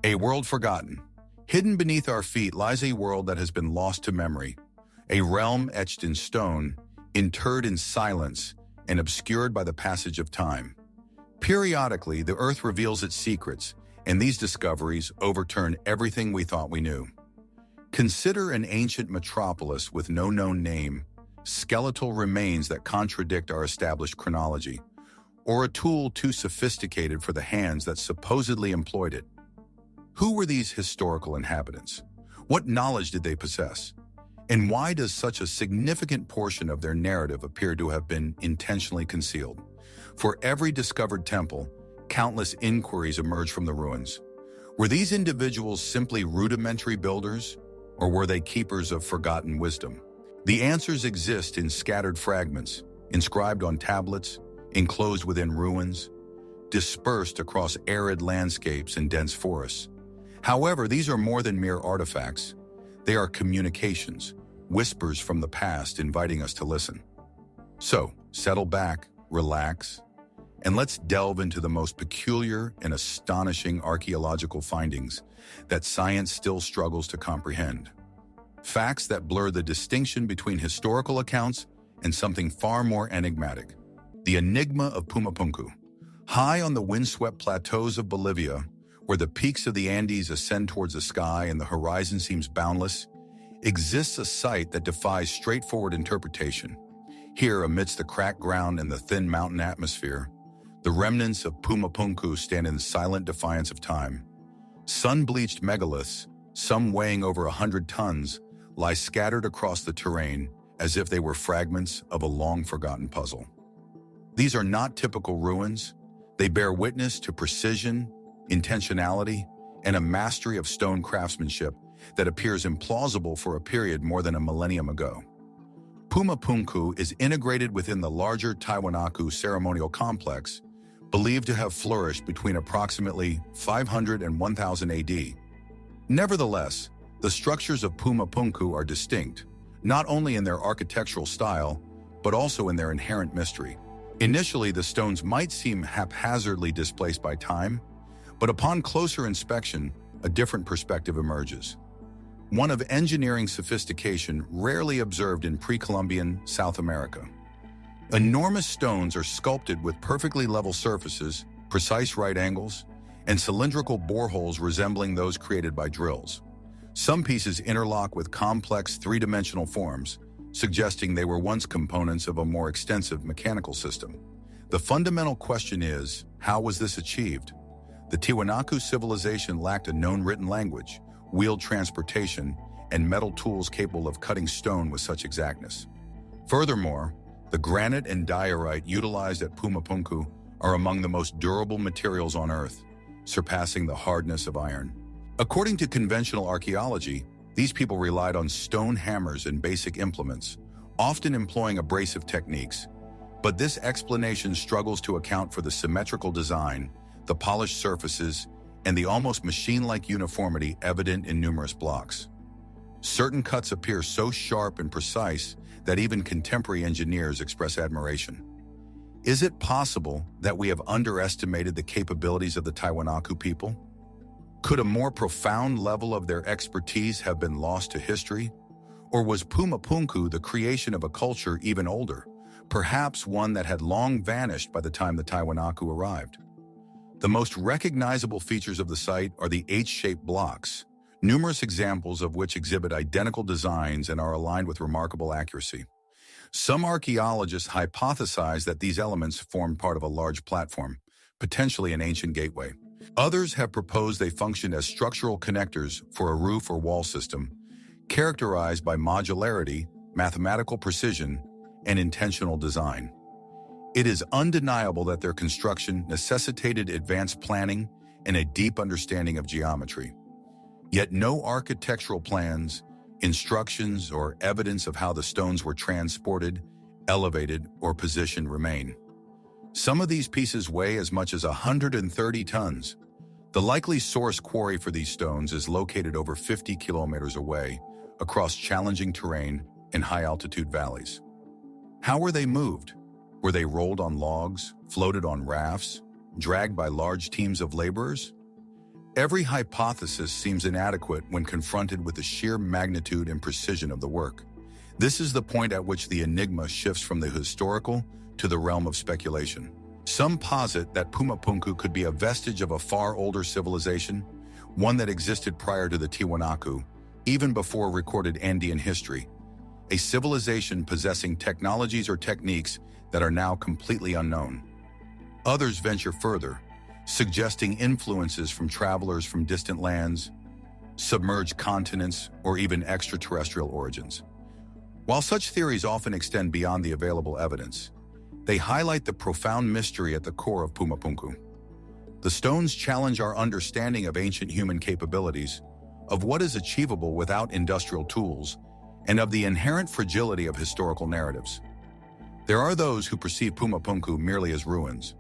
A world forgotten. Hidden beneath our feet lies a world that has been lost to memory, a realm etched in stone, interred in silence, and obscured by the passage of time. Periodically, the Earth reveals its secrets, and these discoveries overturn everything we thought we knew. Consider an ancient metropolis with no known name, skeletal remains that contradict our established chronology, or a tool too sophisticated for the hands that supposedly employed it. Who were these historical inhabitants? What knowledge did they possess? And why does such a significant portion of their narrative appear to have been intentionally concealed? For every discovered temple, countless inquiries emerge from the ruins. Were these individuals simply rudimentary builders, or were they keepers of forgotten wisdom? The answers exist in scattered fragments, inscribed on tablets, enclosed within ruins, dispersed across arid landscapes and dense forests. However, these are more than mere artifacts. They are communications, whispers from the past inviting us to listen. So, settle back, relax, and let's delve into the most peculiar and astonishing archaeological findings that science still struggles to comprehend. Facts that blur the distinction between historical accounts and something far more enigmatic. The enigma of Pumapunku. High on the windswept plateaus of Bolivia, where the peaks of the Andes ascend towards the sky and the horizon seems boundless, exists a site that defies straightforward interpretation. Here, amidst the cracked ground and the thin mountain atmosphere, the remnants of Pumapunku stand in silent defiance of time. Sun-bleached megaliths, some weighing over 100 tons, lie scattered across the terrain as if they were fragments of a long-forgotten puzzle. These are not typical ruins. They bear witness to precision, intentionality, and a mastery of stone craftsmanship that appears implausible for a period more than a millennium ago. Pumapunku is integrated within the larger Tiwanaku ceremonial complex, believed to have flourished between approximately 500 and 1000 AD. Nevertheless, the structures of Pumapunku are distinct, not only in their architectural style, but also in their inherent mystery. Initially, the stones might seem haphazardly displaced by time, but upon closer inspection, a different perspective emerges. One of engineering sophistication rarely observed in pre-Columbian South America. Enormous stones are sculpted with perfectly level surfaces, precise right angles, and cylindrical boreholes resembling those created by drills. Some pieces interlock with complex three-dimensional forms, suggesting they were once components of a more extensive mechanical system. The fundamental question is, how was this achieved? The Tiwanaku civilization lacked a known written language, wheeled transportation, and metal tools capable of cutting stone with such exactness. Furthermore, the granite and diorite utilized at Pumapunku are among the most durable materials on Earth, surpassing the hardness of iron. According to conventional archaeology, these people relied on stone hammers and basic implements, often employing abrasive techniques. But this explanation struggles to account for the symmetrical design, the polished surfaces, and the almost machine-like uniformity evident in numerous blocks. Certain cuts appear so sharp and precise that even contemporary engineers express admiration. Is it possible that we have underestimated the capabilities of the Tiwanaku people? Could a more profound level of their expertise have been lost to history? Or was Pumapunku the creation of a culture even older, perhaps one that had long vanished by the time the Tiwanaku arrived? The most recognizable features of the site are the H-shaped blocks, numerous examples of which exhibit identical designs and are aligned with remarkable accuracy. Some archaeologists hypothesize that these elements formed part of a large platform, potentially an ancient gateway. Others have proposed they functioned as structural connectors for a roof or wall system, characterized by modularity, mathematical precision, and intentional design. It is undeniable that their construction necessitated advanced planning and a deep understanding of geometry. Yet no architectural plans, instructions, or evidence of how the stones were transported, elevated, or positioned remain. Some of these pieces weigh as much as 130 tons. The likely source quarry for these stones is located over 50 kilometers away, across challenging terrain in high-altitude valleys. How were they moved? Were they rolled on logs, floated on rafts, dragged by large teams of laborers? Every hypothesis seems inadequate when confronted with the sheer magnitude and precision of the work. This is the point at which the enigma shifts from the historical to the realm of speculation. Some posit that Pumapunku could be a vestige of a far older civilization, one that existed prior to the Tiwanaku, even before recorded Andean history, a civilization possessing technologies or techniques that are now completely unknown. Others venture further, suggesting influences from travelers from distant lands, submerged continents, or even extraterrestrial origins. While such theories often extend beyond the available evidence, they highlight the profound mystery at the core of Pumapunku. The stones challenge our understanding of ancient human capabilities, of what is achievable without industrial tools, and of the inherent fragility of historical narratives. There are those who perceive Pumapunku merely as ruins,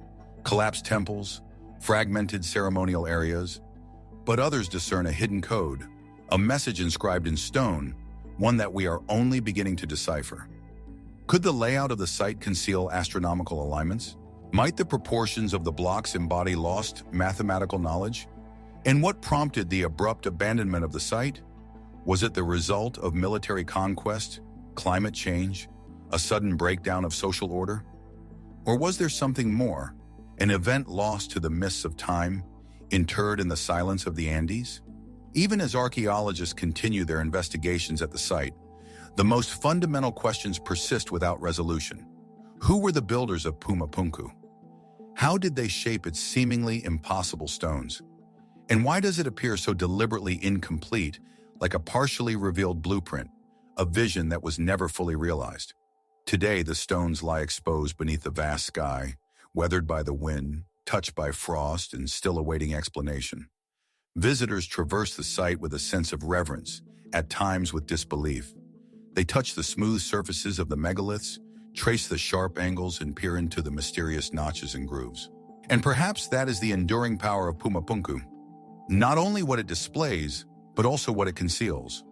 collapsed temples, fragmented ceremonial areas, but others discern a hidden code, a message inscribed in stone, one that we are only beginning to decipher. Could the layout of the site conceal astronomical alignments? Might the proportions of the blocks embody lost mathematical knowledge? And what prompted the abrupt abandonment of the site? Was it the result of military conquest, climate change, a sudden breakdown of social order? Or was there something more, an event lost to the mists of time, interred in the silence of the Andes? Even as archaeologists continue their investigations at the site, the most fundamental questions persist without resolution. Who were the builders of Pumapunku? How did they shape its seemingly impossible stones? And why does it appear so deliberately incomplete, like a partially revealed blueprint, a vision that was never fully realized? Today, the stones lie exposed beneath the vast sky, weathered by the wind, touched by frost, and still awaiting explanation. Visitors traverse the site with a sense of reverence, at times with disbelief. They touch the smooth surfaces of the megaliths, trace the sharp angles, and peer into the mysterious notches and grooves. And perhaps that is the enduring power of Pumapunku. Not only what it displays, but also what it conceals.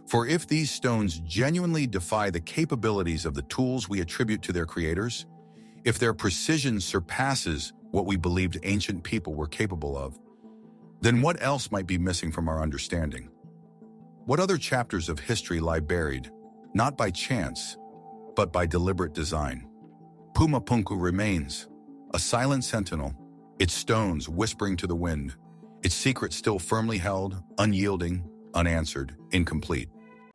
For if these stones genuinely defy the capabilities of the tools we attribute to their creators, if their precision surpasses what we believed ancient people were capable of, then what else might be missing from our understanding? What other chapters of history lie buried, not by chance, but by deliberate design? Pumapunku remains, a silent sentinel, its stones whispering to the wind, its secret still firmly held, unyielding, unanswered, incomplete.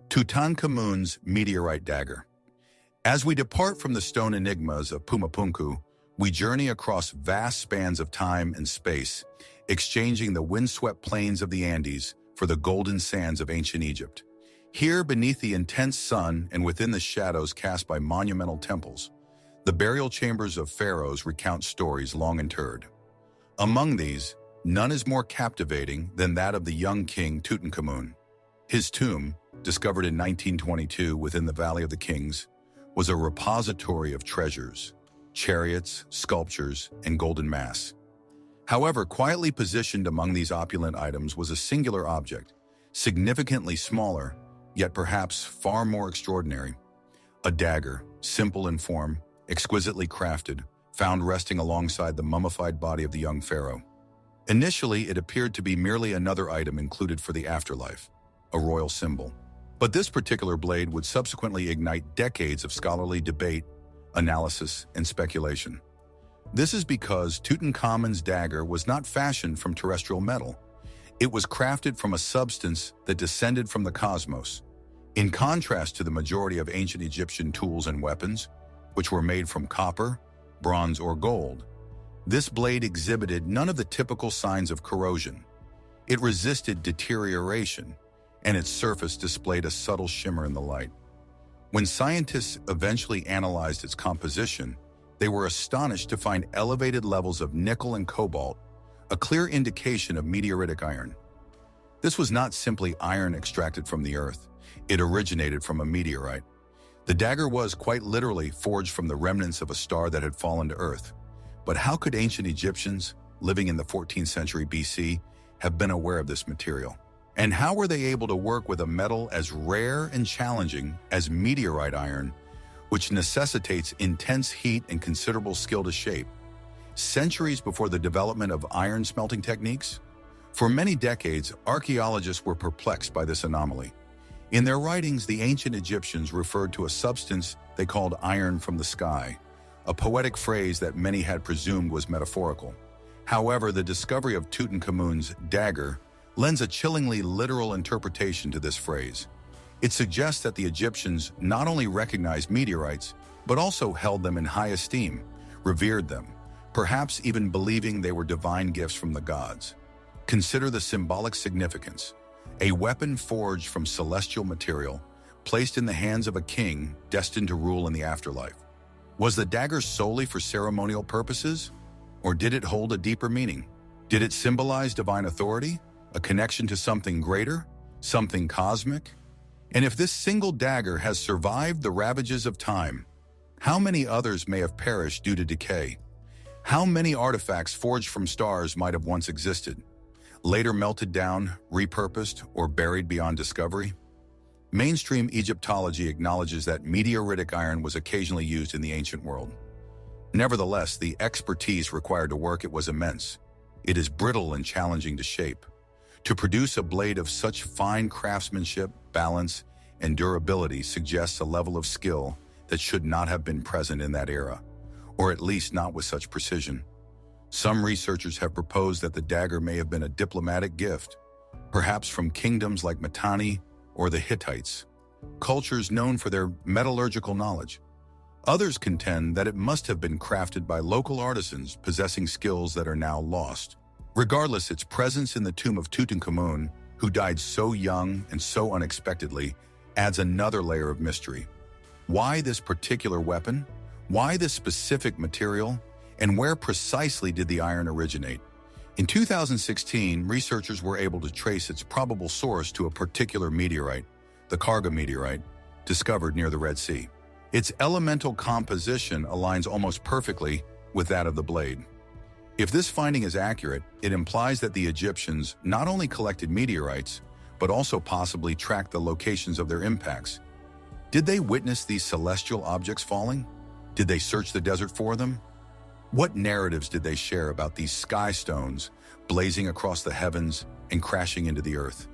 Tutankhamun's Meteorite Dagger. As we depart from the stone enigmas of Pumapunku, we journey across vast spans of time and space, exchanging the windswept plains of the Andes for the golden sands of ancient Egypt. Here, beneath the intense sun and within the shadows cast by monumental temples, the burial chambers of pharaohs recount stories long interred. Among these, none is more captivating than that of the young king Tutankhamun. His tomb, discovered in 1922 within the Valley of the Kings, was a repository of treasures, chariots, sculptures, and golden mass. However, quietly positioned among these opulent items was a singular object, significantly smaller, yet perhaps far more extraordinary. A dagger, simple in form, exquisitely crafted, found resting alongside the mummified body of the young pharaoh. Initially, it appeared to be merely another item included for the afterlife, a royal symbol. But this particular blade would subsequently ignite decades of scholarly debate, analysis, and speculation. This is because Tutankhamun's dagger was not fashioned from terrestrial metal. It was crafted from a substance that descended from the cosmos. In contrast to the majority of ancient Egyptian tools and weapons, which were made from copper, bronze, or gold, this blade exhibited none of the typical signs of corrosion. It resisted deterioration, and its surface displayed a subtle shimmer in the light. When scientists eventually analyzed its composition, they were astonished to find elevated levels of nickel and cobalt, a clear indication of meteoritic iron. This was not simply iron extracted from the earth. It originated from a meteorite. The dagger was quite literally forged from the remnants of a star that had fallen to earth. But how could ancient Egyptians, living in the 14th century BC, have been aware of this material? And how were they able to work with a metal as rare and challenging as meteorite iron, which necessitates intense heat and considerable skill to shape? Centuries before the development of iron smelting techniques, For many decades, archaeologists were perplexed by this anomaly. In their writings, the ancient Egyptians referred to a substance they called iron from the sky, a poetic phrase that many had presumed was metaphorical. However, the discovery of Tutankhamun's dagger lends a chillingly literal interpretation to this phrase. It suggests that the Egyptians not only recognized meteorites, but also held them in high esteem, revered them, perhaps even believing they were divine gifts from the gods. Consider the symbolic significance. A weapon forged from celestial material, placed in the hands of a king destined to rule in the afterlife. Was the dagger solely for ceremonial purposes? Or did it hold a deeper meaning? Did it symbolize divine authority, a connection to something greater, something cosmic? And if this single dagger has survived the ravages of time, how many others may have perished due to decay? How many artifacts forged from stars might have once existed, later melted down, repurposed, or buried beyond discovery? Mainstream Egyptology acknowledges that meteoritic iron was occasionally used in the ancient world. Nevertheless, the expertise required to work it was immense. It is brittle and challenging to shape. To produce a blade of such fine craftsmanship, balance, and durability suggests a level of skill that should not have been present in that era, or at least not with such precision. Some researchers have proposed that the dagger may have been a diplomatic gift, perhaps from kingdoms like Mitanni or the Hittites, cultures known for their metallurgical knowledge. Others contend that it must have been crafted by local artisans possessing skills that are now lost. Regardless, its presence in the tomb of Tutankhamun, who died so young and so unexpectedly, adds another layer of mystery. Why this particular weapon? Why this specific material? And where precisely did the iron originate? In 2016, researchers were able to trace its probable source to a particular meteorite, the Karga meteorite, discovered near the Red Sea. Its elemental composition aligns almost perfectly with that of the blade. If this finding is accurate, it implies that the Egyptians not only collected meteorites, but also possibly tracked the locations of their impacts. Did they witness these celestial objects falling? Did they search the desert for them? What narratives did they share about these sky stones blazing across the heavens and crashing into the earth?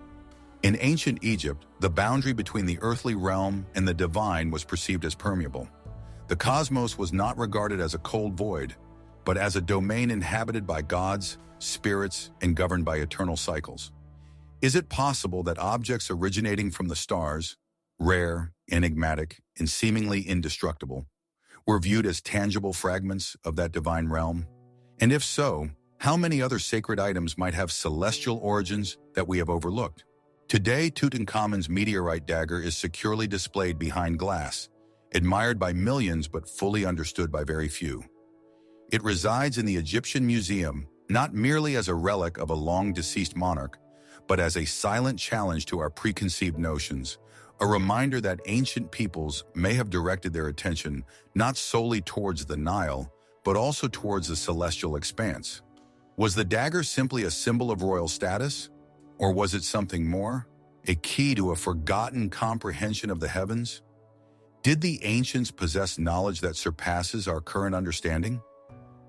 In ancient Egypt, the boundary between the earthly realm and the divine was perceived as permeable. The cosmos was not regarded as a cold void, but as a domain inhabited by gods, spirits, and governed by eternal cycles. Is it possible that objects originating from the stars, rare, enigmatic, and seemingly indestructible, were viewed as tangible fragments of that divine realm? And if so, how many other sacred items might have celestial origins that we have overlooked? Today, Tutankhamun's meteorite dagger is securely displayed behind glass, admired by millions but fully understood by very few. It resides in the Egyptian Museum, not merely as a relic of a long-deceased monarch, but as a silent challenge to our preconceived notions, a reminder that ancient peoples may have directed their attention not solely towards the Nile, but also towards the celestial expanse. Was the dagger simply a symbol of royal status? Or was it something more, a key to a forgotten comprehension of the heavens? Did the ancients possess knowledge that surpasses our current understanding?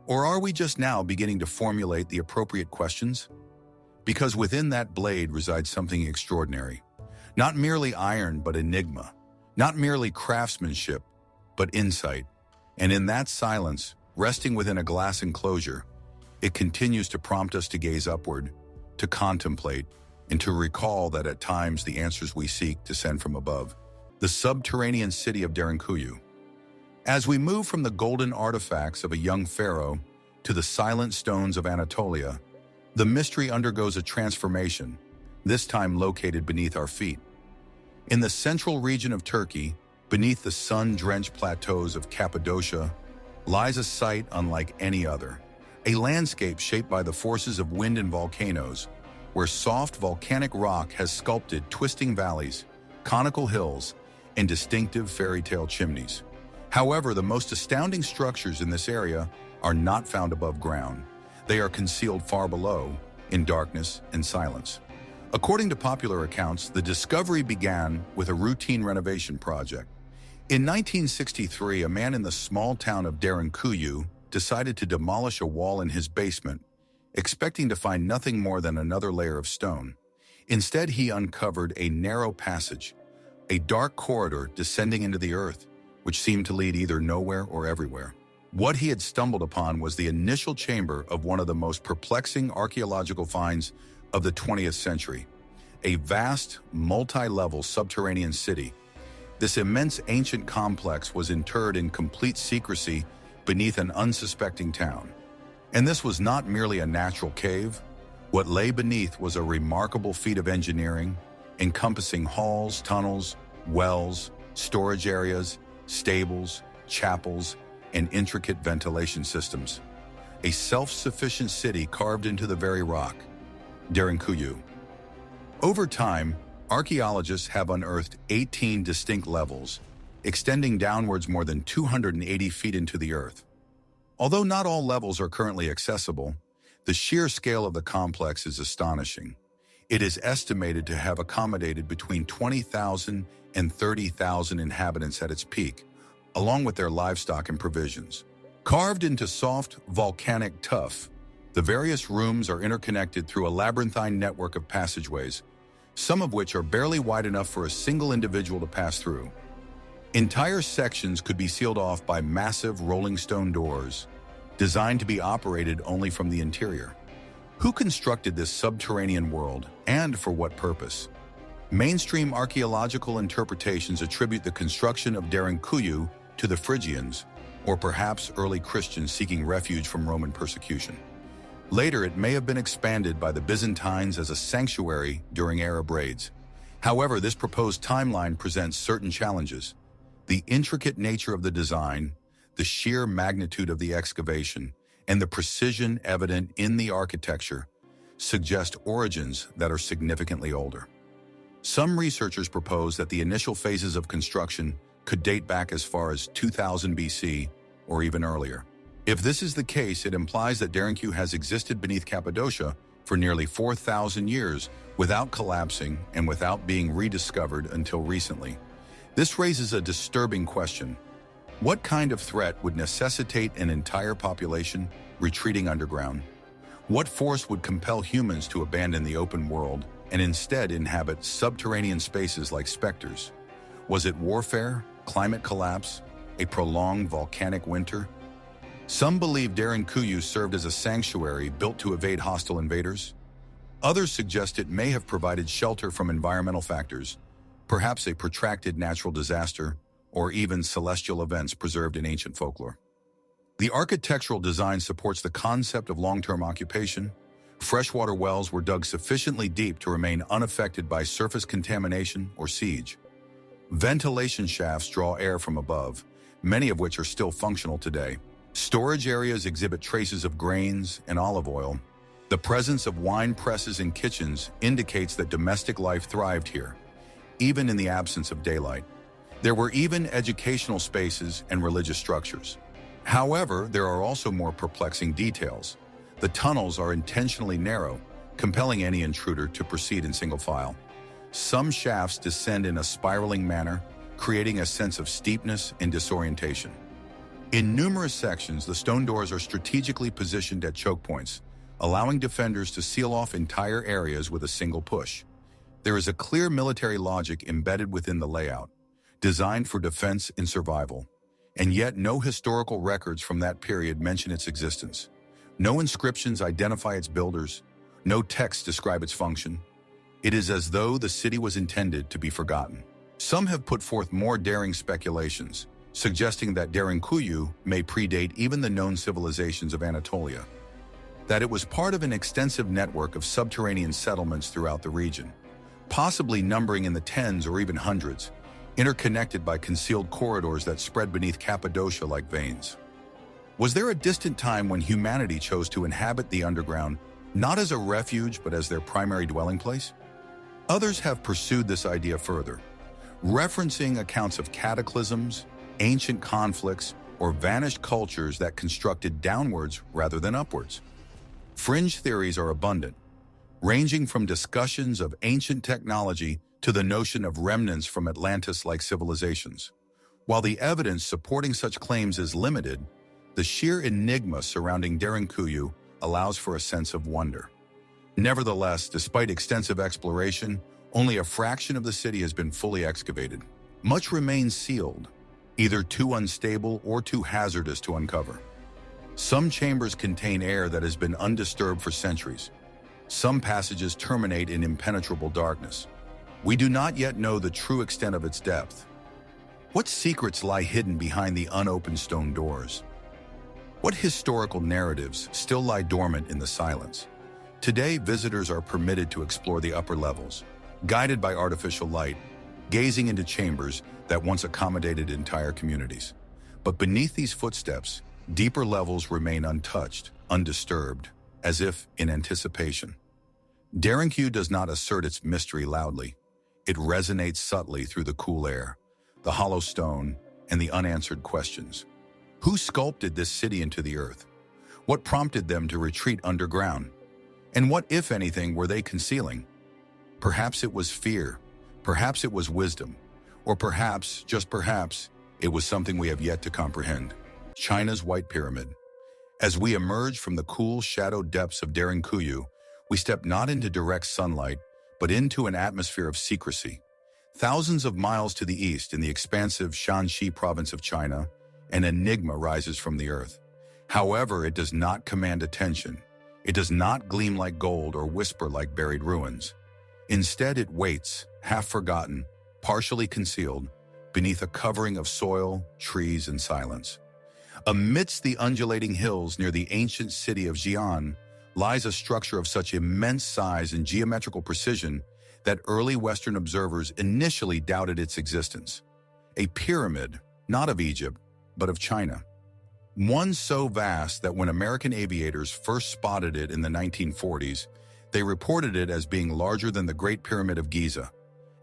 Or are we just now beginning to formulate the appropriate questions? Because within that blade resides something extraordinary. Not merely iron, but enigma. Not merely craftsmanship, but insight. And in that silence, resting within a glass enclosure, it continues to prompt us to gaze upward, to contemplate, and to recall that at times the answers we seek descend from above. The subterranean city of Derinkuyu. As we move from the golden artifacts of a young pharaoh to the silent stones of Anatolia, the mystery undergoes a transformation, this time located beneath our feet. In the central region of Turkey, beneath the sun-drenched plateaus of Cappadocia, lies a site unlike any other, a landscape shaped by the forces of wind and volcanoes, where soft volcanic rock has sculpted twisting valleys, conical hills, and distinctive fairy tale chimneys. However, the most astounding structures in this area are not found above ground. They are concealed far below, in darkness and silence. According to popular accounts, the discovery began with a routine renovation project. In 1963, a man in the small town of Derinkuyu decided to demolish a wall in his basement expecting to find nothing more than another layer of stone. Instead, he uncovered a narrow passage, a dark corridor descending into the earth, which seemed to lead either nowhere or everywhere. What he had stumbled upon was the initial chamber of one of the most perplexing archaeological finds of the 20th century, a vast, multi-level subterranean city. This immense ancient complex was interred in complete secrecy beneath an unsuspecting town. And this was not merely a natural cave. What lay beneath was a remarkable feat of engineering, encompassing halls, tunnels, wells, storage areas, stables, chapels, and intricate ventilation systems. A self-sufficient city carved into the very rock, Derinkuyu. Over time, archaeologists have unearthed 18 distinct levels, extending downwards more than 280 feet into the earth. Although not all levels are currently accessible, the sheer scale of the complex is astonishing. It is estimated to have accommodated between 20,000 and 30,000 inhabitants at its peak, along with their livestock and provisions. Carved into soft, volcanic tuff, the various rooms are interconnected through a labyrinthine network of passageways, some of which are barely wide enough for a single individual to pass through. Entire sections could be sealed off by massive rolling stone doors, designed to be operated only from the interior. Who constructed this subterranean world, and for what purpose? Mainstream archaeological interpretations attribute the construction of Derinkuyu to the Phrygians, or perhaps early Christians seeking refuge from Roman persecution. Later, it may have been expanded by the Byzantines as a sanctuary during Arab raids. However, this proposed timeline presents certain challenges. The intricate nature of the design, the sheer magnitude of the excavation, and the precision evident in the architecture suggest origins that are significantly older. Some researchers propose that the initial phases of construction could date back as far as 2000 BC or even earlier. If this is the case, it implies that Derinkuyu has existed beneath Cappadocia for nearly 4,000 years without collapsing and without being rediscovered until recently. This raises a disturbing question. What kind of threat would necessitate an entire population retreating underground? What force would compel humans to abandon the open world and instead inhabit subterranean spaces like specters? Was it warfare, climate collapse, a prolonged volcanic winter? Some believe Derinkuyu served as a sanctuary built to evade hostile invaders. Others suggest it may have provided shelter from environmental factors, perhaps a protracted natural disaster, or even celestial events preserved in ancient folklore. The architectural design supports the concept of long-term occupation. Freshwater wells were dug sufficiently deep to remain unaffected by surface contamination or siege. Ventilation shafts draw air from above, many of which are still functional today. Storage areas exhibit traces of grains and olive oil. The presence of wine presses in kitchens indicates that domestic life thrived here, even in the absence of daylight. There were even educational spaces and religious structures. However, there are also more perplexing details. The tunnels are intentionally narrow, compelling any intruder to proceed in single file. Some shafts descend in a spiraling manner, creating a sense of steepness and disorientation. In numerous sections, the stone doors are strategically positioned at choke points, allowing defenders to seal off entire areas with a single push. There is a clear military logic embedded within the layout, designed for defense and survival, and yet no historical records from that period mention its existence. No inscriptions identify its builders, no texts describe its function. It is as though the city was intended to be forgotten. Some have put forth more daring speculations, suggesting that Derinkuyu may predate even the known civilizations of Anatolia, that it was part of an extensive network of subterranean settlements throughout the region, possibly numbering in the tens or even hundreds, interconnected by concealed corridors that spread beneath Cappadocia like veins. Was there a distant time when humanity chose to inhabit the underground, not as a refuge but as their primary dwelling place? Others have pursued this idea further, referencing accounts of cataclysms, ancient conflicts, or vanished cultures that constructed downwards rather than upwards. Fringe theories are abundant, ranging from discussions of ancient technology to the notion of remnants from Atlantis-like civilizations. While the evidence supporting such claims is limited, the sheer enigma surrounding Derinkuyu allows for a sense of wonder. Nevertheless, despite extensive exploration, only a fraction of the city has been fully excavated. Much remains sealed, either too unstable or too hazardous to uncover. Some chambers contain air that has been undisturbed for centuries. Some passages terminate in impenetrable darkness. We do not yet know the true extent of its depth. What secrets lie hidden behind the unopened stone doors? What historical narratives still lie dormant in the silence? Today, visitors are permitted to explore the upper levels, guided by artificial light, gazing into chambers that once accommodated entire communities. But beneath these footsteps, deeper levels remain untouched, undisturbed, as if in anticipation. Derinkuyu does not assert its mystery loudly. It resonates subtly through the cool air, the hollow stone, and the unanswered questions. Who sculpted this city into the earth? What prompted them to retreat underground? And what, if anything, were they concealing? Perhaps it was fear, perhaps it was wisdom, or perhaps, just perhaps, it was something we have yet to comprehend. China's White Pyramid. As we emerge from the cool, shadowed depths of Derinkuyu, we step not into direct sunlight, but into an atmosphere of secrecy. Thousands of miles to the east, in the expansive Shanxi province of China, an enigma rises from the earth. However, it does not command attention. It does not gleam like gold or whisper like buried ruins. Instead, it waits, half forgotten, partially concealed, beneath a covering of soil, trees, and silence. Amidst the undulating hills near the ancient city of Xi'an lies a structure of such immense size and geometrical precision that early Western observers initially doubted its existence. A pyramid, not of Egypt, but of China. One so vast that when American aviators first spotted it in the 1940s, they reported it as being larger than the Great Pyramid of Giza,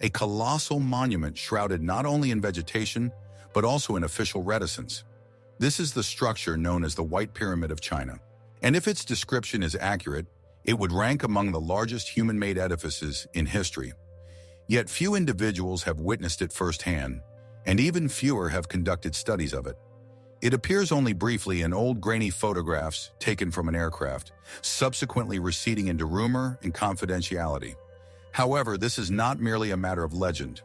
a colossal monument shrouded not only in vegetation, but also in official reticence. This is the structure known as the White Pyramid of China. And if its description is accurate, it would rank among the largest human-made edifices in history. Yet few individuals have witnessed it firsthand, and even fewer have conducted studies of it. It appears only briefly in old grainy photographs taken from an aircraft, subsequently receding into rumor and confidentiality. However, this is not merely a matter of legend.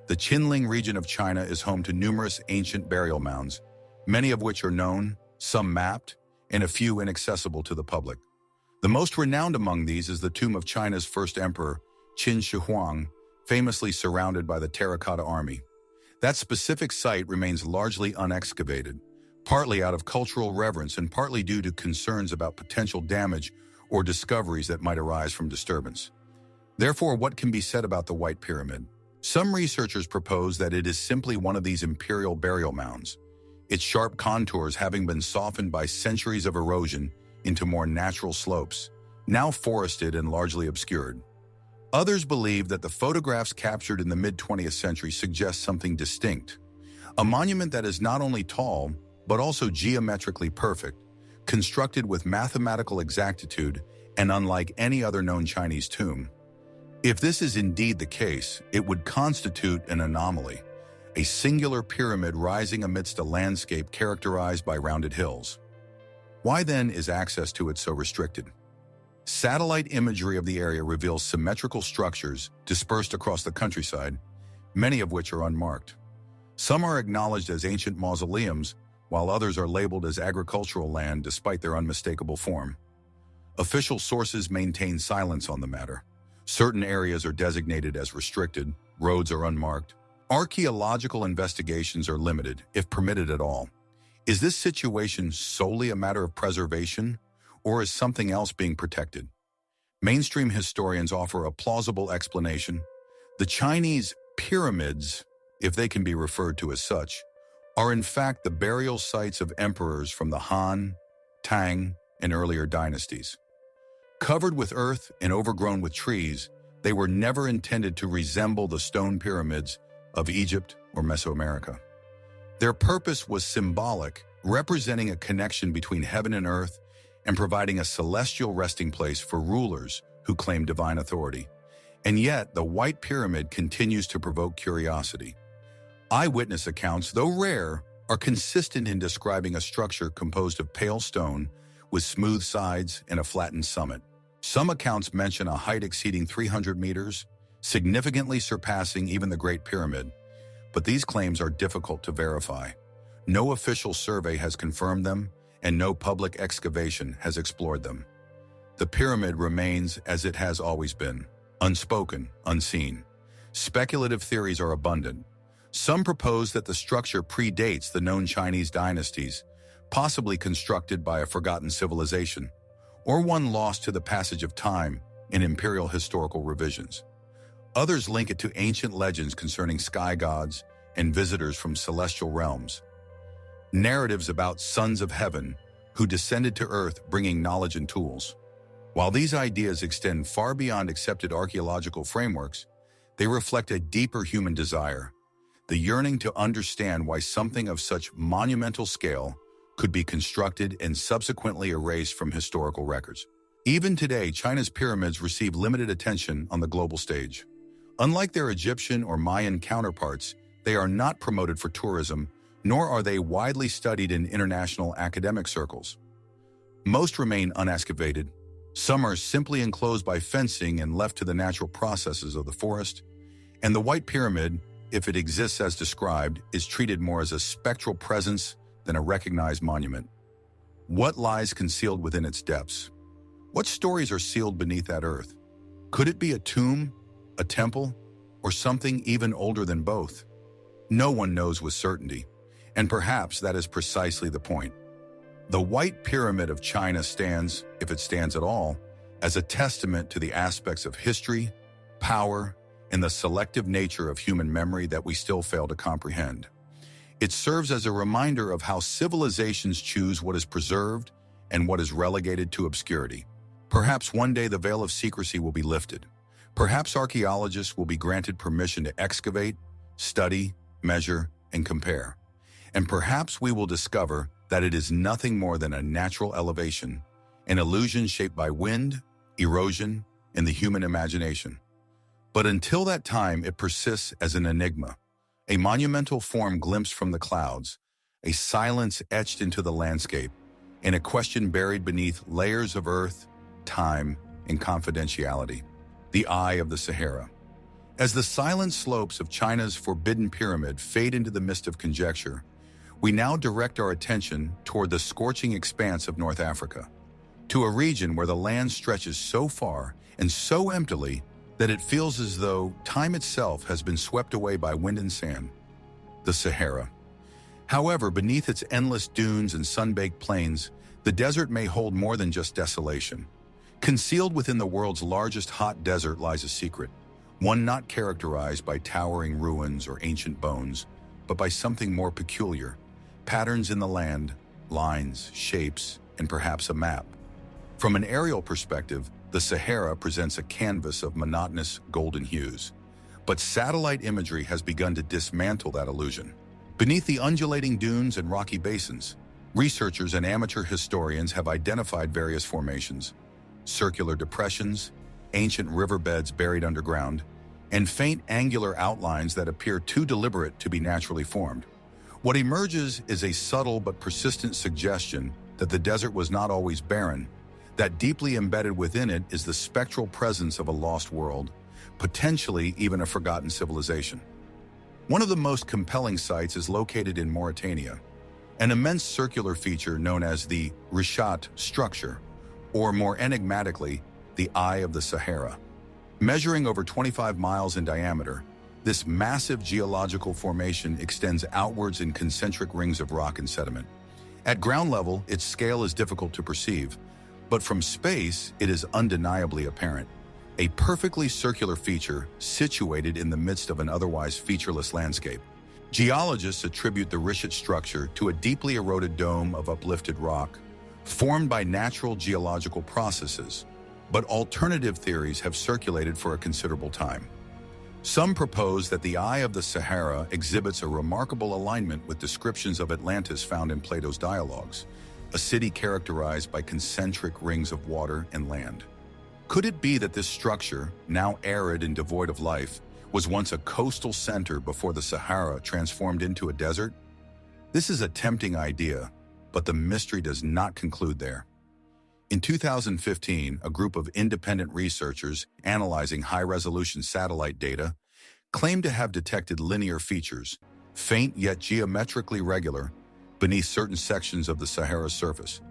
The Qinling region of China is home to numerous ancient burial mounds, many of which are known, some mapped, and a few inaccessible to the public. The most renowned among these is the tomb of China's first emperor, Qin Shi Huang, famously surrounded by the Terracotta Army. That specific site remains largely unexcavated, partly out of cultural reverence and partly due to concerns about potential damage or discoveries that might arise from disturbance. Therefore, what can be said about the White Pyramid? Some researchers propose that it is simply one of these imperial burial mounds, its sharp contours having been softened by centuries of erosion into more natural slopes, now forested and largely obscured. Others believe that the photographs captured in the mid-20th century suggest something distinct, a monument that is not only tall, but also geometrically perfect, constructed with mathematical exactitude and unlike any other known Chinese tomb. If this is indeed the case, it would constitute an anomaly, a singular pyramid rising amidst a landscape characterized by rounded hills. Why then is access to it so restricted? Satellite imagery of the area reveals symmetrical structures dispersed across the countryside, many of which are unmarked. Some are acknowledged as ancient mausoleums, while others are labeled as agricultural land despite their unmistakable form. Official sources maintain silence on the matter. Certain areas are designated as restricted, roads are unmarked. Archaeological investigations are limited, if permitted at all. Is this situation solely a matter of preservation, or is something else being protected? Mainstream historians offer a plausible explanation. The Chinese pyramids, if they can be referred to as such, are in fact the burial sites of emperors from the Han, Tang, and earlier dynasties. Covered with earth and overgrown with trees, they were never intended to resemble the stone pyramids of Egypt or Mesoamerica. Their purpose was symbolic, representing a connection between heaven and earth and providing a celestial resting place for rulers who claim divine authority. And yet, the White Pyramid continues to provoke curiosity. Eyewitness accounts, though rare, are consistent in describing a structure composed of pale stone with smooth sides and a flattened summit. Some accounts mention a height exceeding 300 meters, significantly surpassing even the Great Pyramid, but these claims are difficult to verify. No official survey has confirmed them, and no public excavation has explored them. The pyramid remains as it has always been, unspoken, unseen. Speculative theories are abundant. Some propose that the structure predates the known Chinese dynasties, possibly constructed by a forgotten civilization, or one lost to the passage of time in imperial historical revisions. Others link it to ancient legends concerning sky gods and visitors from celestial realms. Narratives about sons of heaven who descended to earth bringing knowledge and tools. While these ideas extend far beyond accepted archaeological frameworks, they reflect a deeper human desire, the yearning to understand why something of such monumental scale could be constructed and subsequently erased from historical records. Even today, China's pyramids receive limited attention on the global stage. Unlike their Egyptian or Mayan counterparts, they are not promoted for tourism, nor are they widely studied in international academic circles. Most remain unexcavated. Some are simply enclosed by fencing and left to the natural processes of the forest. And the White Pyramid, if it exists as described, is treated more as a spectral presence than a recognized monument. What lies concealed within its depths? What stories are sealed beneath that earth? Could it be a tomb, a temple, or something even older than both? No one knows with certainty, and perhaps that is precisely the point. The White Pyramid of China stands, if it stands at all, as a testament to the aspects of history, power, and the selective nature of human memory that we still fail to comprehend. It serves as a reminder of how civilizations choose what is preserved and what is relegated to obscurity. Perhaps one day the veil of secrecy will be lifted. Perhaps archaeologists will be granted permission to excavate, study, measure, and compare. And perhaps we will discover that it is nothing more than a natural elevation, an illusion shaped by wind, erosion, and the human imagination. But until that time, it persists as an enigma, a monumental form glimpsed from the clouds, a silence etched into the landscape, and a question buried beneath layers of earth, time, and confidentiality. The Eye of the Sahara. As the silent slopes of China's Forbidden Pyramid fade into the mist of conjecture, we now direct our attention toward the scorching expanse of North Africa, to a region where the land stretches so far and so emptily that it feels as though time itself has been swept away by wind and sand. The Sahara. However, beneath its endless dunes and sun-baked plains, the desert may hold more than just desolation. Concealed within the world's largest hot desert lies a secret, one not characterized by towering ruins or ancient bones, but by something more peculiar. Patterns in the land, lines, shapes, and perhaps a map. From an aerial perspective, the Sahara presents a canvas of monotonous golden hues. But satellite imagery has begun to dismantle that illusion. Beneath the undulating dunes and rocky basins, researchers and amateur historians have identified various formations, circular depressions, ancient riverbeds buried underground, and faint angular outlines that appear too deliberate to be naturally formed. What emerges is a subtle but persistent suggestion that the desert was not always barren, that deeply embedded within it is the spectral presence of a lost world, potentially even a forgotten civilization. One of the most compelling sites is located in Mauritania, an immense circular feature known as the Richat structure, or more enigmatically, the Eye of the Sahara. Measuring over 25 miles in diameter, this massive geological formation extends outwards in concentric rings of rock and sediment. At ground level, its scale is difficult to perceive, but from space, it is undeniably apparent. A perfectly circular feature situated in the midst of an otherwise featureless landscape. Geologists attribute the Richat structure to a deeply eroded dome of uplifted rock, formed by natural geological processes, but alternative theories have circulated for a considerable time. Some propose that the Eye of the Sahara exhibits a remarkable alignment with descriptions of Atlantis found in Plato's dialogues, a city characterized by concentric rings of water and land. Could it be that this structure, now arid and devoid of life, was once a coastal center before the Sahara transformed into a desert? This is a tempting idea, but the mystery does not conclude there. In 2015, a group of independent researchers analyzing high-resolution satellite data claimed to have detected linear features, faint yet geometrically regular, beneath certain sections of the Sahara surface.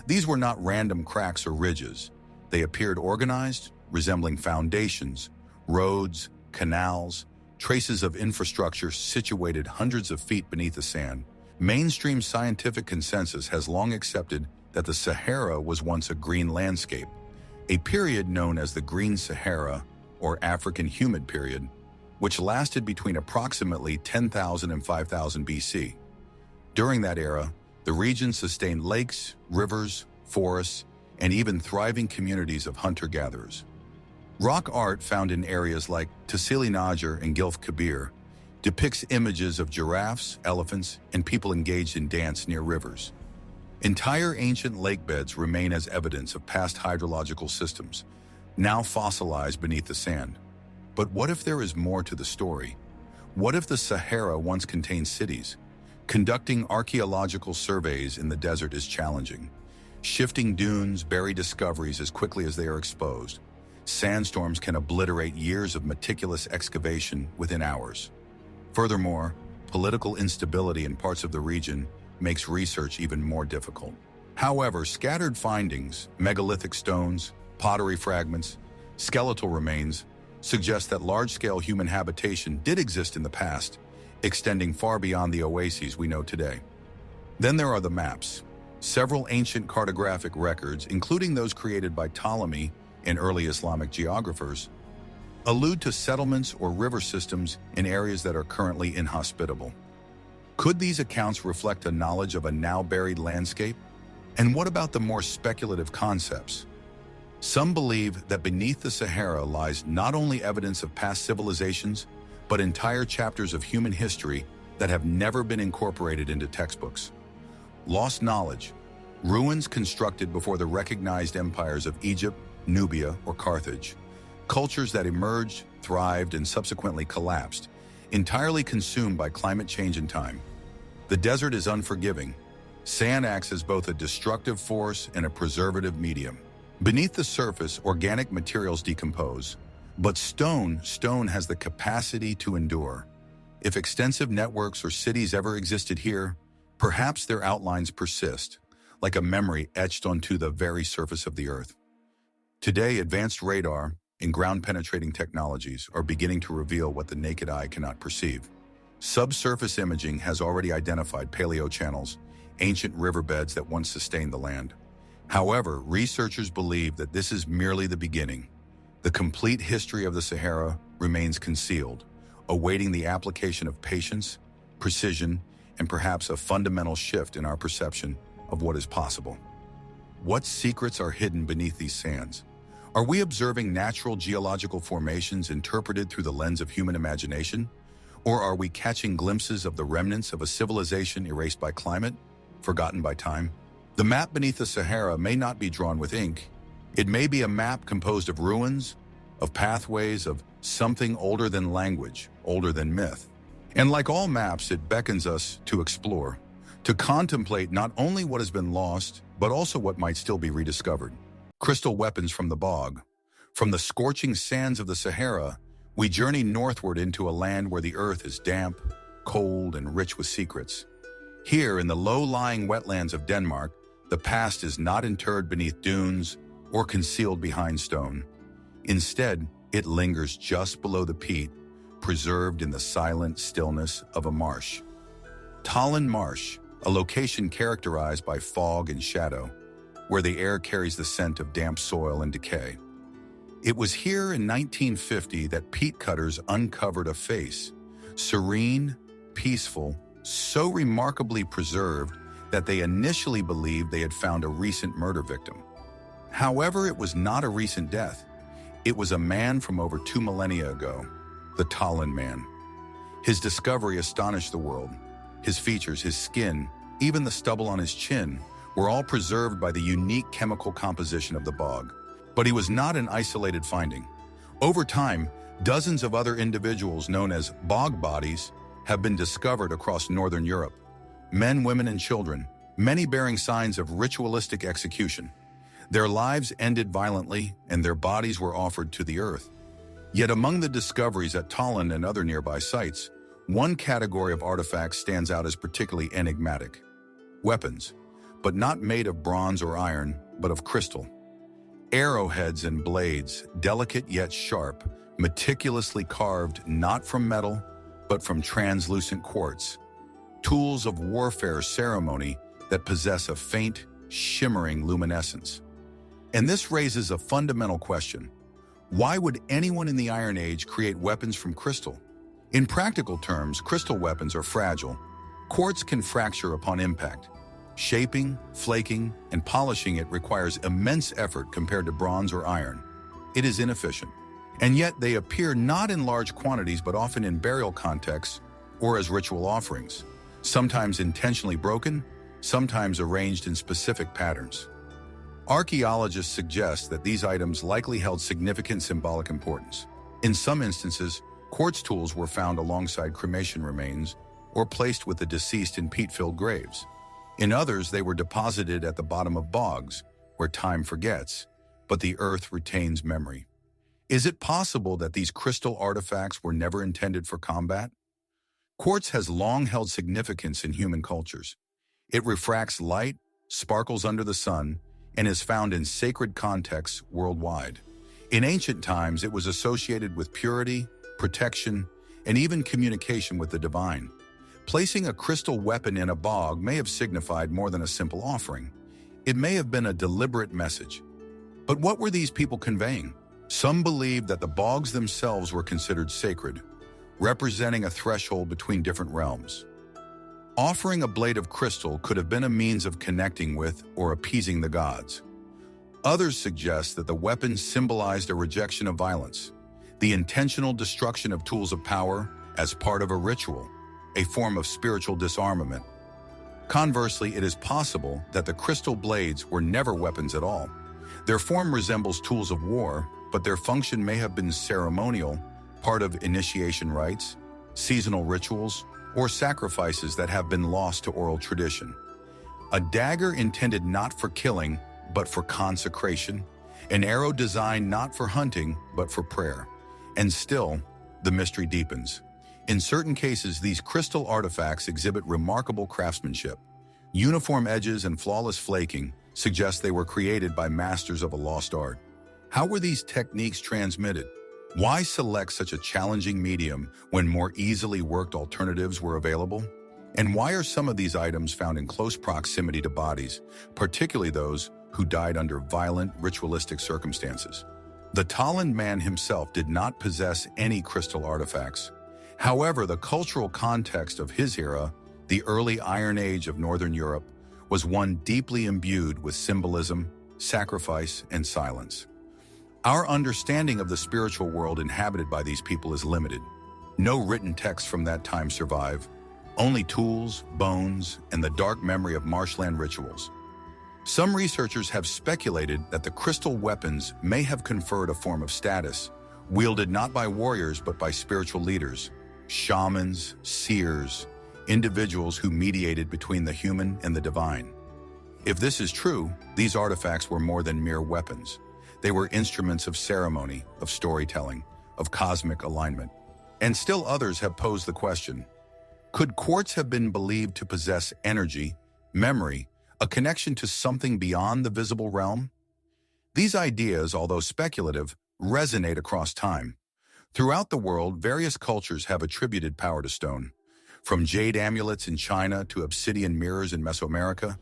These were not random cracks or ridges. They appeared organized, resembling foundations, roads, canals, traces of infrastructure situated hundreds of feet beneath the sand. Mainstream scientific consensus has long accepted that the Sahara was once a green landscape, a period known as the Green Sahara or African Humid Period, which lasted between approximately 10,000 and 5,000 BC. During that era, the region sustained lakes, rivers, forests, and even thriving communities of hunter-gatherers. Rock art found in areas like Tassili Najar and Gilf Kabir depicts images of giraffes, elephants, and people engaged in dance near rivers. Entire ancient lake beds remain as evidence of past hydrological systems, now fossilized beneath the sand. But what if there is more to the story? What if the Sahara once contained cities? Conducting archaeological surveys in the desert is challenging. Shifting dunes bury discoveries as quickly as they are exposed. Sandstorms can obliterate years of meticulous excavation within hours. Furthermore, political instability in parts of the region makes research even more difficult. However, scattered findings, megalithic stones, pottery fragments, skeletal remains, suggest that large-scale human habitation did exist in the past, extending far beyond the oases we know today. Then there are the maps. Several ancient cartographic records, including those created by Ptolemy and early Islamic geographers, allude to settlements or river systems in areas that are currently inhospitable. Could these accounts reflect a knowledge of a now-buried landscape? And what about the more speculative concepts? Some believe that beneath the Sahara lies not only evidence of past civilizations, but entire chapters of human history that have never been incorporated into textbooks. Lost knowledge, ruins constructed before the recognized empires of Egypt, Nubia, or Carthage, cultures that emerged, thrived, and subsequently collapsed, entirely consumed by climate change and time. The desert is unforgiving. Sand acts as both a destructive force and a preservative medium. Beneath the surface, organic materials decompose, but stone has the capacity to endure. If extensive networks or cities ever existed here, perhaps their outlines persist, like a memory etched onto the very surface of the earth. Today, advanced radar and ground-penetrating technologies are beginning to reveal what the naked eye cannot perceive. Subsurface imaging has already identified paleochannels, ancient riverbeds that once sustained the land. However, researchers believe that this is merely the beginning. The complete history of the Sahara remains concealed, awaiting the application of patience, precision, and perhaps a fundamental shift in our perception of what is possible. What secrets are hidden beneath these sands? Are we observing natural geological formations interpreted through the lens of human imagination? Or are we catching glimpses of the remnants of a civilization erased by climate, forgotten by time? The map beneath the Sahara may not be drawn with ink. It may be a map composed of ruins, of pathways, of something older than language, older than myth. And like all maps, it beckons us to explore, to contemplate not only what has been lost, but also what might still be rediscovered. Crystal weapons from the bog. From the scorching sands of the Sahara, we journey northward into a land where the earth is damp, cold, and rich with secrets. Here, in the low-lying wetlands of Denmark, the past is not interred beneath dunes or concealed behind stone. Instead, it lingers just below the peat, preserved in the silent stillness of a marsh. Tallinn Marsh, a location characterized by fog and shadow, where the air carries the scent of damp soil and decay. It was here in 1950 that peat cutters uncovered a face, serene, peaceful, so remarkably preserved that they initially believed they had found a recent murder victim. However, it was not a recent death. It was a man from over 2 millennia ago, the Tallinn Man. His discovery astonished the world. His features, his skin, even the stubble on his chin, were all preserved by the unique chemical composition of the bog. But he was not an isolated finding. Over time, dozens of other individuals known as bog bodies have been discovered across northern Europe. Men, women, and children, many bearing signs of ritualistic execution. Their lives ended violently, and their bodies were offered to the earth. Yet among the discoveries at Tallinn and other nearby sites, one category of artifacts stands out as particularly enigmatic. Weapons, but not made of bronze or iron, but of crystal. Arrowheads and blades, delicate yet sharp, meticulously carved not from metal, but from translucent quartz. Tools of warfare ceremony that possess a faint, shimmering luminescence. And this raises a fundamental question. Why would anyone in the Iron Age create weapons from crystal? In practical terms, crystal weapons are fragile. Quartz can fracture upon impact. Shaping, flaking, and polishing it requires immense effort compared to bronze or iron. It is inefficient. And yet they appear not in large quantities but often in burial contexts or as ritual offerings, sometimes intentionally broken, sometimes arranged in specific patterns. Archaeologists suggest that these items likely held significant symbolic importance. In some instances, quartz tools were found alongside cremation remains or placed with the deceased in peat-filled graves. In others, they were deposited at the bottom of bogs, where time forgets, but the earth retains memory. Is it possible that these crystal artifacts were never intended for combat? Quartz has long held significance in human cultures. It refracts light, sparkles under the sun, and is found in sacred contexts worldwide. In ancient times, it was associated with purity, protection, and even communication with the divine. Placing a crystal weapon in a bog may have signified more than a simple offering. It may have been a deliberate message. But what were these people conveying? Some believed that the bogs themselves were considered sacred, representing a threshold between different realms. Offering a blade of crystal could have been a means of connecting with or appeasing the gods. Others suggest that the weapon symbolized a rejection of violence, the intentional destruction of tools of power as part of a ritual, a form of spiritual disarmament. Conversely, it is possible that the crystal blades were never weapons at all. Their form resembles tools of war, but their function may have been ceremonial, part of initiation rites, seasonal rituals, or sacrifices that have been lost to oral tradition. A dagger intended not for killing, but for consecration. An arrow designed not for hunting, but for prayer. And still, the mystery deepens. In certain cases, these crystal artifacts exhibit remarkable craftsmanship. Uniform edges and flawless flaking suggest they were created by masters of a lost art. How were these techniques transmitted? Why select such a challenging medium when more easily worked alternatives were available? And why are some of these items found in close proximity to bodies, particularly those who died under violent, ritualistic circumstances? The Tallinn man himself did not possess any crystal artifacts. However, the cultural context of his era, the early Iron Age of Northern Europe, was one deeply imbued with symbolism, sacrifice, and silence. Our understanding of the spiritual world inhabited by these people is limited. No written texts from that time survive, only tools, bones, and the dark memory of marshland rituals. Some researchers have speculated that the crystal weapons may have conferred a form of status, wielded not by warriors but by spiritual leaders, shamans, seers, individuals who mediated between the human and the divine. If this is true, these artifacts were more than mere weapons. They were instruments of ceremony, of storytelling, of cosmic alignment. And still others have posed the question, could quartz have been believed to possess energy, memory, a connection to something beyond the visible realm? These ideas, although speculative, resonate across time. Throughout the world, various cultures have attributed power to stone. From jade amulets in China to obsidian mirrors in Mesoamerica,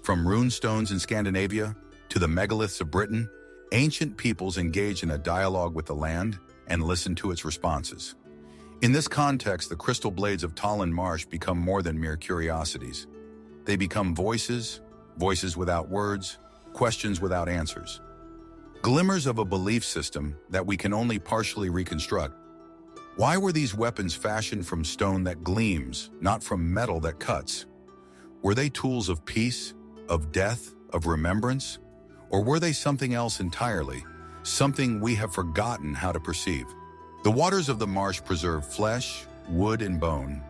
from rune stones in Scandinavia to the megaliths of Britain, ancient peoples engage in a dialogue with the land and listen to its responses. In this context, the crystal blades of Tallinn Marsh become more than mere curiosities. They become voices, voices without words, questions without answers. Glimmers of a belief system that we can only partially reconstruct. Why were these weapons fashioned from stone that gleams, not from metal that cuts? Were they tools of peace, of death, of remembrance? Or were they something else entirely, something we have forgotten how to perceive? The waters of the marsh preserve flesh, wood, and bone,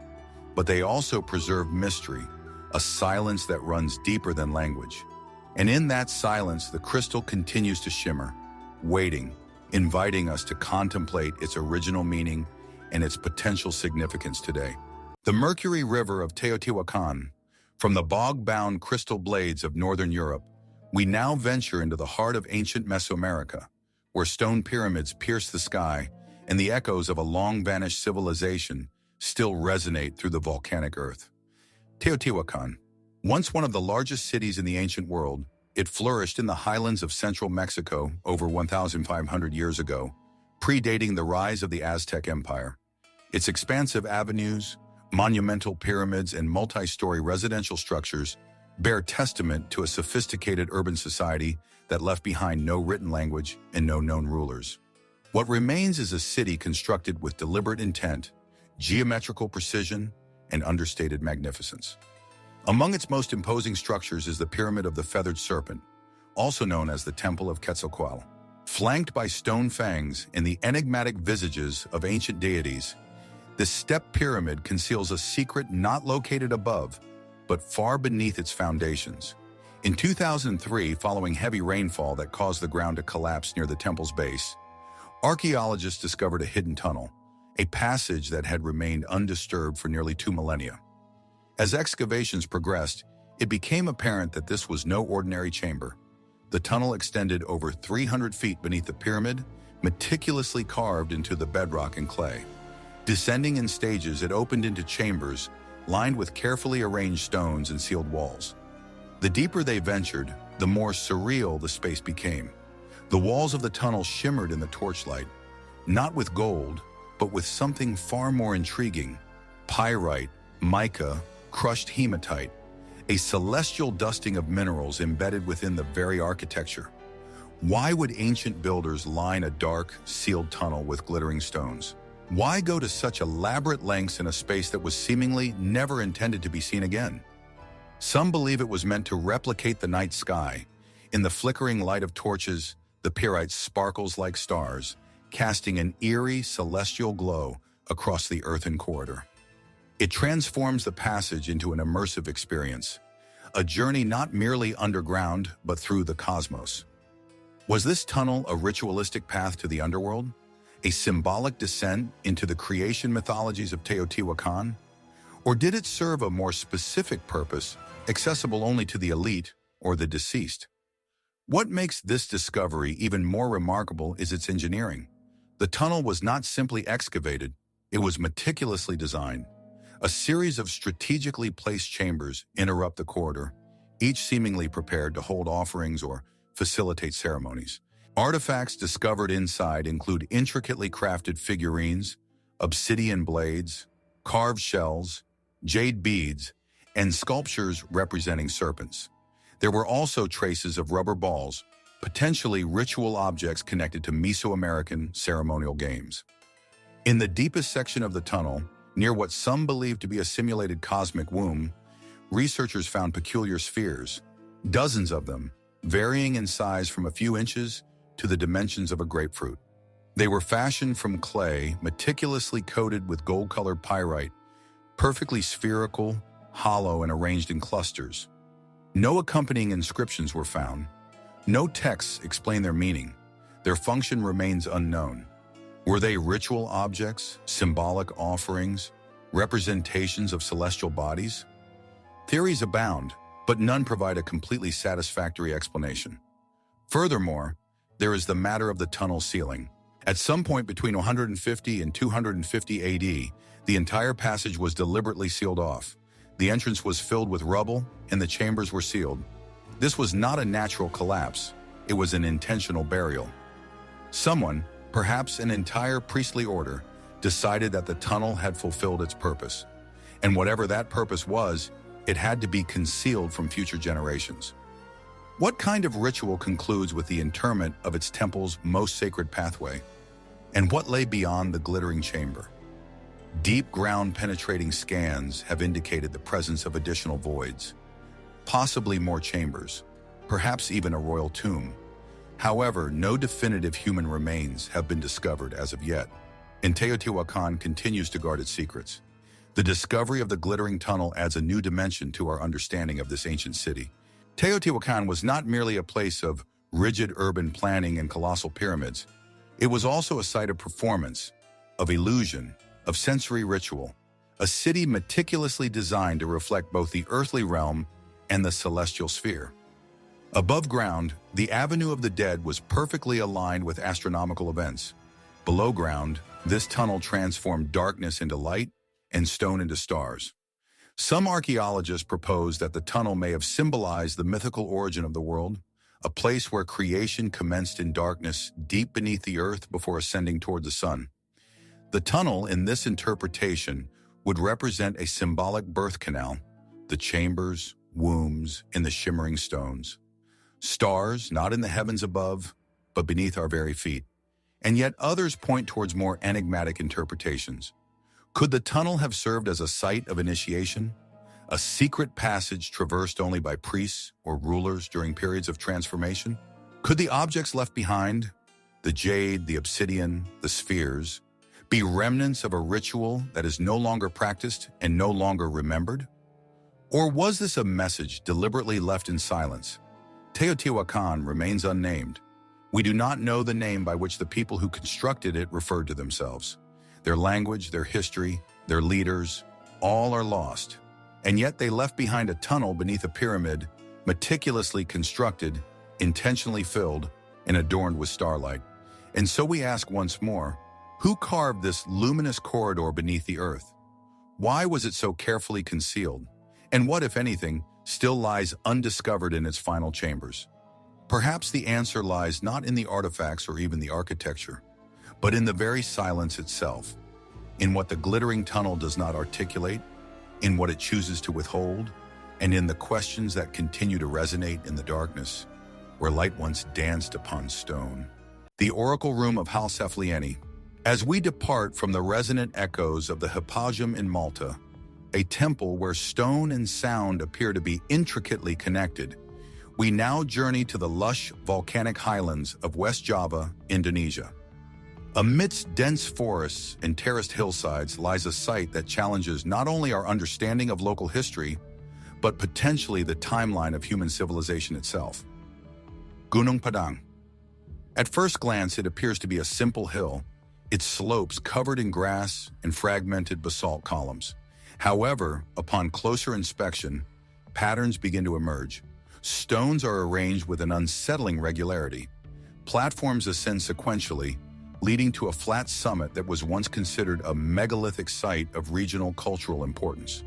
but they also preserve mystery, a silence that runs deeper than language. And in that silence, the crystal continues to shimmer, waiting, inviting us to contemplate its original meaning and its potential significance today. The Mercury River of Teotihuacan. From the bog-bound crystal blades of northern Europe, we now venture into the heart of ancient Mesoamerica, where stone pyramids pierce the sky and the echoes of a long-vanished civilization still resonate through the volcanic earth. Teotihuacan. Once one of the largest cities in the ancient world, it flourished in the highlands of central Mexico over 1,500 years ago, predating the rise of the Aztec Empire. Its expansive avenues, monumental pyramids, and multi-story residential structures bear testament to a sophisticated urban society that left behind no written language and no known rulers. What remains is a city constructed with deliberate intent, geometrical precision, and understated magnificence. Among its most imposing structures is the Pyramid of the Feathered Serpent, also known as the Temple of Quetzalcoatl. Flanked by stone fangs and the enigmatic visages of ancient deities, this step pyramid conceals a secret not located above, but far beneath its foundations. In 2003, following heavy rainfall that caused the ground to collapse near the temple's base, archaeologists discovered a hidden tunnel, a passage that had remained undisturbed for nearly 2 millennia. As excavations progressed, it became apparent that this was no ordinary chamber. The tunnel extended over 300 feet beneath the pyramid, meticulously carved into the bedrock and clay. Descending in stages, it opened into chambers lined with carefully arranged stones and sealed walls. The deeper they ventured, the more surreal the space became. The walls of the tunnel shimmered in the torchlight, not with gold, but with something far more intriguing: pyrite, mica, crushed hematite, a celestial dusting of minerals embedded within the very architecture. Why would ancient builders line a dark, sealed tunnel with glittering stones? Why go to such elaborate lengths in a space that was seemingly never intended to be seen again? Some believe it was meant to replicate the night sky. In the flickering light of torches, the pyrite sparkles like stars, casting an eerie, celestial glow across the earthen corridor. It transforms the passage into an immersive experience, a journey not merely underground, but through the cosmos. Was this tunnel a ritualistic path to the underworld? A symbolic descent into the creation mythologies of Teotihuacan? Or did it serve a more specific purpose, accessible only to the elite or the deceased? What makes this discovery even more remarkable is its engineering. The tunnel was not simply excavated, it was meticulously designed. A series of strategically placed chambers interrupt the corridor, each seemingly prepared to hold offerings or facilitate ceremonies. Artifacts discovered inside include intricately crafted figurines, obsidian blades, carved shells, jade beads, and sculptures representing serpents. There were also traces of rubber balls, potentially ritual objects connected to Mesoamerican ceremonial games. In the deepest section of the tunnel, near what some believe to be a simulated cosmic womb, researchers found peculiar spheres, dozens of them, varying in size from a few inches to the dimensions of a grapefruit. They were fashioned from clay, meticulously coated with gold-colored pyrite, perfectly spherical, hollow, and arranged in clusters. No accompanying inscriptions were found. No texts explain their meaning. Their function remains unknown. Were they ritual objects, symbolic offerings, representations of celestial bodies? Theories abound, but none provide a completely satisfactory explanation. Furthermore, there is the matter of the tunnel ceiling. At some point between 150 and 250 AD, the entire passage was deliberately sealed off. The entrance was filled with rubble, and the chambers were sealed. This was not a natural collapse. It was an intentional burial. Someone, perhaps an entire priestly order, decided that the tunnel had fulfilled its purpose. And whatever that purpose was, it had to be concealed from future generations. What kind of ritual concludes with the interment of its temple's most sacred pathway? And what lay beyond the glittering chamber? Deep ground-penetrating scans have indicated the presence of additional voids, possibly more chambers, perhaps even a royal tomb. However, no definitive human remains have been discovered as of yet, and Teotihuacan continues to guard its secrets. The discovery of the glittering tunnel adds a new dimension to our understanding of this ancient city, Teotihuacan was not merely a place of rigid urban planning and colossal pyramids. It was also a site of performance, of illusion, of sensory ritual, a city meticulously designed to reflect both the earthly realm and the celestial sphere. Above ground, the Avenue of the Dead was perfectly aligned with astronomical events. Below ground, this tunnel transformed darkness into light and stone into stars. Some archaeologists propose that the tunnel may have symbolized the mythical origin of the world, a place where creation commenced in darkness deep beneath the earth before ascending toward the sun. The tunnel, in this interpretation, would represent a symbolic birth canal, the chambers, wombs, in the shimmering stones. Stars, not in the heavens above, but beneath our very feet. And yet others point towards more enigmatic interpretations. Could the tunnel have served as a site of initiation? A secret passage traversed only by priests or rulers during periods of transformation? Could the objects left behind, the jade, the obsidian, the spheres, be remnants of a ritual that is no longer practiced and no longer remembered? Or was this a message deliberately left in silence? Teotihuacan remains unnamed. We do not know the name by which the people who constructed it referred to themselves. Their language, their history, their leaders, all are lost. And yet they left behind a tunnel beneath a pyramid, meticulously constructed, intentionally filled, and adorned with starlight. And so we ask once more, who carved this luminous corridor beneath the earth? Why was it so carefully concealed? And what, if anything, still lies undiscovered in its final chambers? Perhaps the answer lies not in the artifacts or even the architecture, but in the very silence itself, in what the glittering tunnel does not articulate, in what it chooses to withhold, and in the questions that continue to resonate in the darkness, where light once danced upon stone. The Oracle Room of Halseflieni. As we depart from the resonant echoes of the Hypogeum in Malta, a temple where stone and sound appear to be intricately connected, we now journey to the lush volcanic highlands of West Java, Indonesia. Amidst dense forests and terraced hillsides lies a site that challenges not only our understanding of local history, but potentially the timeline of human civilization itself. Gunnong Padang. At first glance, it appears to be a simple hill, its slopes covered in grass and fragmented basalt columns. However, upon closer inspection, patterns begin to emerge. Stones are arranged with an unsettling regularity. Platforms ascend sequentially, leading to a flat summit that was once considered a megalithic site of regional cultural importance.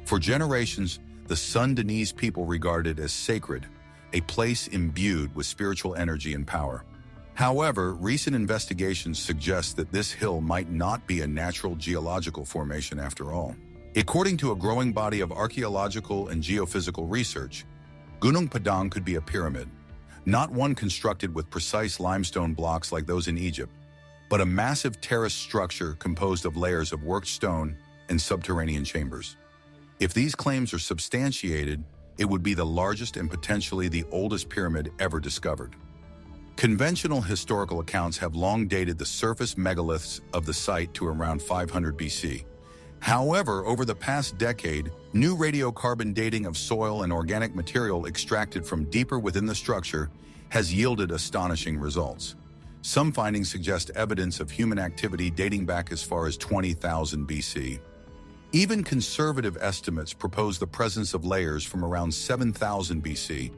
For generations, the Sundanese people regarded it as sacred, a place imbued with spiritual energy and power. However, recent investigations suggest that this hill might not be a natural geological formation after all. According to a growing body of archaeological and geophysical research, Gunnong Padang could be a pyramid, not one constructed with precise limestone blocks like those in Egypt, but a massive terraced structure composed of layers of worked stone and subterranean chambers. If these claims are substantiated, it would be the largest and potentially the oldest pyramid ever discovered. Conventional historical accounts have long dated the surface megaliths of the site to around 500 BC. However, over the past decade, new radiocarbon dating of soil and organic material extracted from deeper within the structure has yielded astonishing results. Some findings suggest evidence of human activity dating back as far as 20,000 BC. Even conservative estimates propose the presence of layers from around 7,000 BC.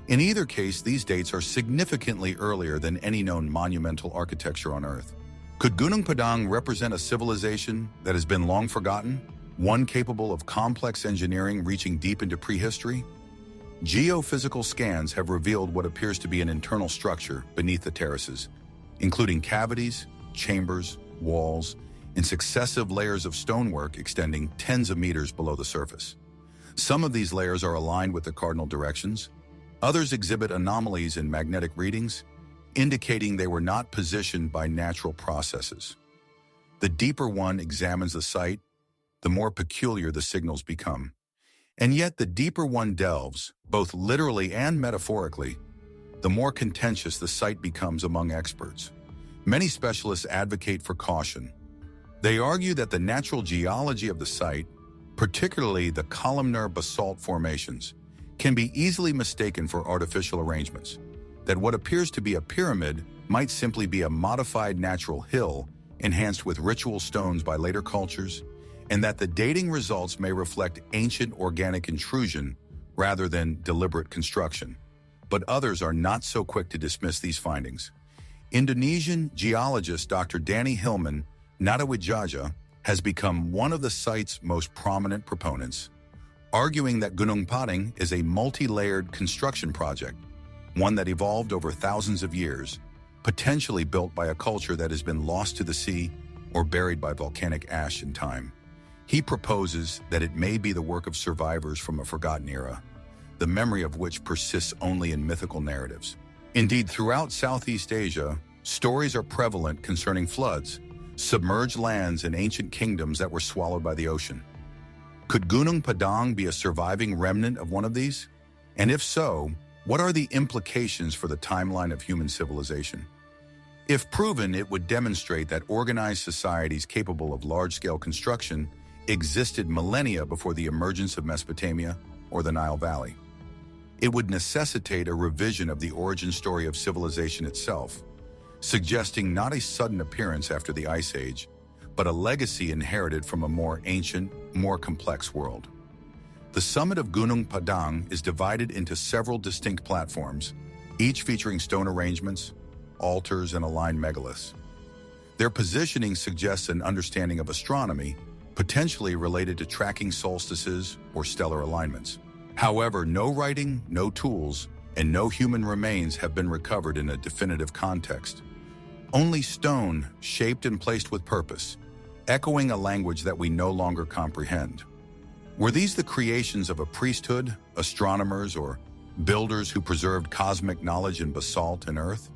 In either case, these dates are significantly earlier than any known monumental architecture on Earth. Could Gunnong Padang represent a civilization that has been long forgotten, one capable of complex engineering reaching deep into prehistory? Geophysical scans have revealed what appears to be an internal structure beneath the terraces, including cavities, chambers, walls, and successive layers of stonework extending tens of meters below the surface. Some of these layers are aligned with the cardinal directions. Others exhibit anomalies in magnetic readings, indicating they were not positioned by natural processes. The deeper one examines the site, the more peculiar the signals become. And yet the deeper one delves, both literally and metaphorically, the more contentious the site becomes among experts. Many specialists advocate for caution. They argue that the natural geology of the site, particularly the columnar basalt formations, can be easily mistaken for artificial arrangements, that what appears to be a pyramid might simply be a modified natural hill enhanced with ritual stones by later cultures, and that the dating results may reflect ancient organic intrusion rather than deliberate construction. But others are not so quick to dismiss these findings. Indonesian geologist Dr. Danny Hillman Natawijaja has become one of the site's most prominent proponents, arguing that Gunnong Padang is a multi-layered construction project, one that evolved over thousands of years, potentially built by a culture that has been lost to the sea or buried by volcanic ash in time. He proposes that it may be the work of survivors from a forgotten era, the memory of which persists only in mythical narratives. Indeed, throughout Southeast Asia, stories are prevalent concerning floods, submerged lands, and ancient kingdoms that were swallowed by the ocean. Could Gunnong Padang be a surviving remnant of one of these? And if so, what are the implications for the timeline of human civilization? If proven, it would demonstrate that organized societies capable of large-scale construction existed millennia before the emergence of Mesopotamia or the Nile Valley. It would necessitate a revision of the origin story of civilization itself, suggesting not a sudden appearance after the Ice Age, but a legacy inherited from a more ancient, more complex world. The summit of Gunnong Padang is divided into several distinct platforms, each featuring stone arrangements, altars, and aligned megaliths. Their positioning suggests an understanding of astronomy, potentially related to tracking solstices or stellar alignments. However, no writing, no tools, and no human remains have been recovered in a definitive context. Only stone, shaped and placed with purpose, echoing a language that we no longer comprehend. Were these the creations of a priesthood, astronomers, or builders who preserved cosmic knowledge in basalt and earth?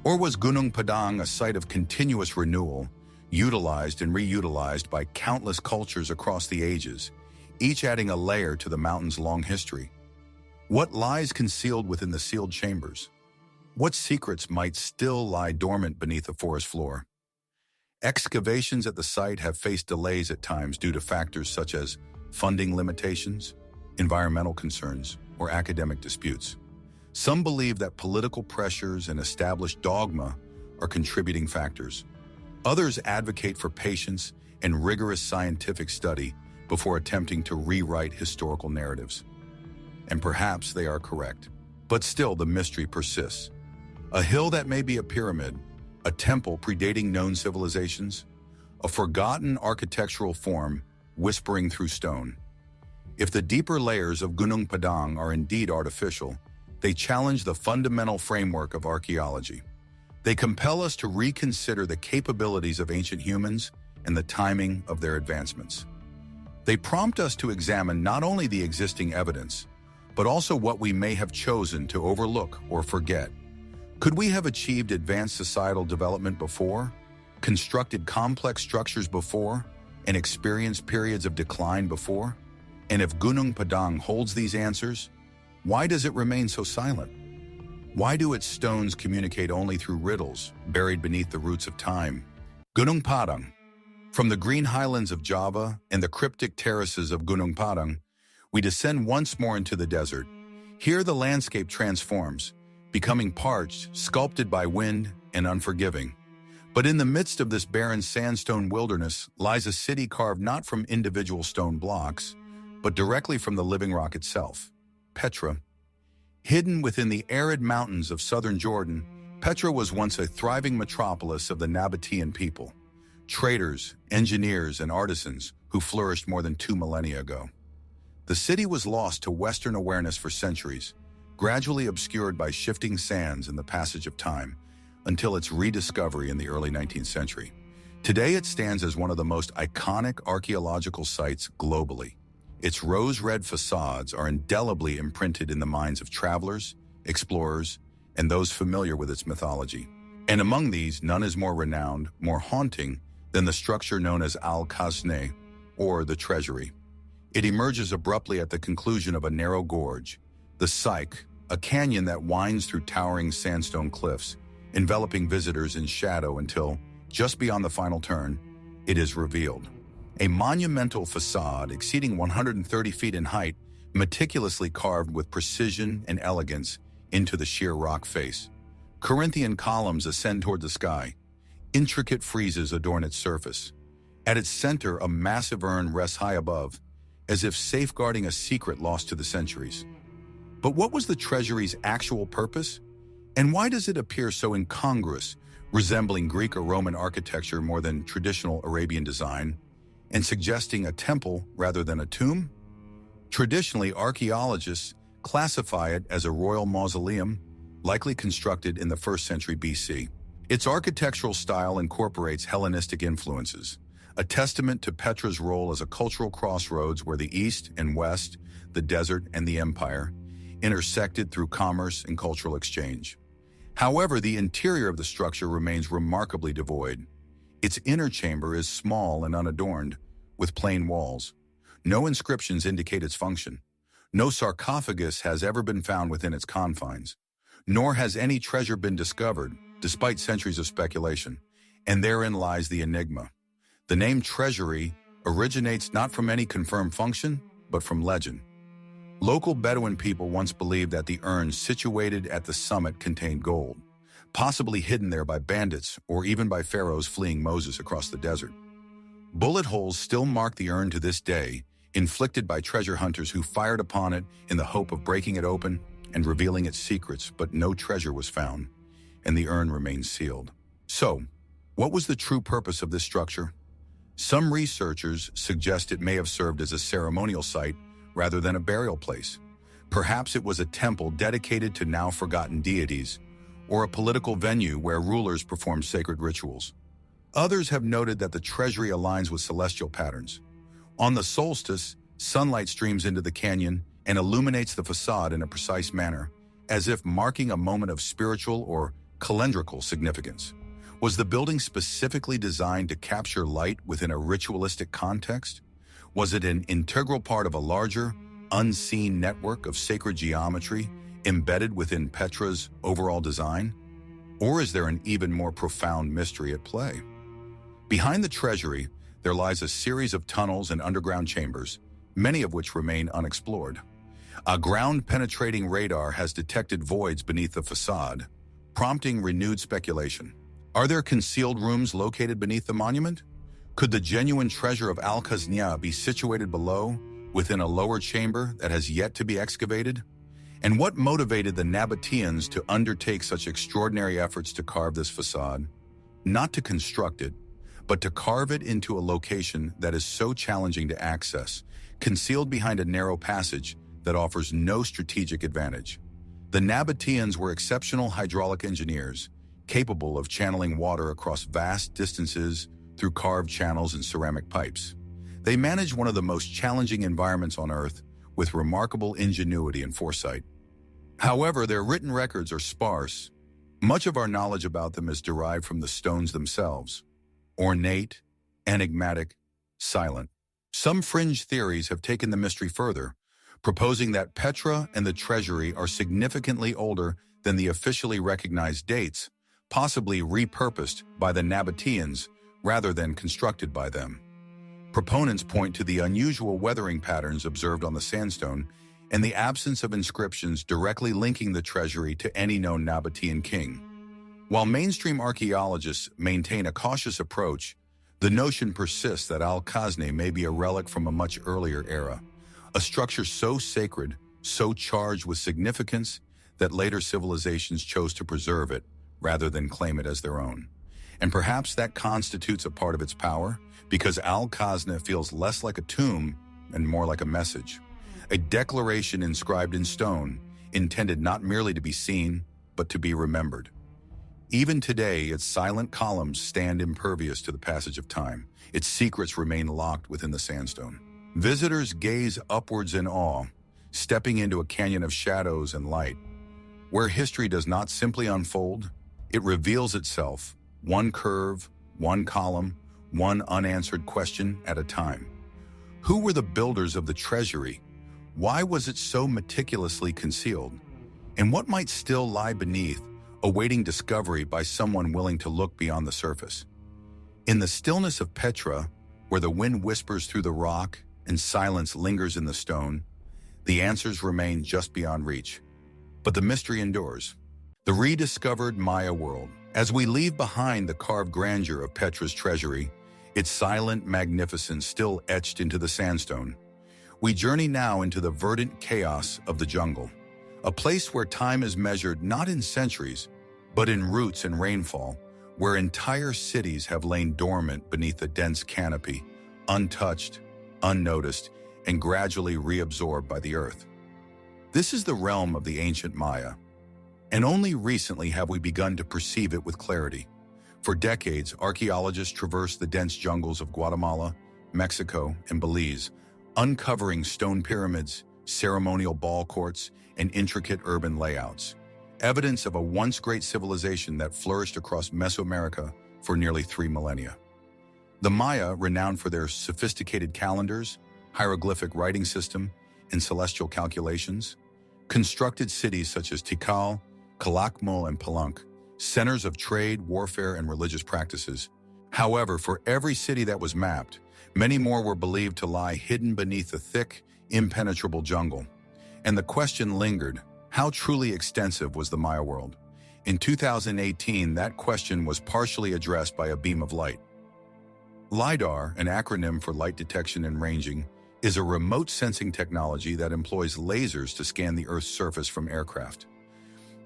Or was Gunnong Padang a site of continuous renewal, utilized and reutilized by countless cultures across the ages, each adding a layer to the mountain's long history? What lies concealed within the sealed chambers? What secrets might still lie dormant beneath the forest floor? Excavations at the site have faced delays at times due to factors such as funding limitations, environmental concerns, or academic disputes. Some believe that political pressures and established dogma are contributing factors. Others advocate for patience and rigorous scientific study before attempting to rewrite historical narratives. And perhaps they are correct. But still, the mystery persists. A hill that may be a pyramid, a temple predating known civilizations, a forgotten architectural form whispering through stone. If the deeper layers of Gunnong Padang are indeed artificial, they challenge the fundamental framework of archaeology. They compel us to reconsider the capabilities of ancient humans and the timing of their advancements. They prompt us to examine not only the existing evidence, but also what we may have chosen to overlook or forget. Could we have achieved advanced societal development before, constructed complex structures before, and experienced periods of decline before? And if Gunnong Padang holds these answers, why does it remain so silent? Why do its stones communicate only through riddles buried beneath the roots of time? Gunnong Padang. From the green highlands of Java and the cryptic terraces of Gunnong Padang, we descend once more into the desert. Here the landscape transforms, becoming parched, sculpted by wind, and unforgiving. But in the midst of this barren sandstone wilderness lies a city carved not from individual stone blocks, but directly from the living rock itself, Petra. Hidden within the arid mountains of southern Jordan, Petra was once a thriving metropolis of the Nabatean people, traders, engineers, and artisans who flourished more than 2 millennia ago. The city was lost to Western awareness for centuries, gradually obscured by shifting sands and the passage of time, until its rediscovery in the early 19th century. Today it stands as one of the most iconic archaeological sites globally. Its rose-red facades are indelibly imprinted in the minds of travelers, explorers, and those familiar with its mythology. And among these, none is more renowned, more haunting, than the structure known as Al-Khazne, or the Treasury. It emerges abruptly at the conclusion of a narrow gorge, the Syke, a canyon that winds through towering sandstone cliffs, enveloping visitors in shadow until, just beyond the final turn, it is revealed. A monumental facade exceeding 130 feet in height meticulously carved with precision and elegance into the sheer rock face. Corinthian columns ascend toward the sky. Intricate friezes adorn its surface. At its center, a massive urn rests high above, as if safeguarding a secret lost to the centuries. But what was the treasury's actual purpose? And why does it appear so incongruous, resembling Greek or Roman architecture more than traditional Arabian design, and suggesting a temple rather than a tomb? Traditionally, archaeologists classify it as a royal mausoleum, likely constructed in the 1st century BC. Its architectural style incorporates Hellenistic influences, a testament to Petra's role as a cultural crossroads where the East and West, the desert and the empire, intersected through commerce and cultural exchange. However, the interior of the structure remains remarkably devoid. Its inner chamber is small and unadorned, with plain walls. No inscriptions indicate its function. No sarcophagus has ever been found within its confines, nor has any treasure been discovered, despite centuries of speculation. And therein lies the enigma. The name treasury originates not from any confirmed function, but from legend. Local Bedouin people once believed that the urn situated at the summit contained gold, possibly hidden there by bandits or even by pharaohs fleeing Moses across the desert. Bullet holes still mark the urn to this day, inflicted by treasure hunters who fired upon it in the hope of breaking it open and revealing its secrets, but no treasure was found, and the urn remains sealed. So, what was the true purpose of this structure? Some researchers suggest it may have served as a ceremonial site rather than a burial place. Perhaps it was a temple dedicated to now-forgotten deities, or a political venue where rulers performed sacred rituals. Others have noted that the treasury aligns with celestial patterns. On the solstice, sunlight streams into the canyon and illuminates the facade in a precise manner, as if marking a moment of spiritual or calendrical significance. Was the building specifically designed to capture light within a ritualistic context? Was it an integral part of a larger, unseen network of sacred geometry embedded within Petra's overall design? Or is there an even more profound mystery at play? Behind the treasury, there lies a series of tunnels and underground chambers, many of which remain unexplored. A ground-penetrating radar has detected voids beneath the facade, prompting renewed speculation. Are there concealed rooms located beneath the monument? Could the genuine treasure of Al-Khaznia be situated below, within a lower chamber that has yet to be excavated? And what motivated the Nabateans to undertake such extraordinary efforts to carve this facade? Not to construct it, but to carve it into a location that is so challenging to access, concealed behind a narrow passage that offers no strategic advantage. The Nabateans were exceptional hydraulic engineers, capable of channeling water across vast distances through carved channels and ceramic pipes. They managed one of the most challenging environments on Earth with remarkable ingenuity and foresight. However, their written records are sparse. Much of our knowledge about them is derived from the stones themselves. Ornate, enigmatic, silent. Some fringe theories have taken the mystery further, proposing that Petra and the treasury are significantly older than the officially recognized dates, possibly repurposed by the Nabateans rather than constructed by them. Proponents point to the unusual weathering patterns observed on the sandstone and the absence of inscriptions directly linking the treasury to any known Nabatean king. While mainstream archaeologists maintain a cautious approach, the notion persists that Al-Khazne may be a relic from a much earlier era, a structure so sacred, so charged with significance, that later civilizations chose to preserve it rather than claim it as their own. And perhaps that constitutes a part of its power, because Al-Khazne feels less like a tomb and more like a message, a declaration inscribed in stone, intended not merely to be seen, but to be remembered. Even today, its silent columns stand impervious to the passage of time. Its secrets remain locked within the sandstone. Visitors gaze upwards in awe, stepping into a canyon of shadows and light, where history does not simply unfold, it reveals itself, one curve, one column, one unanswered question at a time. Who were the builders of the treasury? Why was it so meticulously concealed? And what might still lie beneath, awaiting discovery by someone willing to look beyond the surface? In the stillness of Petra, where the wind whispers through the rock and silence lingers in the stone, The answers remain just beyond reach. But the mystery endures. The rediscovered Maya world. As we leave behind the carved grandeur of Petra's treasury, its silent magnificence still etched into the sandstone, we journey now into the verdant chaos of the jungle, a place where time is measured not in centuries, but in roots and rainfall, where entire cities have lain dormant beneath a dense canopy, untouched, unnoticed, and gradually reabsorbed by the earth. This is the realm of the ancient Maya, and only recently have we begun to perceive it with clarity. For decades, archaeologists traversed the dense jungles of Guatemala, Mexico, and Belize, uncovering stone pyramids, ceremonial ball courts, and intricate urban layouts, evidence of a once great civilization that flourished across Mesoamerica for nearly 3 millennia. The Maya, renowned for their sophisticated calendars, hieroglyphic writing system, and celestial calculations, constructed cities such as Tikal, Calakmul, and Palenque, centers of trade, warfare, and religious practices. However, for every city that was mapped, many more were believed to lie hidden beneath the thick, impenetrable jungle. And the question lingered, how truly extensive was the Maya world? In 2018, that question was partially addressed by a beam of light. LiDAR, an acronym for light detection and ranging, is a remote sensing technology that employs lasers to scan the Earth's surface from aircraft.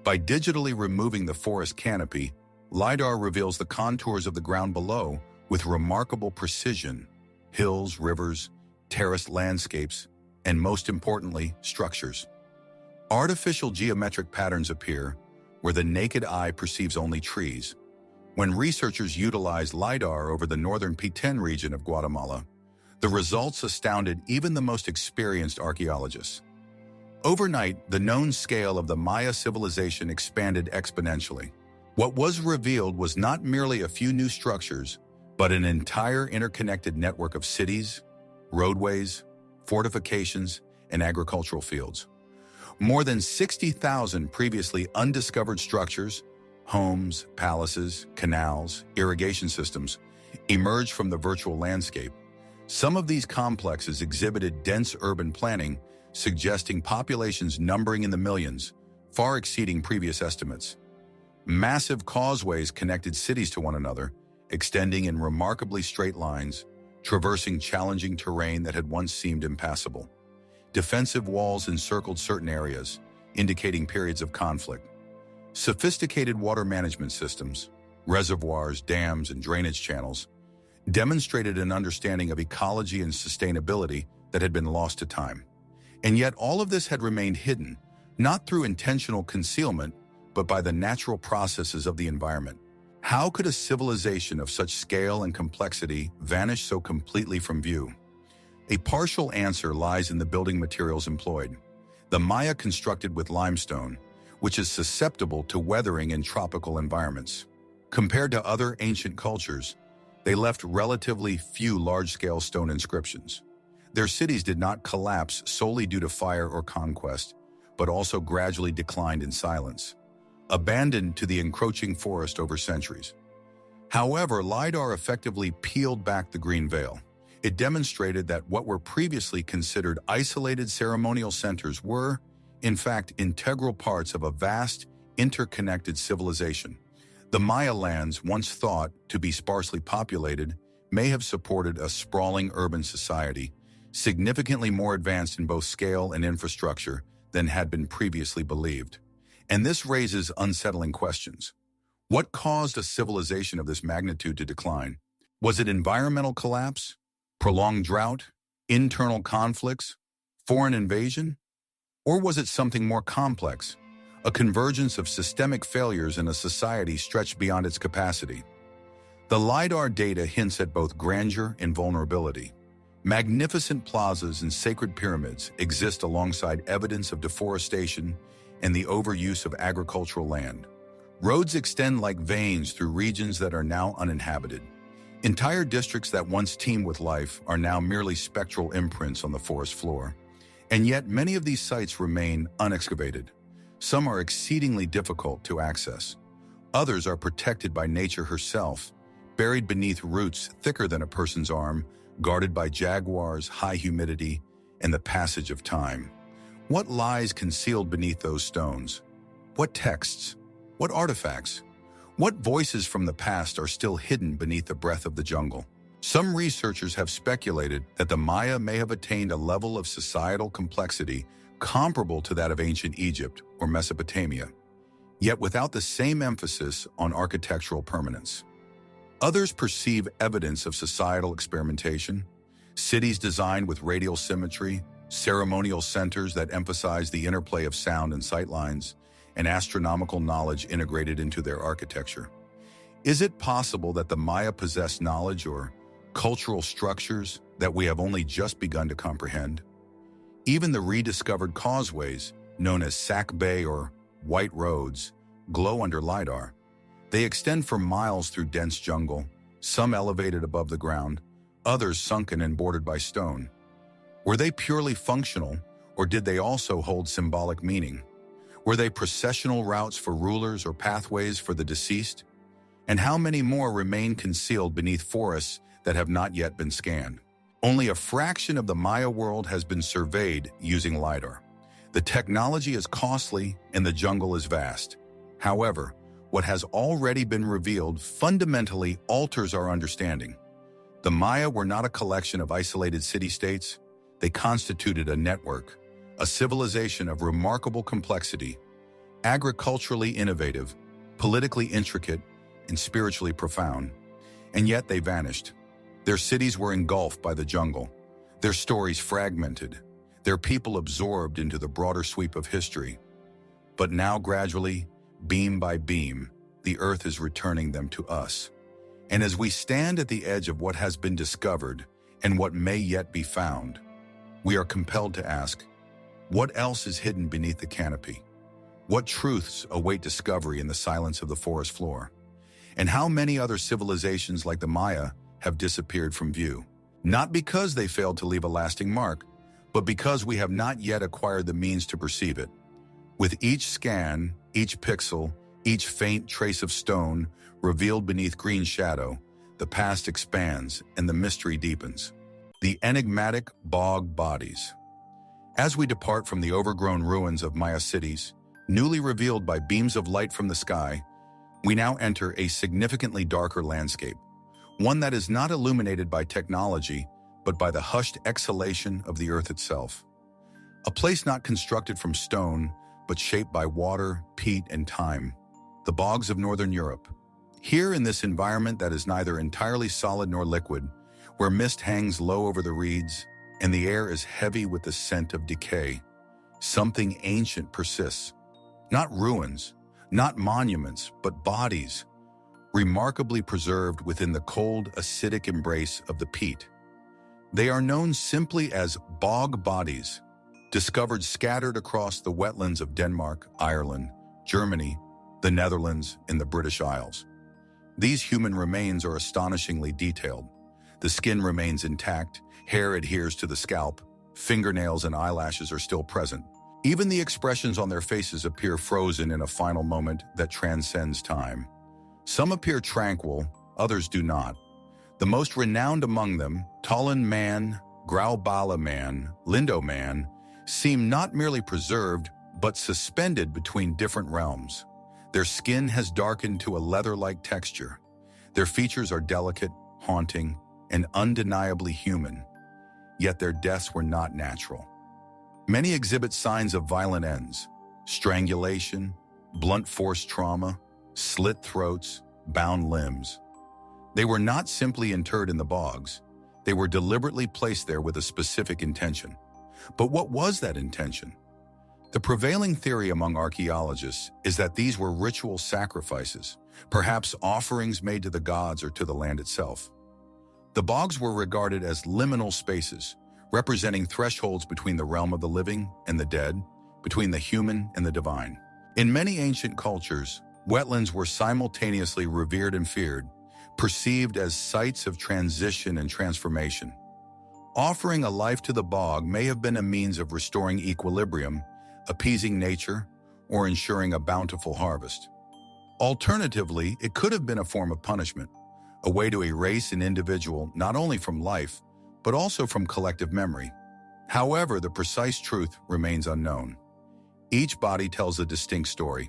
By digitally removing the forest canopy, LiDAR reveals the contours of the ground below with remarkable precision: hills, rivers, terraced landscapes, and most importantly, structures. Artificial geometric patterns appear where the naked eye perceives only trees. When researchers utilized LiDAR over the northern Petén region of Guatemala, the results astounded even the most experienced archaeologists. Overnight, the known scale of the Maya civilization expanded exponentially. What was revealed was not merely a few new structures, but an entire interconnected network of cities, roadways, fortifications, and agricultural fields. More than 60,000 previously undiscovered structures, homes, palaces, canals, irrigation systems, emerged from the virtual landscape. Some of these complexes exhibited dense urban planning, suggesting populations numbering in the millions, far exceeding previous estimates. Massive causeways connected cities to one another, extending in remarkably straight lines, traversing challenging terrain that had once seemed impassable. Defensive walls encircled certain areas, indicating periods of conflict. Sophisticated water management systems, reservoirs, dams, and drainage channels, demonstrated an understanding of ecology and sustainability that had been lost to time. And yet all of this had remained hidden, not through intentional concealment, but by the natural processes of the environment. How could a civilization of such scale and complexity vanish so completely from view? A partial answer lies in the building materials employed. The Maya constructed with limestone, which is susceptible to weathering in tropical environments. Compared to other ancient cultures, they left relatively few large-scale stone inscriptions. Their cities did not collapse solely due to fire or conquest, but also gradually declined in silence, abandoned to the encroaching forest over centuries. However, LiDAR effectively peeled back the green veil. It demonstrated that what were previously considered isolated ceremonial centers were, in fact, integral parts of a vast, interconnected civilization. The Maya lands, once thought to be sparsely populated, may have supported a sprawling urban society, significantly more advanced in both scale and infrastructure than had been previously believed. And this raises unsettling questions. What caused a civilization of this magnitude to decline? Was it environmental collapse, prolonged drought, internal conflicts, foreign invasion? Or was it something more complex, a convergence of systemic failures in a society stretched beyond its capacity? The LiDAR data hints at both grandeur and vulnerability. Magnificent plazas and sacred pyramids exist alongside evidence of deforestation and the overuse of agricultural land. Roads extend like veins through regions that are now uninhabited. Entire districts that once teemed with life are now merely spectral imprints on the forest floor. And yet many of these sites remain unexcavated. Some are exceedingly difficult to access. Others are protected by nature herself, buried beneath roots thicker than a person's arm, guarded by jaguars, high humidity, and the passage of time. What lies concealed beneath those stones? What texts? What artifacts? What voices from the past are still hidden beneath the breath of the jungle? Some researchers have speculated that the Maya may have attained a level of societal complexity comparable to that of ancient Egypt or Mesopotamia, yet without the same emphasis on architectural permanence. Others perceive evidence of societal experimentation, cities designed with radial symmetry, ceremonial centers that emphasize the interplay of sound and sightlines, and astronomical knowledge integrated into their architecture. Is it possible that the Maya possessed knowledge or cultural structures that we have only just begun to comprehend? Even the rediscovered causeways, known as Sac Bay or White Roads, glow under LiDAR. They extend for miles through dense jungle, some elevated above the ground, others sunken and bordered by stone. Were they purely functional, or did they also hold symbolic meaning? Were they processional routes for rulers or pathways for the deceased? And how many more remain concealed beneath forests that have not yet been scanned? Only a fraction of the Maya world has been surveyed using LiDAR. The technology is costly and the jungle is vast. However, what has already been revealed fundamentally alters our understanding. The Maya were not a collection of isolated city-states. They constituted a network, a civilization of remarkable complexity, agriculturally innovative, politically intricate, and spiritually profound. And yet they vanished. Their cities were engulfed by the jungle, their stories fragmented, their people absorbed into the broader sweep of history. But now gradually, beam by beam, the earth is returning them to us. And as we stand at the edge of what has been discovered and what may yet be found, we are compelled to ask, what else is hidden beneath the canopy? What truths await discovery in the silence of the forest floor? And how many other civilizations like the Maya have disappeared from view? Not because they failed to leave a lasting mark, but because we have not yet acquired the means to perceive it. With each scan, each pixel, each faint trace of stone revealed beneath green shadow, the past expands and the mystery deepens. The enigmatic bog bodies. As we depart from the overgrown ruins of Maya cities, newly revealed by beams of light from the sky, we now enter a significantly darker landscape, one that is not illuminated by technology, but by the hushed exhalation of the earth itself. A place not constructed from stone, but shaped by water, peat, and time. The bogs of northern Europe. Here in this environment that is neither entirely solid nor liquid, where mist hangs low over the reeds, and the air is heavy with the scent of decay, something ancient persists. Not ruins, not monuments, but bodies, remarkably preserved within the cold, acidic embrace of the peat. They are known simply as bog bodies, discovered scattered across the wetlands of Denmark, Ireland, Germany, the Netherlands, and the British Isles. These human remains are astonishingly detailed. The skin remains intact, hair adheres to the scalp, fingernails and eyelashes are still present. Even the expressions on their faces appear frozen in a final moment that transcends time. Some appear tranquil, others do not. The most renowned among them, Tollin Man, Graubala Man, Lindo Man, seem not merely preserved, but suspended between different realms. Their skin has darkened to a leather-like texture. Their features are delicate, haunting, and undeniably human. Yet their deaths were not natural. Many exhibit signs of violent ends: strangulation, blunt force trauma, slit throats, bound limbs. They were not simply interred in the bogs. They were deliberately placed there with a specific intention. But what was that intention? The prevailing theory among archaeologists is that these were ritual sacrifices, perhaps offerings made to the gods or to the land itself. The bogs were regarded as liminal spaces, representing thresholds between the realm of the living and the dead, between the human and the divine. In many ancient cultures, wetlands were simultaneously revered and feared, perceived as sites of transition and transformation. Offering a life to the bog may have been a means of restoring equilibrium, appeasing nature, or ensuring a bountiful harvest. Alternatively, it could have been a form of punishment, a way to erase an individual not only from life, but also from collective memory. However, the precise truth remains unknown. Each body tells a distinct story.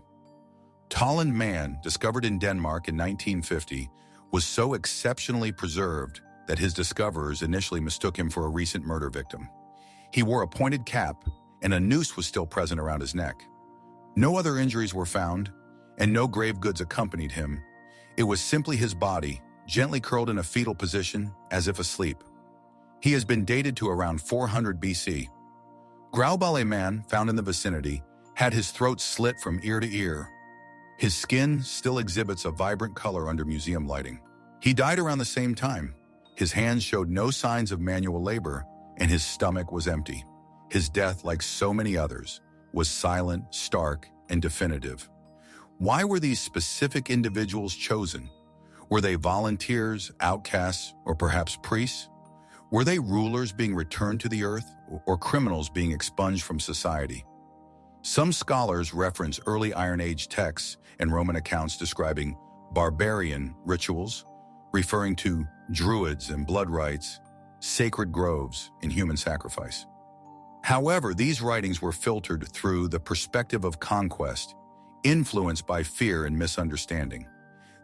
Tolland Man, discovered in Denmark in 1950, was so exceptionally preserved that his discoverers initially mistook him for a recent murder victim. He wore a pointed cap, and a noose was still present around his neck. No other injuries were found, and no grave goods accompanied him. It was simply his body, gently curled in a fetal position, as if asleep. He has been dated to around 400 BC. Grauballe Man, found in the vicinity, had his throat slit from ear to ear. His skin still exhibits a vibrant color under museum lighting. He died around the same time. His hands showed no signs of manual labor, and his stomach was empty. His death, like so many others, was silent, stark, and definitive. Why were these specific individuals chosen? Were they volunteers, outcasts, or perhaps priests? Were they rulers being returned to the earth, or criminals being expunged from society? Some scholars reference early Iron Age texts and Roman accounts describing barbarian rituals, referring to druids and blood rites, sacred groves, and human sacrifice. However, these writings were filtered through the perspective of conquest, influenced by fear and misunderstanding.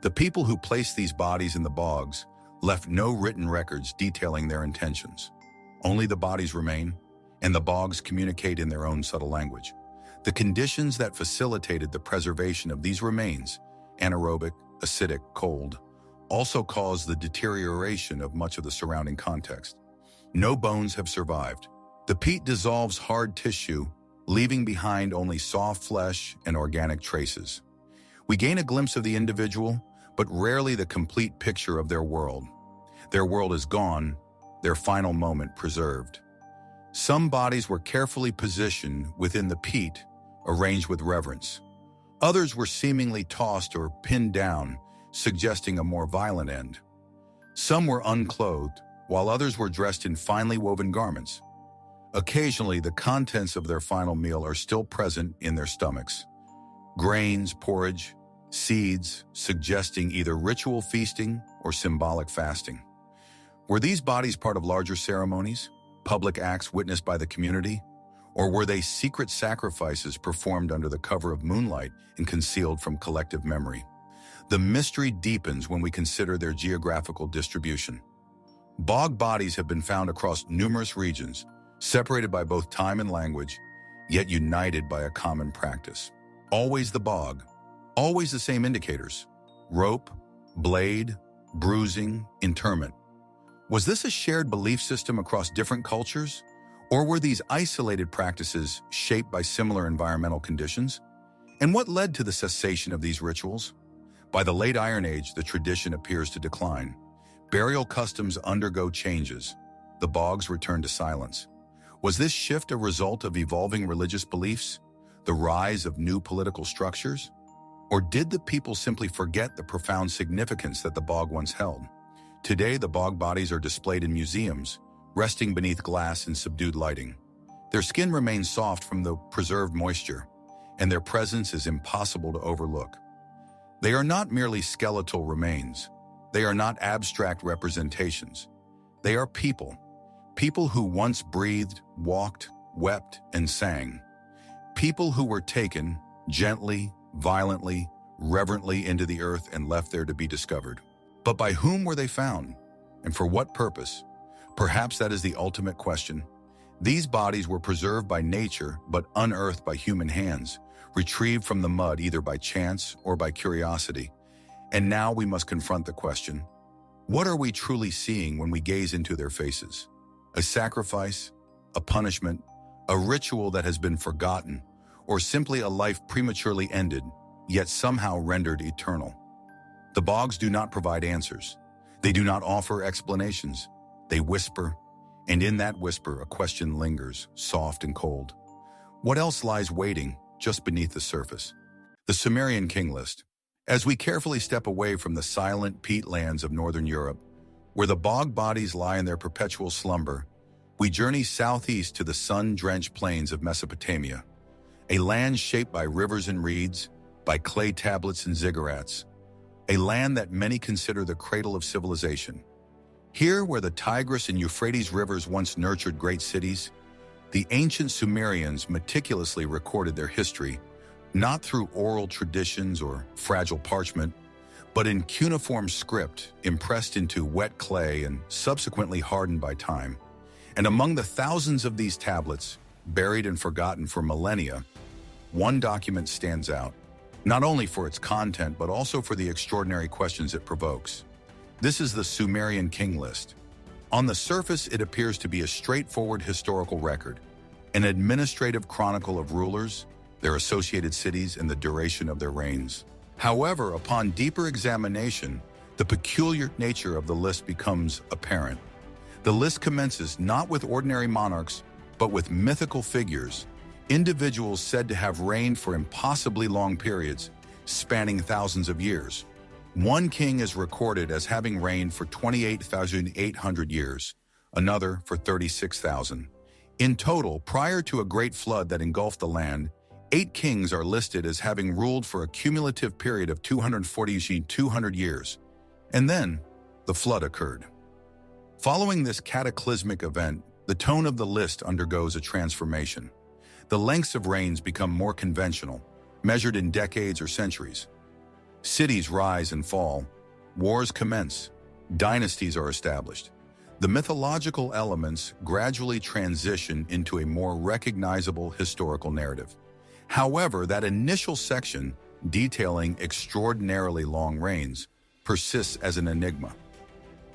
The people who placed these bodies in the bogs left no written records detailing their intentions. Only the bodies remain, and the bogs communicate in their own subtle language. The conditions that facilitated the preservation of these remains, anaerobic, acidic, cold, also caused the deterioration of much of the surrounding context. No bones have survived. The peat dissolves hard tissue, leaving behind only soft flesh and organic traces. We gain a glimpse of the individual, but rarely the complete picture of their world. Their world is gone, their final moment preserved. Some bodies were carefully positioned within the peat, arranged with reverence. Others were seemingly tossed or pinned down, suggesting a more violent end. Some were unclothed, while others were dressed in finely woven garments. Occasionally, the contents of their final meal are still present in their stomachs. Grains, porridge, seeds, suggesting either ritual feasting or symbolic fasting. Were these bodies part of larger ceremonies, public acts witnessed by the community, or were they secret sacrifices performed under the cover of moonlight and concealed from collective memory? The mystery deepens when we consider their geographical distribution. Bog bodies have been found across numerous regions, separated by both time and language, yet united by a common practice. Always the bog, always the same indicators: rope, blade, bruising, interment. Was this a shared belief system across different cultures, or were these isolated practices shaped by similar environmental conditions? And what led to the cessation of these rituals? By the late Iron Age, the tradition appears to decline. Burial customs undergo changes. The bogs return to silence. Was this shift a result of evolving religious beliefs, the rise of new political structures? Or did the people simply forget the profound significance that the bog once held? Today, the bog bodies are displayed in museums, resting beneath glass in subdued lighting. Their skin remains soft from the preserved moisture, and their presence is impossible to overlook. They are not merely skeletal remains. They are not abstract representations. They are people. People who once breathed, walked, wept, and sang. People who were taken gently, violently, reverently into the earth and left there to be discovered. But by whom were they found? And for what purpose? Perhaps that is the ultimate question. These bodies were preserved by nature, but unearthed by human hands, retrieved from the mud either by chance or by curiosity. And now we must confront the question: what are we truly seeing when we gaze into their faces? A sacrifice, a punishment, a ritual that has been forgotten, or simply a life prematurely ended, yet somehow rendered eternal? The bogs do not provide answers. They do not offer explanations. They whisper, and in that whisper, a question lingers, soft and cold. What else lies waiting just beneath the surface? The Sumerian king list. As we carefully step away from the silent peatlands of northern Europe, where the bog bodies lie in their perpetual slumber, we journey southeast to the sun-drenched plains of Mesopotamia, a land shaped by rivers and reeds, by clay tablets and ziggurats, a land that many consider the cradle of civilization. Here, where the Tigris and Euphrates rivers once nurtured great cities, The ancient Sumerians meticulously recorded their history, not through oral traditions or fragile parchment, but in cuneiform script impressed into wet clay and subsequently hardened by time. And among the thousands of these tablets, buried and forgotten for millennia, one document stands out, not only for its content but also for the extraordinary questions it provokes. This is the Sumerian king list. On the surface, it appears to be a straightforward historical record, an administrative chronicle of rulers, their associated cities, and the duration of their reigns. However, upon deeper examination, the peculiar nature of the list becomes apparent. The list commences not with ordinary monarchs, but with mythical figures, individuals said to have reigned for impossibly long periods, spanning thousands of years. One king is recorded as having reigned for 28,800 years, another for 36,000. In total, prior to a great flood that engulfed the land, 8 kings are listed as having ruled for a cumulative period of 200 years. And then, the flood occurred. Following this cataclysmic event, the tone of the list undergoes a transformation. The lengths of reigns become more conventional, measured in decades or centuries. Cities rise and fall, wars commence, dynasties are established. The mythological elements gradually transition into a more recognizable historical narrative. However, that initial section, detailing extraordinarily long reigns, persists as an enigma.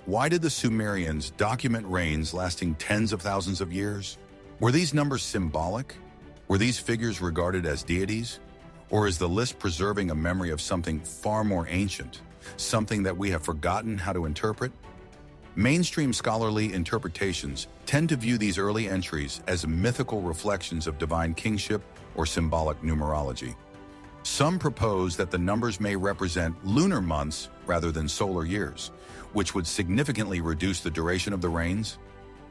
Why did the Sumerians document reigns lasting tens of thousands of years? Were these numbers symbolic? Were these figures regarded as deities? Or is the list preserving a memory of something far more ancient, something that we have forgotten how to interpret? Mainstream scholarly interpretations tend to view these early entries as mythical reflections of divine kingship or symbolic numerology. Some propose that the numbers may represent lunar months rather than solar years, which would significantly reduce the duration of the reigns.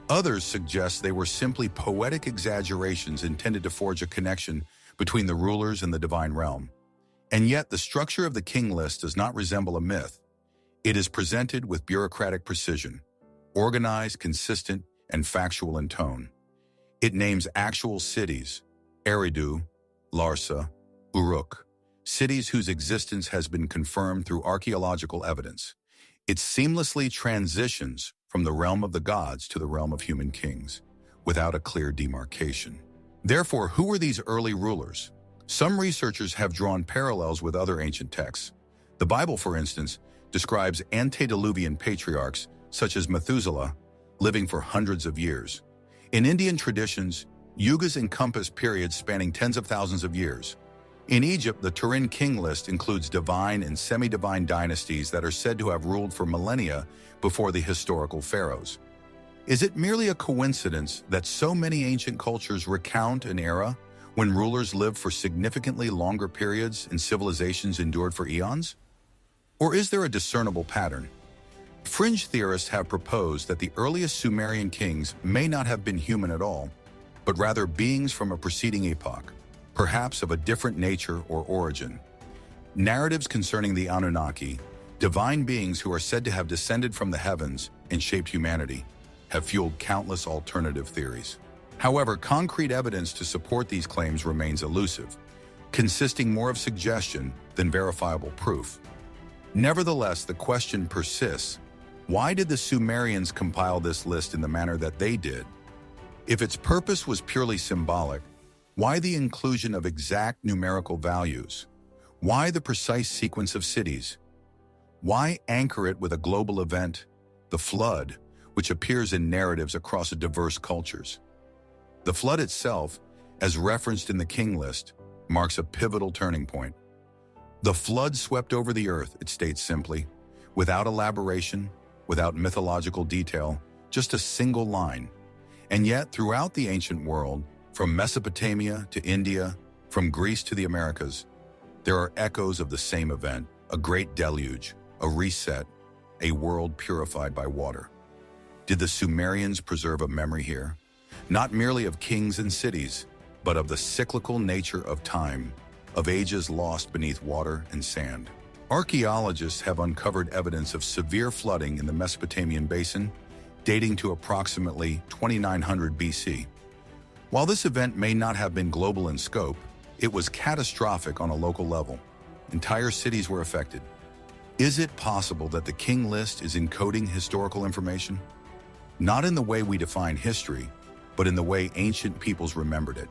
Others suggest they were simply poetic exaggerations intended to forge a connection between the rulers and the divine realm. And yet, the structure of the king list does not resemble a myth. It is presented with bureaucratic precision, organized, consistent, and factual in tone. It names actual cities, Eridu, Larsa, Uruk, cities whose existence has been confirmed through archaeological evidence. It seamlessly transitions from the realm of the gods to the realm of human kings, without a clear demarcation. Therefore, who were these early rulers? Some researchers have drawn parallels with other ancient texts. The Bible, for instance, describes antediluvian patriarchs, such as Methuselah, living for hundreds of years. In Indian traditions, yugas encompass periods spanning tens of thousands of years. In Egypt, the Turin king list includes divine and semi-divine dynasties that are said to have ruled for millennia before the historical pharaohs. Is it merely a coincidence that so many ancient cultures recount an era when rulers lived for significantly longer periods and civilizations endured for eons? Or is there a discernible pattern? Fringe theorists have proposed that the earliest Sumerian kings may not have been human at all, but rather beings from a preceding epoch, perhaps of a different nature or origin. Narratives concerning the Anunnaki, divine beings who are said to have descended from the heavens and shaped humanity, have fueled countless alternative theories. However, concrete evidence to support these claims remains elusive, consisting more of suggestion than verifiable proof. Nevertheless, the question persists: why did the Sumerians compile this list in the manner that they did? If its purpose was purely symbolic, why the inclusion of exact numerical values? Why the precise sequence of cities? Why anchor it with a global event, the flood, which appears in narratives across diverse cultures? The flood itself, as referenced in the king list, marks a pivotal turning point. The flood swept over the earth, it states simply, without elaboration, without mythological detail, just a single line. And yet, throughout the ancient world, from Mesopotamia to India, from Greece to the Americas, there are echoes of the same event: a great deluge, a reset, a world purified by water. Did the Sumerians preserve a memory here? Not merely of kings and cities, but of the cyclical nature of time, of ages lost beneath water and sand. Archaeologists have uncovered evidence of severe flooding in the Mesopotamian basin, dating to approximately 2900 BC. While this event may not have been global in scope, it was catastrophic on a local level. Entire cities were affected. Is it possible that the king list is encoding historical information? Not in the way we define history, but in the way ancient peoples remembered it.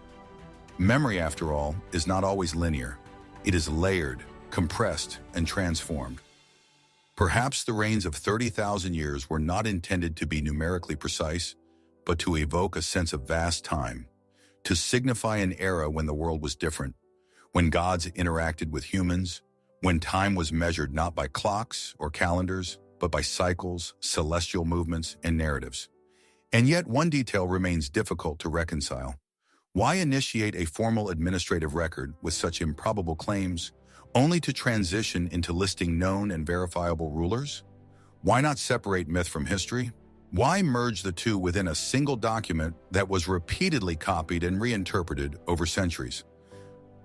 Memory, after all, is not always linear. It is layered, compressed, and transformed. Perhaps the reigns of 30,000 years were not intended to be numerically precise, but to evoke a sense of vast time, to signify an era when the world was different, when gods interacted with humans, when time was measured not by clocks or calendars, but by cycles, celestial movements, and narratives. And yet one detail remains difficult to reconcile. Why initiate a formal administrative record with such improbable claims, only to transition into listing known and verifiable rulers? Why not separate myth from history? Why merge the two within a single document that was repeatedly copied and reinterpreted over centuries?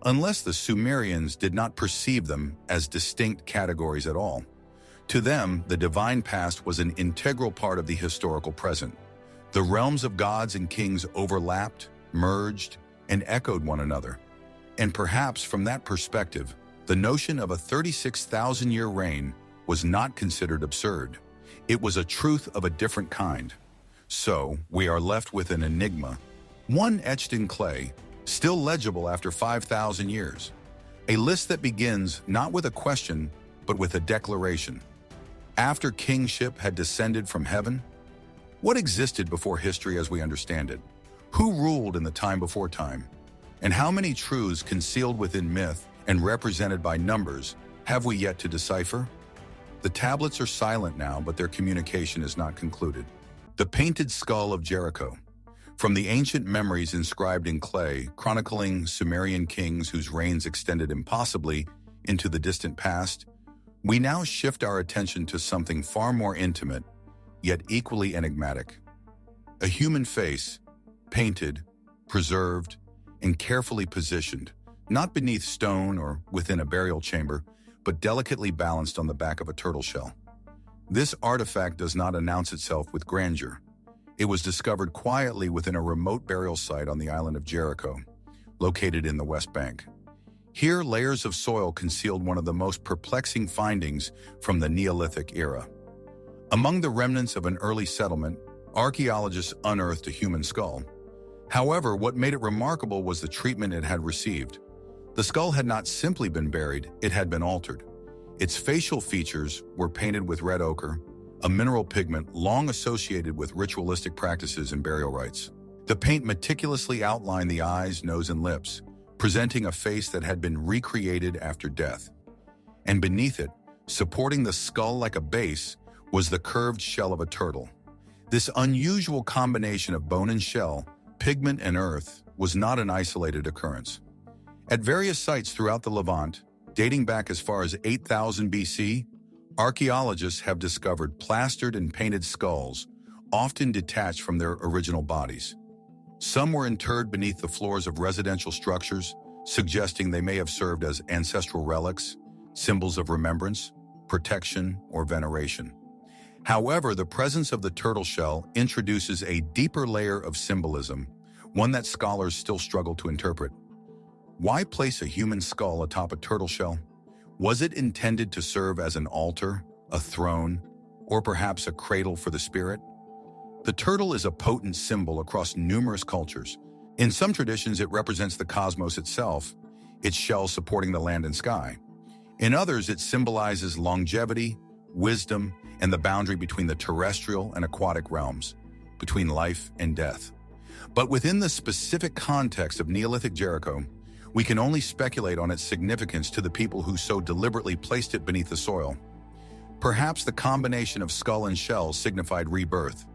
Unless the Sumerians did not perceive them as distinct categories at all. To them, the divine past was an integral part of the historical present. The realms of gods and kings overlapped, merged, and echoed one another. And perhaps from that perspective, the notion of a 36,000-year reign was not considered absurd. It was a truth of a different kind. So, we are left with an enigma, one etched in clay, still legible after 5,000 years. A list that begins not with a question, but with a declaration. After kingship had descended from heaven, what existed before history as we understand it? Who ruled in the time before time? And how many truths concealed within myth and represented by numbers have we yet to decipher? The tablets are silent now, but their communication is not concluded. The painted skull of Jericho. From the ancient memories inscribed in clay, chronicling Sumerian kings whose reigns extended impossibly into the distant past, we now shift our attention to something far more intimate, yet equally enigmatic. A human face, painted, preserved, and carefully positioned, not beneath stone or within a burial chamber, but delicately balanced on the back of a turtle shell. This artifact does not announce itself with grandeur. It was discovered quietly within a remote burial site on the island of Jericho, located in the West Bank. Here, layers of soil concealed one of the most perplexing findings from the Neolithic era. Among the remnants of an early settlement, archaeologists unearthed a human skull. However, what made it remarkable was the treatment it had received. The skull had not simply been buried, it had been altered. Its facial features were painted with red ochre, a mineral pigment long associated with ritualistic practices and burial rites. The paint meticulously outlined the eyes, nose, and lips, presenting a face that had been recreated after death. And beneath it, supporting the skull like a base, was the curved shell of a turtle. This unusual combination of bone and shell, pigment and earth, was not an isolated occurrence. At various sites throughout the Levant, dating back as far as 8000 BC, archaeologists have discovered plastered and painted skulls, often detached from their original bodies. Some were interred beneath the floors of residential structures, suggesting they may have served as ancestral relics, symbols of remembrance, protection, or veneration. However, the presence of the turtle shell introduces a deeper layer of symbolism, one that scholars still struggle to interpret. Why place a human skull atop a turtle shell? Was it intended to serve as an altar, a throne, or perhaps a cradle for the spirit? The turtle is a potent symbol across numerous cultures. In some traditions, it represents the cosmos itself, its shell supporting the land and sky. In others, it symbolizes longevity, wisdom, and the boundary between the terrestrial and aquatic realms, between life and death. But within the specific context of Neolithic Jericho, we can only speculate on its significance to the people who so deliberately placed it beneath the soil. Perhaps the combination of skull and shell signified rebirth,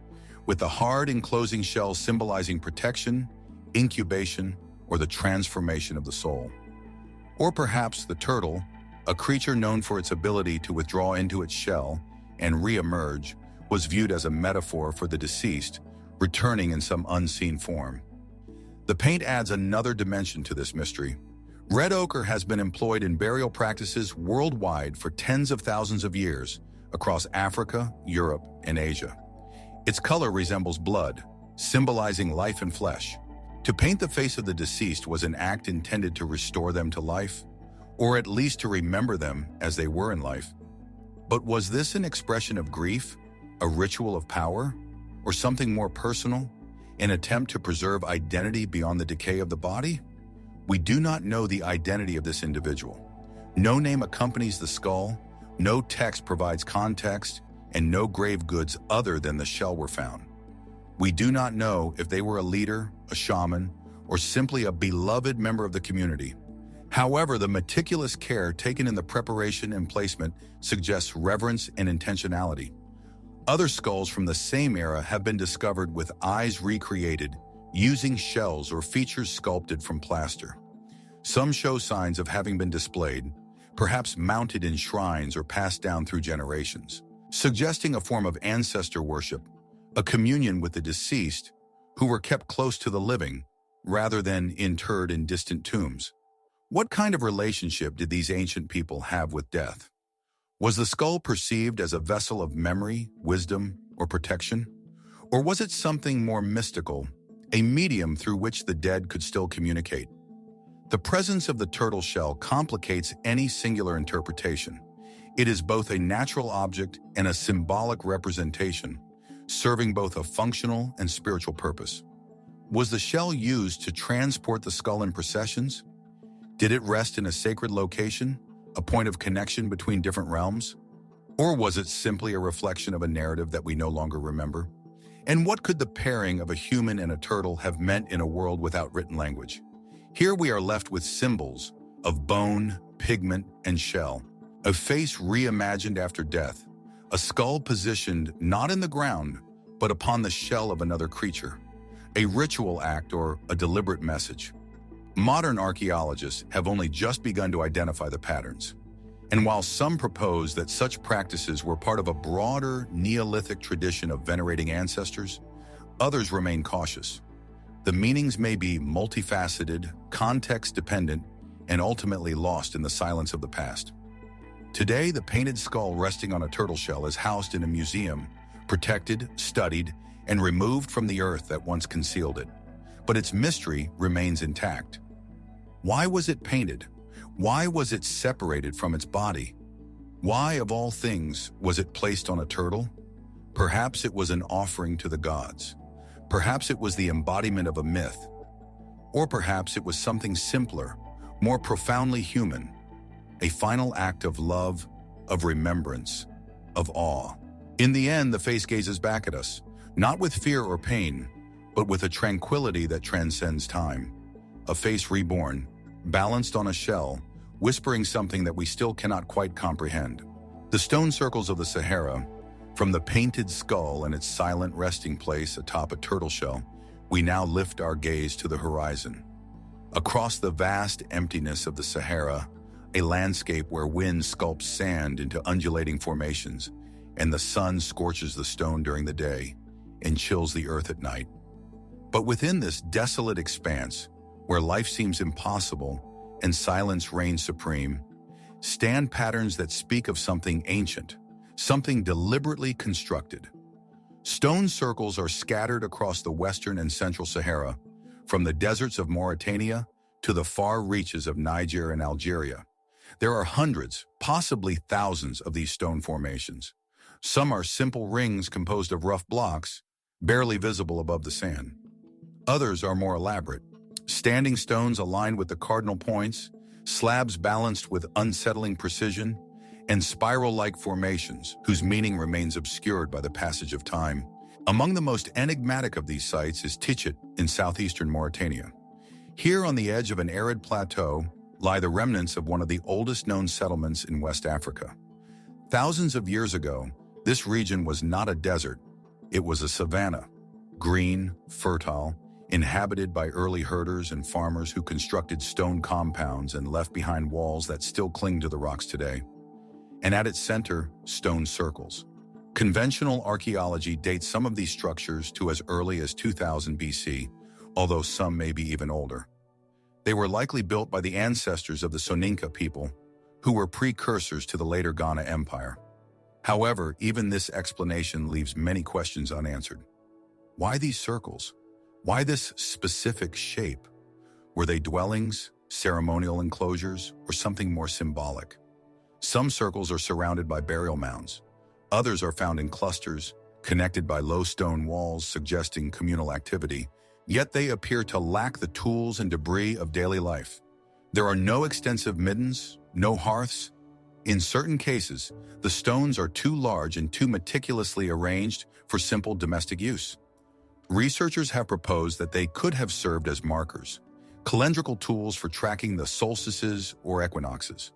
with the hard enclosing shell symbolizing protection, incubation, or the transformation of the soul. Or perhaps the turtle, a creature known for its ability to withdraw into its shell and re-emerge, was viewed as a metaphor for the deceased, returning in some unseen form. The paint adds another dimension to this mystery. Red ochre has been employed in burial practices worldwide for tens of thousands of years across Africa, Europe, and Asia. Its color resembles blood, symbolizing life and flesh. To paint the face of the deceased was an act intended to restore them to life, or at least to remember them as they were in life. But was this an expression of grief, a ritual of power, or something more personal, an attempt to preserve identity beyond the decay of the body? We do not know the identity of this individual. No name accompanies the skull, no text provides context, and no grave goods other than the shell were found. We do not know if they were a leader, a shaman, or simply a beloved member of the community. However, the meticulous care taken in the preparation and placement suggests reverence and intentionality. Other skulls from the same era have been discovered with eyes recreated using shells or features sculpted from plaster. Some show signs of having been displayed, perhaps mounted in shrines or passed down through generations, suggesting a form of ancestor worship, a communion with the deceased who were kept close to the living rather than interred in distant tombs. What kind of relationship did these ancient people have with death? Was the skull perceived as a vessel of memory, wisdom, or protection? Or was it something more mystical, a medium through which the dead could still communicate? The presence of the turtle shell complicates any singular interpretation. It is both a natural object and a symbolic representation, serving both a functional and spiritual purpose. Was the shell used to transport the skull in processions? Did it rest in a sacred location, a point of connection between different realms? Or was it simply a reflection of a narrative that we no longer remember? And what could the pairing of a human and a turtle have meant in a world without written language? Here we are left with symbols of bone, pigment, and shell, a face reimagined after death, a skull positioned not in the ground, but upon the shell of another creature, a ritual act or a deliberate message. Modern archaeologists have only just begun to identify the patterns. And while some propose that such practices were part of a broader Neolithic tradition of venerating ancestors, others remain cautious. The meanings may be multifaceted, context-dependent, and ultimately lost in the silence of the past. Today, the painted skull resting on a turtle shell is housed in a museum, protected, studied, and removed from the earth that once concealed it. But its mystery remains intact. Why was it painted? Why was it separated from its body? Why, of all things, was it placed on a turtle? Perhaps it was an offering to the gods. Perhaps it was the embodiment of a myth. Or perhaps it was something simpler, more profoundly human, a final act of love, of remembrance, of awe. In the end, the face gazes back at us, not with fear or pain, but with a tranquility that transcends time. A face reborn, balanced on a shell, whispering something that we still cannot quite comprehend. The stone circles of the Sahara, from the painted skull and its silent resting place atop a turtle shell, we now lift our gaze to the horizon. Across the vast emptiness of the Sahara, a landscape where wind sculpts sand into undulating formations, and the sun scorches the stone during the day and chills the earth at night. But within this desolate expanse, where life seems impossible and silence reigns supreme, stand patterns that speak of something ancient, something deliberately constructed. Stone circles are scattered across the western and central Sahara, from the deserts of Mauritania to the far reaches of Niger and Algeria. There are hundreds, possibly thousands of these stone formations. Some are simple rings composed of rough blocks, barely visible above the sand. Others are more elaborate, standing stones aligned with the cardinal points, slabs balanced with unsettling precision, and spiral-like formations whose meaning remains obscured by the passage of time. Among the most enigmatic of these sites is Tichet in southeastern Mauritania. Here on the edge of an arid plateau lie the remnants of one of the oldest known settlements in West Africa. Thousands of years ago, this region was not a desert, it was a savanna, green, fertile, inhabited by early herders and farmers who constructed stone compounds and left behind walls that still cling to the rocks today. And at its center, stone circles. Conventional archaeology dates some of these structures to as early as 2000 BC, although some may be even older. They were likely built by the ancestors of the Soninka people, who were precursors to the later Ghana Empire. However, even this explanation leaves many questions unanswered. Why these circles? Why this specific shape? Were they dwellings, ceremonial enclosures, or something more symbolic? Some circles are surrounded by burial mounds. Others are found in clusters, connected by low stone walls suggesting communal activity, yet they appear to lack the tools and debris of daily life. There are no extensive middens, no hearths. In certain cases, the stones are too large and too meticulously arranged for simple domestic use. Researchers have proposed that they could have served as markers, calendrical tools for tracking the solstices or equinoxes,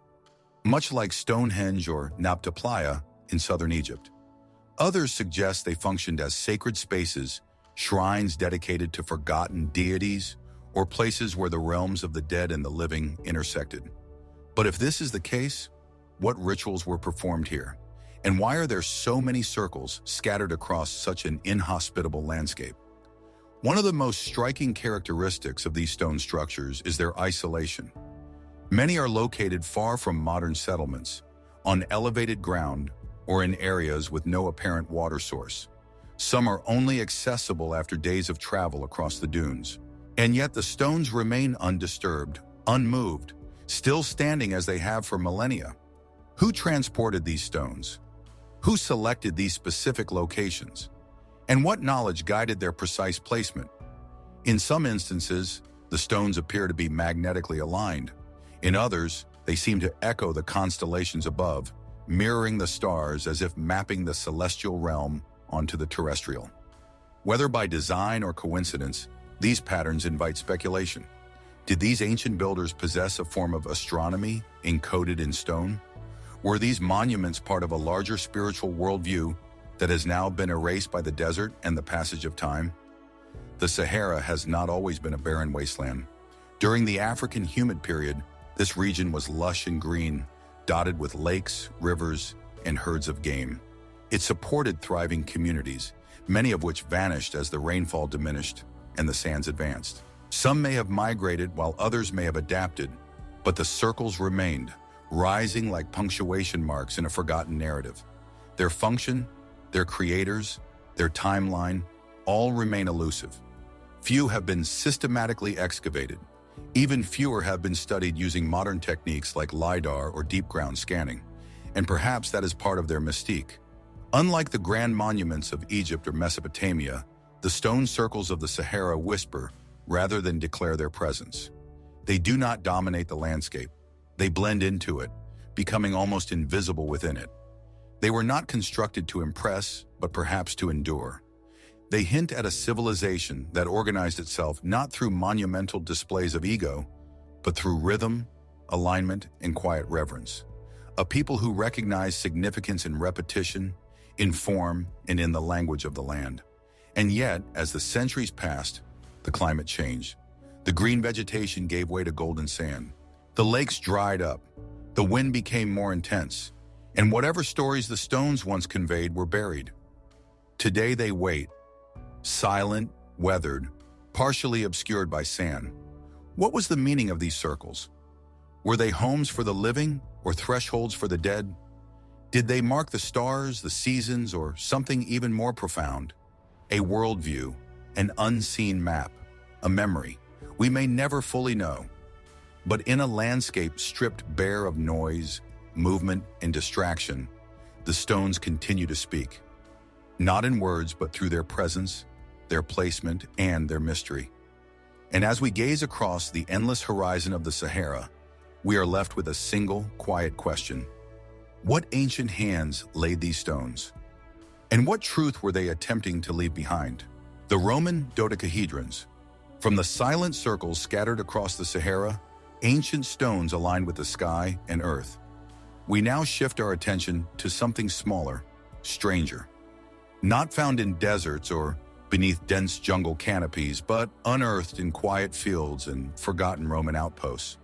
much like Stonehenge or Nabta Playa in southern Egypt. Others suggest they functioned as sacred spaces, shrines dedicated to forgotten deities, or places where the realms of the dead and the living intersected. But if this is the case, what rituals were performed here? And why are there so many circles scattered across such an inhospitable landscape? One of the most striking characteristics of these stone structures is their isolation. Many are located far from modern settlements, on elevated ground, or in areas with no apparent water source. Some are only accessible after days of travel across the dunes. And yet the stones remain undisturbed, unmoved, still standing as they have for millennia. Who transported these stones? Who selected these specific locations? And what knowledge guided their precise placement? In some instances, the stones appear to be magnetically aligned. In others, they seem to echo the constellations above, mirroring the stars as if mapping the celestial realm onto the terrestrial. Whether by design or coincidence, these patterns invite speculation. Did these ancient builders possess a form of astronomy encoded in stone? Were these monuments part of a larger spiritual worldview that has now been erased by the desert and the passage of time? The Sahara has not always been a barren wasteland. During the African humid period, this region was lush and green, dotted with lakes, rivers, and herds of game. It supported thriving communities, many of which vanished as the rainfall diminished and the sands advanced. Some may have migrated while others may have adapted, but the circles remained, rising like punctuation marks in a forgotten narrative. Their function, their creators, their timeline, all remain elusive. Few have been systematically excavated. Even fewer have been studied using modern techniques like LiDAR or deep ground scanning, and perhaps that is part of their mystique. Unlike the grand monuments of Egypt or Mesopotamia, the stone circles of the Sahara whisper rather than declare their presence. They do not dominate the landscape. They blend into it, becoming almost invisible within it. They were not constructed to impress, but perhaps to endure. They hint at a civilization that organized itself not through monumental displays of ego, but through rhythm, alignment, and quiet reverence. A people who recognize significance in repetition, in form, and in the language of the land. And yet, as the centuries passed, the climate changed. The green vegetation gave way to golden sand. The lakes dried up. The wind became more intense. And whatever stories the stones once conveyed were buried. Today they wait, silent, weathered, partially obscured by sand. What was the meaning of these circles? Were they homes for the living or thresholds for the dead? Did they mark the stars, the seasons, or something even more profound? A worldview, an unseen map, a memory. We may never fully know. But in a landscape stripped bare of noise, movement, and distraction, the stones continue to speak. Not in words, but through their presence, their placement, and their mystery. And as we gaze across the endless horizon of the Sahara, we are left with a single, quiet question. What ancient hands laid these stones? And what truth were they attempting to leave behind? The Roman dodecahedrons. From the silent circles scattered across the Sahara, ancient stones aligned with the sky and earth. We now shift our attention to something smaller, stranger. Not found in deserts or beneath dense jungle canopies, but unearthed in quiet fields and forgotten Roman outposts.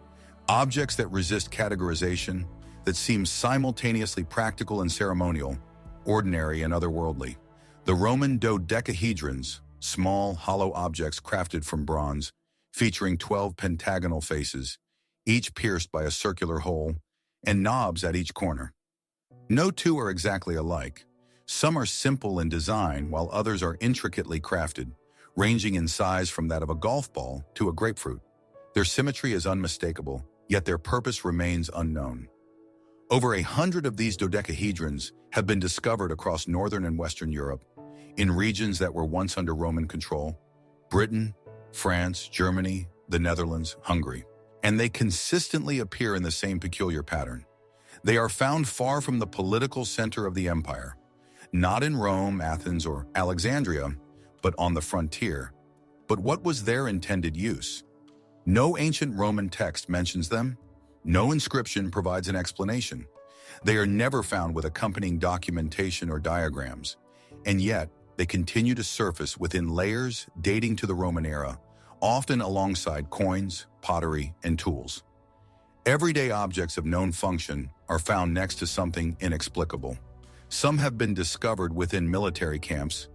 Objects that resist categorization, that seem simultaneously practical and ceremonial, ordinary and otherworldly. The Roman dodecahedrons, small, hollow objects crafted from bronze, featuring 12 pentagonal faces, each pierced by a circular hole, and knobs at each corner. No two are exactly alike. Some are simple in design, while others are intricately crafted, ranging in size from that of a golf ball to a grapefruit. Their symmetry is unmistakable, yet their purpose remains unknown. Over 100 of these dodecahedrons have been discovered across northern and western Europe, in regions that were once under Roman control: Britain, France, Germany, the Netherlands, Hungary. And they consistently appear in the same peculiar pattern. They are found far from the political center of the empire, not in Rome, Athens, or Alexandria, but on the frontier. But what was their intended use? No ancient Roman text mentions them. No inscription provides an explanation. They are never found with accompanying documentation or diagrams, and yet they continue to surface within layers dating to the Roman era, often alongside coins, pottery, and tools. Everyday objects of known function are found next to something inexplicable. Some have been discovered within military camps,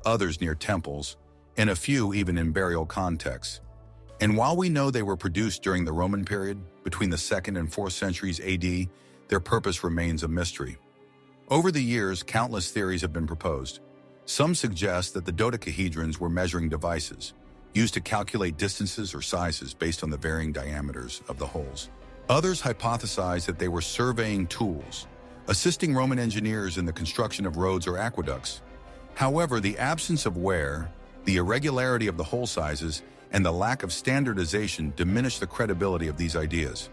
others near temples, and a few even in burial contexts. And while we know they were produced during the Roman period, between the 2nd and 4th centuries AD, their purpose remains a mystery. Over the years, countless theories have been proposed. Some suggest that the dodecahedrons were measuring devices, used to calculate distances or sizes based on the varying diameters of the holes. Others hypothesize that they were surveying tools, assisting Roman engineers in the construction of roads or aqueducts. However, the absence of wear, the irregularity of the hole sizes, and the lack of standardization diminish the credibility of these ideas.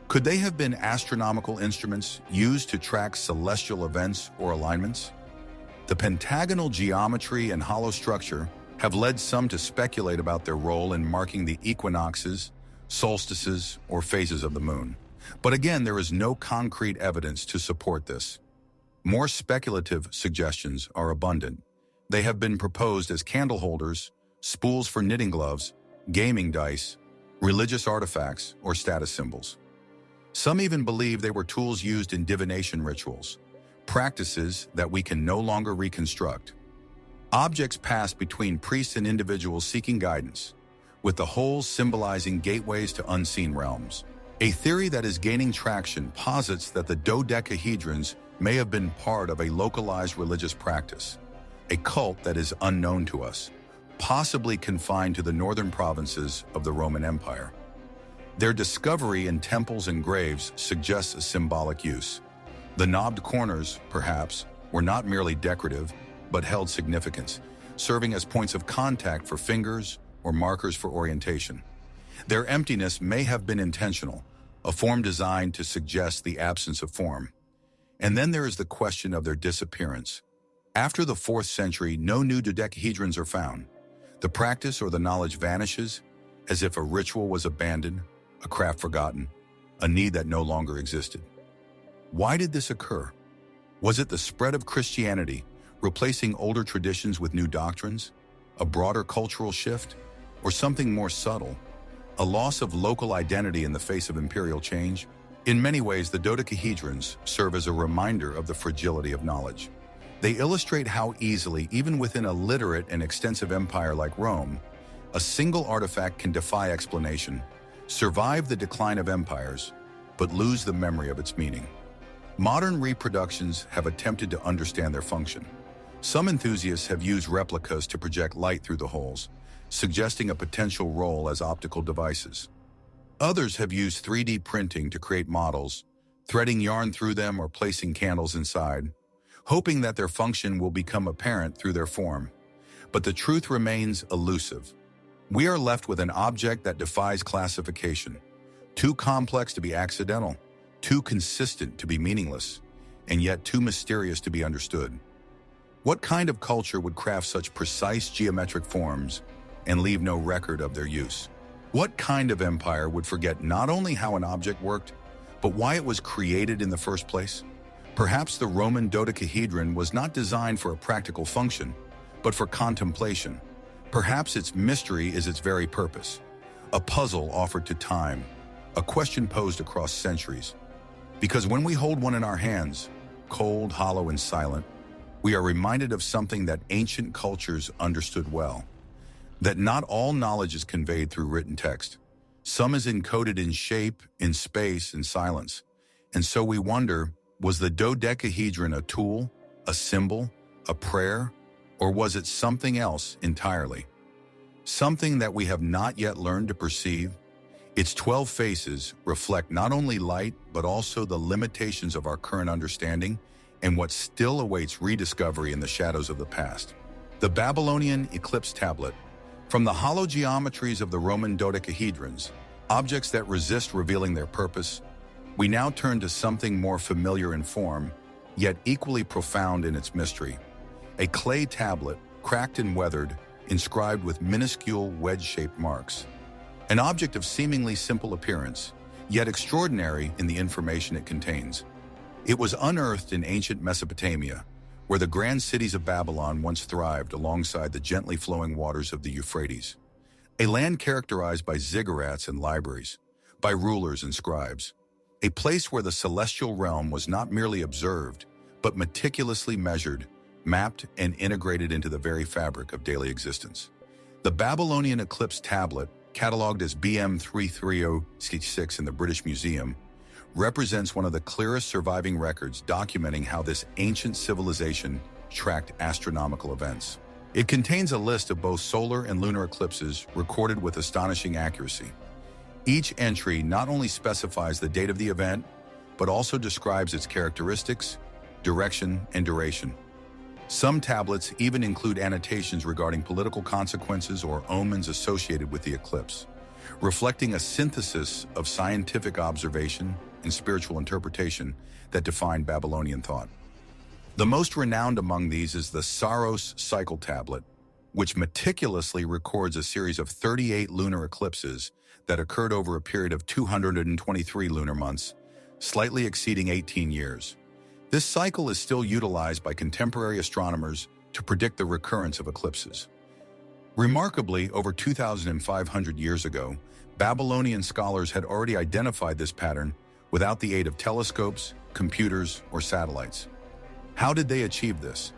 Could they have been astronomical instruments used to track celestial events or alignments? The pentagonal geometry and hollow structure have led some to speculate about their role in marking the equinoxes, solstices, or phases of the moon. But again, there is no concrete evidence to support this. More speculative suggestions are abundant. They have been proposed as candle holders, spools for knitting gloves, gaming dice, religious artifacts, or status symbols. Some even believe they were tools used in divination rituals, practices that we can no longer reconstruct. Objects passed between priests and individuals seeking guidance, with the holes symbolizing gateways to unseen realms. A theory that is gaining traction posits that the dodecahedrons may have been part of a localized religious practice, a cult that is unknown to us, possibly confined to the northern provinces of the Roman Empire. Their discovery in temples and graves suggests a symbolic use. The knobbed corners, perhaps, were not merely decorative, but held significance, serving as points of contact for fingers or markers for orientation. Their emptiness may have been intentional, a form designed to suggest the absence of form. And then there is the question of their disappearance. After the 4th century, no new dodecahedrons are found. The practice or the knowledge vanishes, as if a ritual was abandoned, a craft forgotten, a need that no longer existed. Why did this occur? Was it the spread of Christianity, replacing older traditions with new doctrines, a broader cultural shift, or something more subtle, a loss of local identity in the face of imperial change? In many ways, the dodecahedrons serve as a reminder of the fragility of knowledge. They illustrate how easily, even within a literate and extensive empire like Rome, a single artifact can defy explanation, survive the decline of empires, but lose the memory of its meaning. Modern reproductions have attempted to understand their function. Some enthusiasts have used replicas to project light through the holes, suggesting a potential role as optical devices. Others have used 3D printing to create models, threading yarn through them or placing candles inside, hoping that their function will become apparent through their form. But the truth remains elusive. We are left with an object that defies classification, too complex to be accidental, too consistent to be meaningless, and yet too mysterious to be understood. What kind of culture would craft such precise geometric forms and leave no record of their use? What kind of empire would forget not only how an object worked, but why it was created in the first place? Perhaps the Roman dodecahedron was not designed for a practical function, but for contemplation. Perhaps its mystery is its very purpose, a puzzle offered to time, a question posed across centuries. Because when we hold one in our hands, cold, hollow, and silent, we are reminded of something that ancient cultures understood well, that not all knowledge is conveyed through written text. Some is encoded in shape, in space, in silence. And so we wonder, was the dodecahedron a tool, a symbol, a prayer, or was it something else entirely? something that we have not yet learned to perceive. Its 12 faces reflect not only light, but also the limitations of our current understanding and what still awaits rediscovery in the shadows of the past. The Babylonian Eclipse Tablet. From the hollow geometries of the Roman dodecahedrons, objects that resist revealing their purpose, we now turn to something more familiar in form, yet equally profound in its mystery. A clay tablet, cracked and weathered, inscribed with minuscule wedge-shaped marks. An object of seemingly simple appearance, yet extraordinary in the information it contains. It was unearthed in ancient Mesopotamia, where the grand cities of Babylon once thrived alongside the gently flowing waters of the Euphrates, a land characterized by ziggurats and libraries, by rulers and scribes, a place where the celestial realm was not merely observed, but meticulously measured, mapped, and integrated into the very fabric of daily existence. The Babylonian Eclipse Tablet, catalogued as BM 33066 in the British Museum, represents one of the clearest surviving records documenting how this ancient civilization tracked astronomical events. It contains a list of both solar and lunar eclipses recorded with astonishing accuracy. Each entry not only specifies the date of the event, but also describes its characteristics, direction, and duration. Some tablets even include annotations regarding political consequences or omens associated with the eclipse, reflecting a synthesis of scientific observation and spiritual interpretation that defined Babylonian thought. The most renowned among these is the Saros Cycle Tablet, which meticulously records a series of 38 lunar eclipses that occurred over a period of 223 lunar months, slightly exceeding 18 years. This cycle is still utilized by contemporary astronomers to predict the recurrence of eclipses. Remarkably, over 2,500 years ago, Babylonian scholars had already identified this pattern without the aid of telescopes, computers, or satellites. How did they achieve this?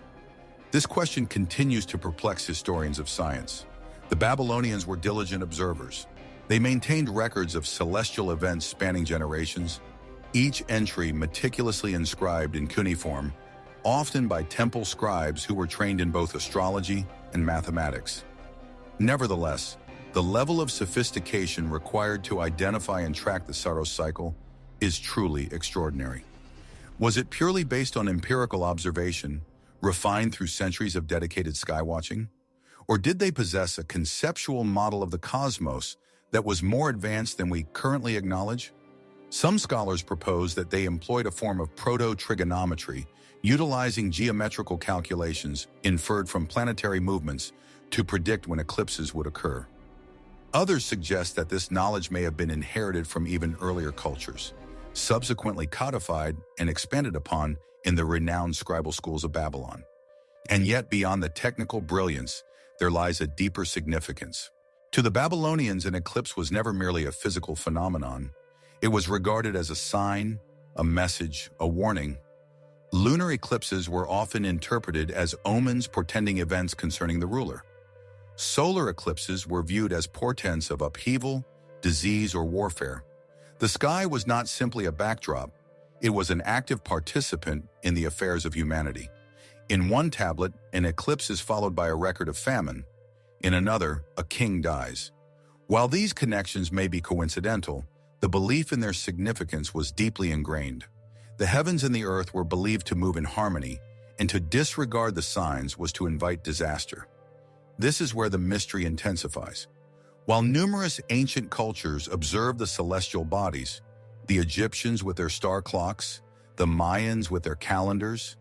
This question continues to perplex historians of science. The Babylonians were diligent observers. They maintained records of celestial events spanning generations, each entry meticulously inscribed in cuneiform, often by temple scribes who were trained in both astrology and mathematics. Nevertheless, the level of sophistication required to identify and track the Saros cycle is truly extraordinary. Was it purely based on empirical observation, refined through centuries of dedicated skywatching? Or did they possess a conceptual model of the cosmos that was more advanced than we currently acknowledge? Some scholars propose that they employed a form of proto-trigonometry, utilizing geometrical calculations inferred from planetary movements to predict when eclipses would occur. Others suggest that this knowledge may have been inherited from even earlier cultures, subsequently codified and expanded upon in the renowned scribal schools of Babylon. And yet, beyond the technical brilliance, there lies a deeper significance. To the Babylonians, an eclipse was never merely a physical phenomenon. It was regarded as a sign, a message, a warning. Lunar eclipses were often interpreted as omens portending events concerning the ruler. Solar eclipses were viewed as portents of upheaval, disease, or warfare. The sky was not simply a backdrop, it was an active participant in the affairs of humanity. In one tablet, an eclipse is followed by a record of famine. In another, a king dies. While these connections may be coincidental, the belief in their significance was deeply ingrained. The heavens and the earth were believed to move in harmony, and to disregard the signs was to invite disaster. This is where the mystery intensifies. While numerous ancient cultures observed the celestial bodies, the Egyptians with their star clocks, the Mayans with their calendars,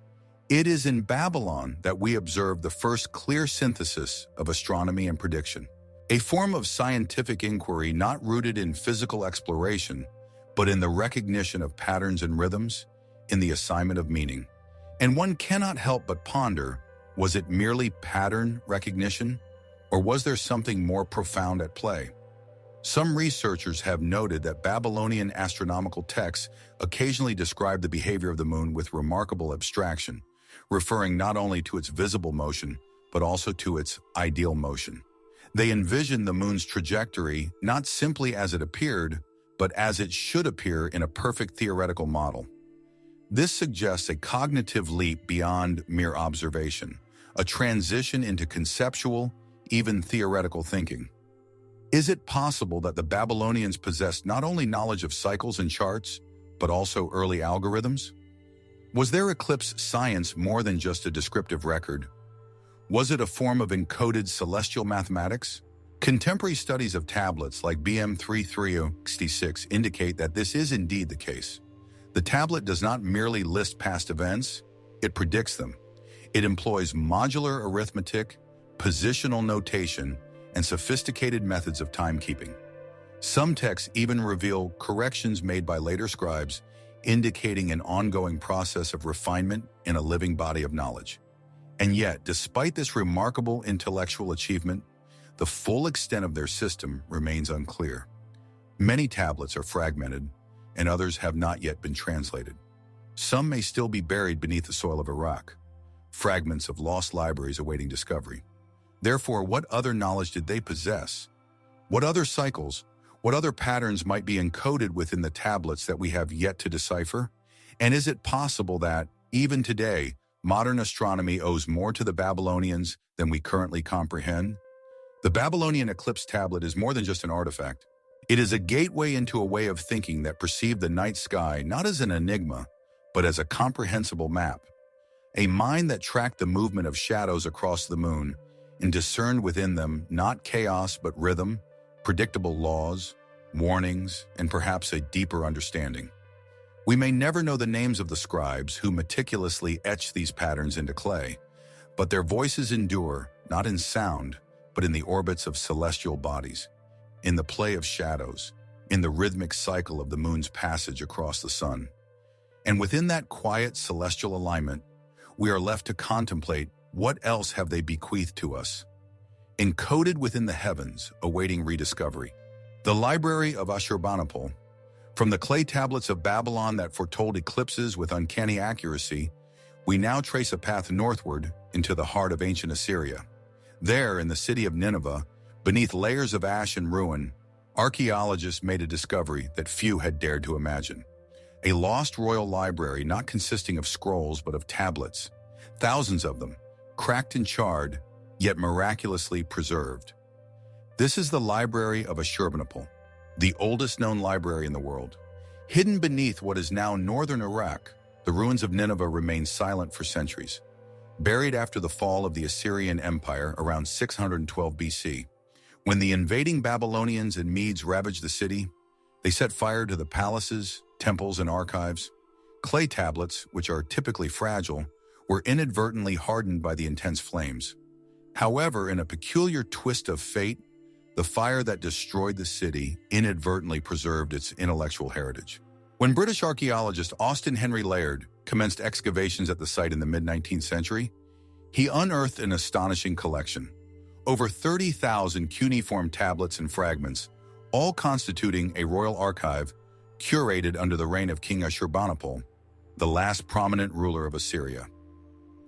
it is in Babylon that we observe the first clear synthesis of astronomy and prediction, a form of scientific inquiry not rooted in physical exploration, but in the recognition of patterns and rhythms, in the assignment of meaning. And one cannot help but ponder, was it merely pattern recognition, or was there something more profound at play? Some researchers have noted that Babylonian astronomical texts occasionally describe the behavior of the moon with remarkable abstraction, referring not only to its visible motion, but also to its ideal motion. They envision the moon's trajectory not simply as it appeared, but as it should appear in a perfect theoretical model. This suggests a cognitive leap beyond mere observation, a transition into conceptual, even theoretical thinking. Is it possible that the Babylonians possessed not only knowledge of cycles and charts, but also early algorithms? Was their eclipse science more than just a descriptive record? Was it a form of encoded celestial mathematics? Contemporary studies of tablets like BM 3366 indicate that this is indeed the case. The tablet does not merely list past events, it predicts them. It employs modular arithmetic, positional notation, and sophisticated methods of timekeeping. Some texts even reveal corrections made by later scribes, indicating an ongoing process of refinement in a living body of knowledge. And yet, despite this remarkable intellectual achievement, the full extent of their system remains unclear. Many tablets are fragmented, and others have not yet been translated. Some may still be buried beneath the soil of Iraq, fragments of lost libraries awaiting discovery. Therefore, what other knowledge did they possess? What other cycles, what other patterns might be encoded within the tablets that we have yet to decipher? And is it possible that, even today, modern astronomy owes more to the Babylonians than we currently comprehend? The Babylonian eclipse tablet is more than just an artifact. It is a gateway into a way of thinking that perceived the night sky not as an enigma, but as a comprehensible map. A mind that tracked the movement of shadows across the moon and discerned within them not chaos but rhythm, predictable laws, warnings, and perhaps a deeper understanding. We may never know the names of the scribes who meticulously etched these patterns into clay, but their voices endure, not in sound, but in the orbits of celestial bodies, in the play of shadows, in the rhythmic cycle of the moon's passage across the sun. And within that quiet celestial alignment, we are left to contemplate what else have they bequeathed to us, encoded within the heavens, awaiting rediscovery. The Library of Ashurbanipal, from the clay tablets of Babylon that foretold eclipses with uncanny accuracy, we now trace a path northward into the heart of ancient Assyria. There, in the city of Nineveh, beneath layers of ash and ruin, archaeologists made a discovery that few had dared to imagine. A lost royal library not consisting of scrolls but of tablets, thousands of them, cracked and charred, yet miraculously preserved. This is the Library of Ashurbanipal, the oldest known library in the world. Hidden beneath what is now northern Iraq, the ruins of Nineveh remain silent for centuries. Buried after the fall of the Assyrian Empire around 612 BC, when the invading Babylonians and Medes ravaged the city, they set fire to the palaces, temples, and archives. Clay tablets, which are typically fragile, were inadvertently hardened by the intense flames. However, in a peculiar twist of fate, the fire that destroyed the city inadvertently preserved its intellectual heritage. When British archaeologist Austen Henry Layard commenced excavations at the site in the mid-19th century, he unearthed an astonishing collection. Over 30,000 cuneiform tablets and fragments, all constituting a royal archive curated under the reign of King Ashurbanipal, the last prominent ruler of Assyria.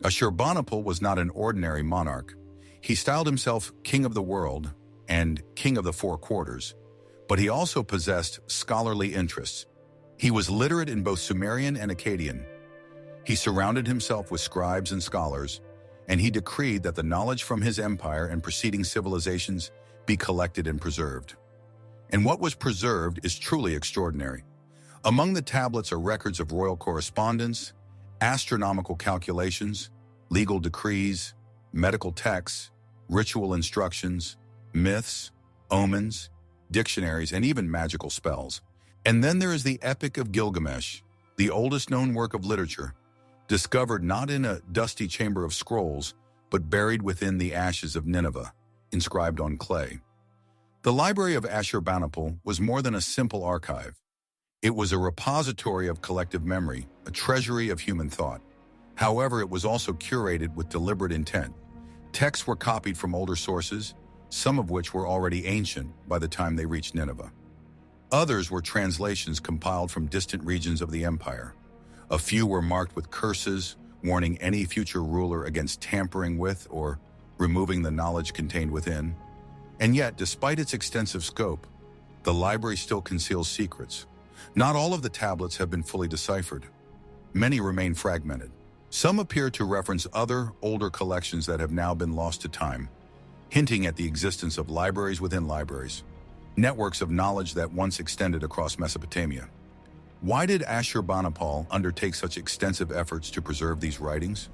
Ashurbanipal was not an ordinary monarch. He styled himself King of the World and King of the Four Quarters, but he also possessed scholarly interests. He was literate in both Sumerian and Akkadian. He surrounded himself with scribes and scholars, and he decreed that the knowledge from his empire and preceding civilizations be collected and preserved. And what was preserved is truly extraordinary. Among the tablets are records of royal correspondence, astronomical calculations, legal decrees, medical texts, ritual instructions, myths, omens, dictionaries, and even magical spells. And then there is the Epic of Gilgamesh, the oldest known work of literature, discovered not in a dusty chamber of scrolls, but buried within the ashes of Nineveh, inscribed on clay. The Library of Ashurbanipal was more than a simple archive. It was a repository of collective memory, a treasury of human thought. However, it was also curated with deliberate intent. Texts were copied from older sources, some of which were already ancient by the time they reached Nineveh. Others were translations compiled from distant regions of the empire. A few were marked with curses, warning any future ruler against tampering with or removing the knowledge contained within. And yet, despite its extensive scope, the library still conceals secrets. Not all of the tablets have been fully deciphered. Many remain fragmented. Some appear to reference other, older collections that have now been lost to time. hinting at the existence of libraries within libraries, networks of knowledge that once extended across Mesopotamia. Why did Ashurbanipal undertake such extensive efforts to preserve these writings?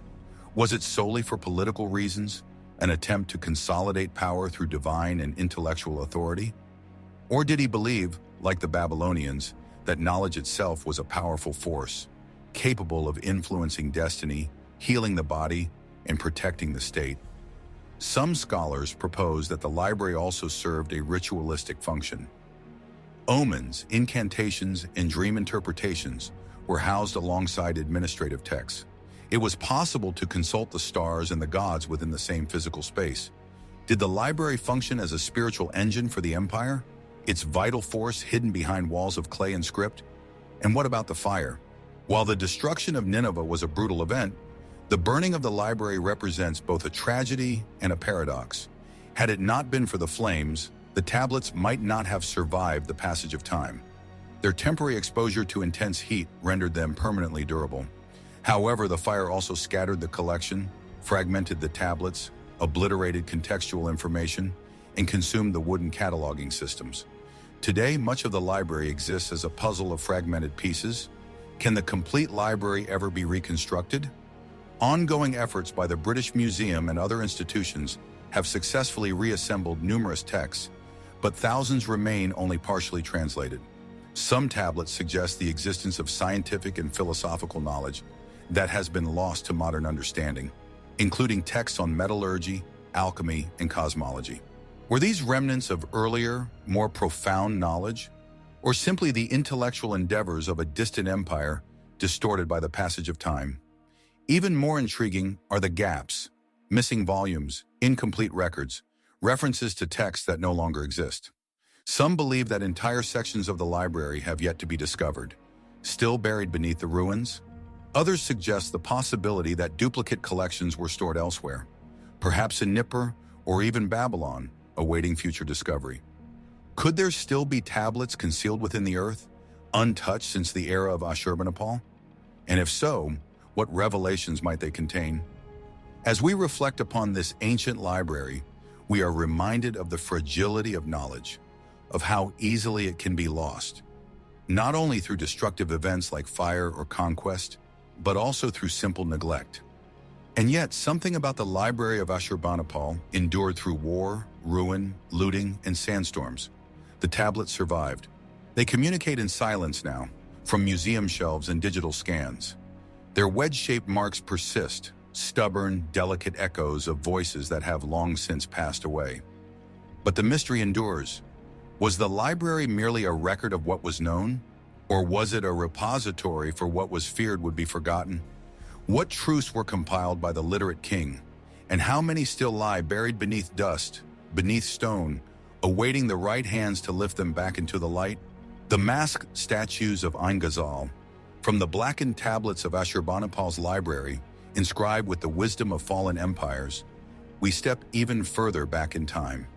Was it solely for political reasons, an attempt to consolidate power through divine and intellectual authority? Or did he believe, like the Babylonians, that knowledge itself was a powerful force, capable of influencing destiny, healing the body, and protecting the state? Some scholars propose that the library also served a ritualistic function. Omens, incantations, and dream interpretations were housed alongside administrative texts. It was possible to consult the stars and the gods within the same physical space. Did the library function as a spiritual engine for the empire, its vital force hidden behind walls of clay and script? And what about the fire? While the destruction of Nineveh was a brutal event, the burning of the library represents both a tragedy and a paradox. Had it not been for the flames, the tablets might not have survived the passage of time. Their temporary exposure to intense heat rendered them permanently durable. However, the fire also scattered the collection, fragmented the tablets, obliterated contextual information, and consumed the wooden cataloging systems. Today, much of the library exists as a puzzle of fragmented pieces. Can the complete library ever be reconstructed? Ongoing efforts by the British Museum and other institutions have successfully reassembled numerous texts, but thousands remain only partially translated. Some tablets suggest the existence of scientific and philosophical knowledge that has been lost to modern understanding, including texts on metallurgy, alchemy, and cosmology. Were these remnants of earlier, more profound knowledge, or simply the intellectual endeavors of a distant empire distorted by the passage of time? Even more intriguing are the gaps, missing volumes, incomplete records, references to texts that no longer exist. Some believe that entire sections of the library have yet to be discovered, still buried beneath the ruins. Others suggest the possibility that duplicate collections were stored elsewhere, perhaps in Nippur or even Babylon, awaiting future discovery. Could there still be tablets concealed within the earth, untouched since the era of Ashurbanipal? And if so, what revelations might they contain? As we reflect upon this ancient library, we are reminded of the fragility of knowledge, of how easily it can be lost, not only through destructive events like fire or conquest, but also through simple neglect. And yet, something about the library of Ashurbanipal endured through war, ruin, looting, and sandstorms. The tablets survived. They communicate in silence now, from museum shelves and digital scans. Their wedge-shaped marks persist, stubborn, delicate echoes of voices that have long since passed away. But the mystery endures. Was the library merely a record of what was known, or was it a repository for what was feared would be forgotten? What truths were compiled by the literate king, and how many still lie buried beneath dust, beneath stone, awaiting the right hands to lift them back into the light? The masked statues of Ain Ghazal, from the blackened tablets of Ashurbanipal's library, inscribed with the wisdom of fallen empires, we step even further back in time,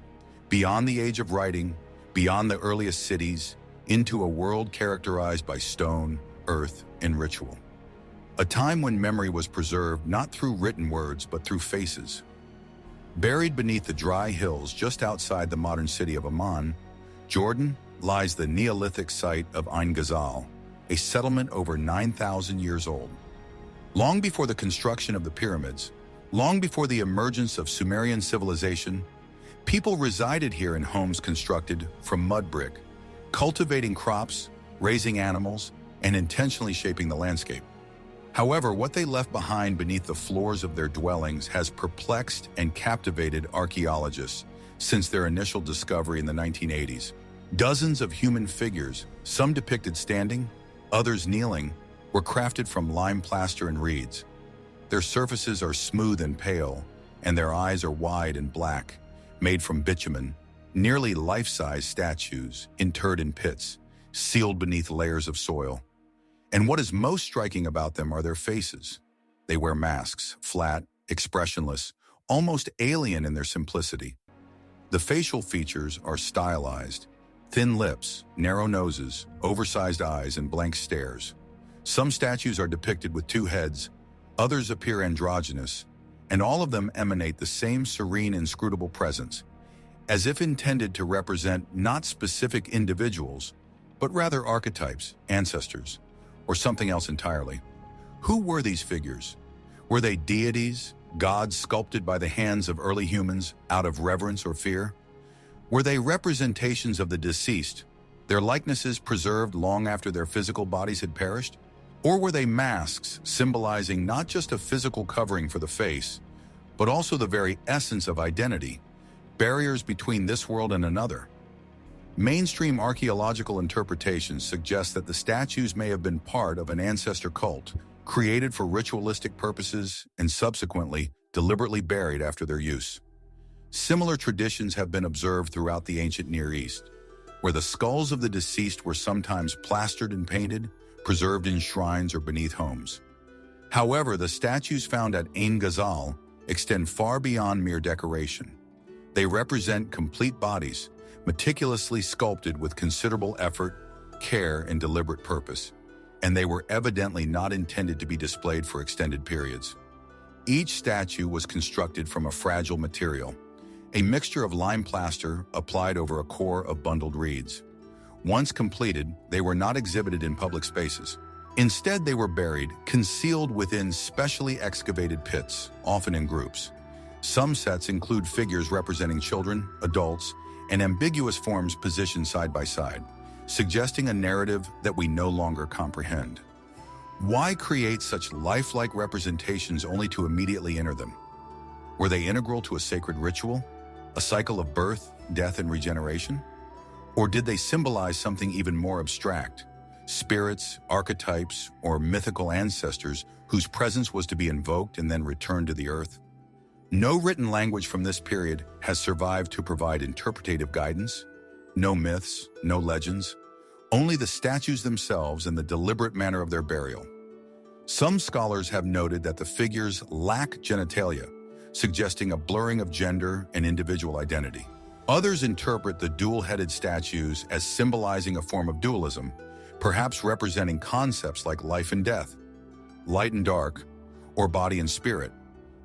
beyond the age of writing, beyond the earliest cities, into a world characterized by stone, earth, and ritual. A time when memory was preserved not through written words but through faces. Buried beneath the dry hills just outside the modern city of Amman, Jordan, lies the Neolithic site of Ain Ghazal, a settlement over 9,000 years old. Long before the construction of the pyramids, long before the emergence of Sumerian civilization, people resided here in homes constructed from mud brick, cultivating crops, raising animals, and intentionally shaping the landscape. However, what they left behind beneath the floors of their dwellings has perplexed and captivated archaeologists since their initial discovery in the 1980s. Dozens of human figures, some depicted standing, others kneeling, were crafted from lime plaster and reeds. Their surfaces are smooth and pale, and their eyes are wide and black, made from bitumen, nearly life-size statues interred in pits, sealed beneath layers of soil. And what is most striking about them are their faces. They wear masks, flat, expressionless, almost alien in their simplicity. The facial features are stylized: thin lips, narrow noses, oversized eyes, and blank stares. Some statues are depicted with two heads, others appear androgynous, and all of them emanate the same serene, inscrutable presence, as if intended to represent not specific individuals, but rather archetypes, ancestors, or something else entirely. Who were these figures? Were they deities, gods sculpted by the hands of early humans out of reverence or fear? Were they representations of the deceased, their likenesses preserved long after their physical bodies had perished? Or were they masks symbolizing not just a physical covering for the face, but also the very essence of identity, barriers between this world and another? Mainstream archaeological interpretations suggest that the statues may have been part of an ancestor cult, created for ritualistic purposes and subsequently deliberately buried after their use. Similar traditions have been observed throughout the ancient Near East, where the skulls of the deceased were sometimes plastered and painted, preserved in shrines or beneath homes. However, the statues found at Ain Ghazal extend far beyond mere decoration. They represent complete bodies, meticulously sculpted with considerable effort, care, and deliberate purpose, and they were evidently not intended to be displayed for extended periods. Each statue was constructed from a fragile material, a mixture of lime plaster applied over a core of bundled reeds. Once completed, they were not exhibited in public spaces. Instead, they were buried, concealed within specially excavated pits, often in groups. Some sets include figures representing children, adults, and ambiguous forms positioned side by side, suggesting a narrative that we no longer comprehend. Why create such lifelike representations only to immediately enter them? Were they integral to a sacred ritual, a cycle of birth, death, and regeneration? Or did they symbolize something even more abstract, spirits, archetypes, or mythical ancestors whose presence was to be invoked and then returned to the earth? No written language from this period has survived to provide interpretative guidance. No myths, no legends, only the statues themselves and the deliberate manner of their burial. Some scholars have noted that the figures lack genitalia, suggesting a blurring of gender and individual identity. Others interpret the dual-headed statues as symbolizing a form of dualism, perhaps representing concepts like life and death, light and dark, or body and spirit.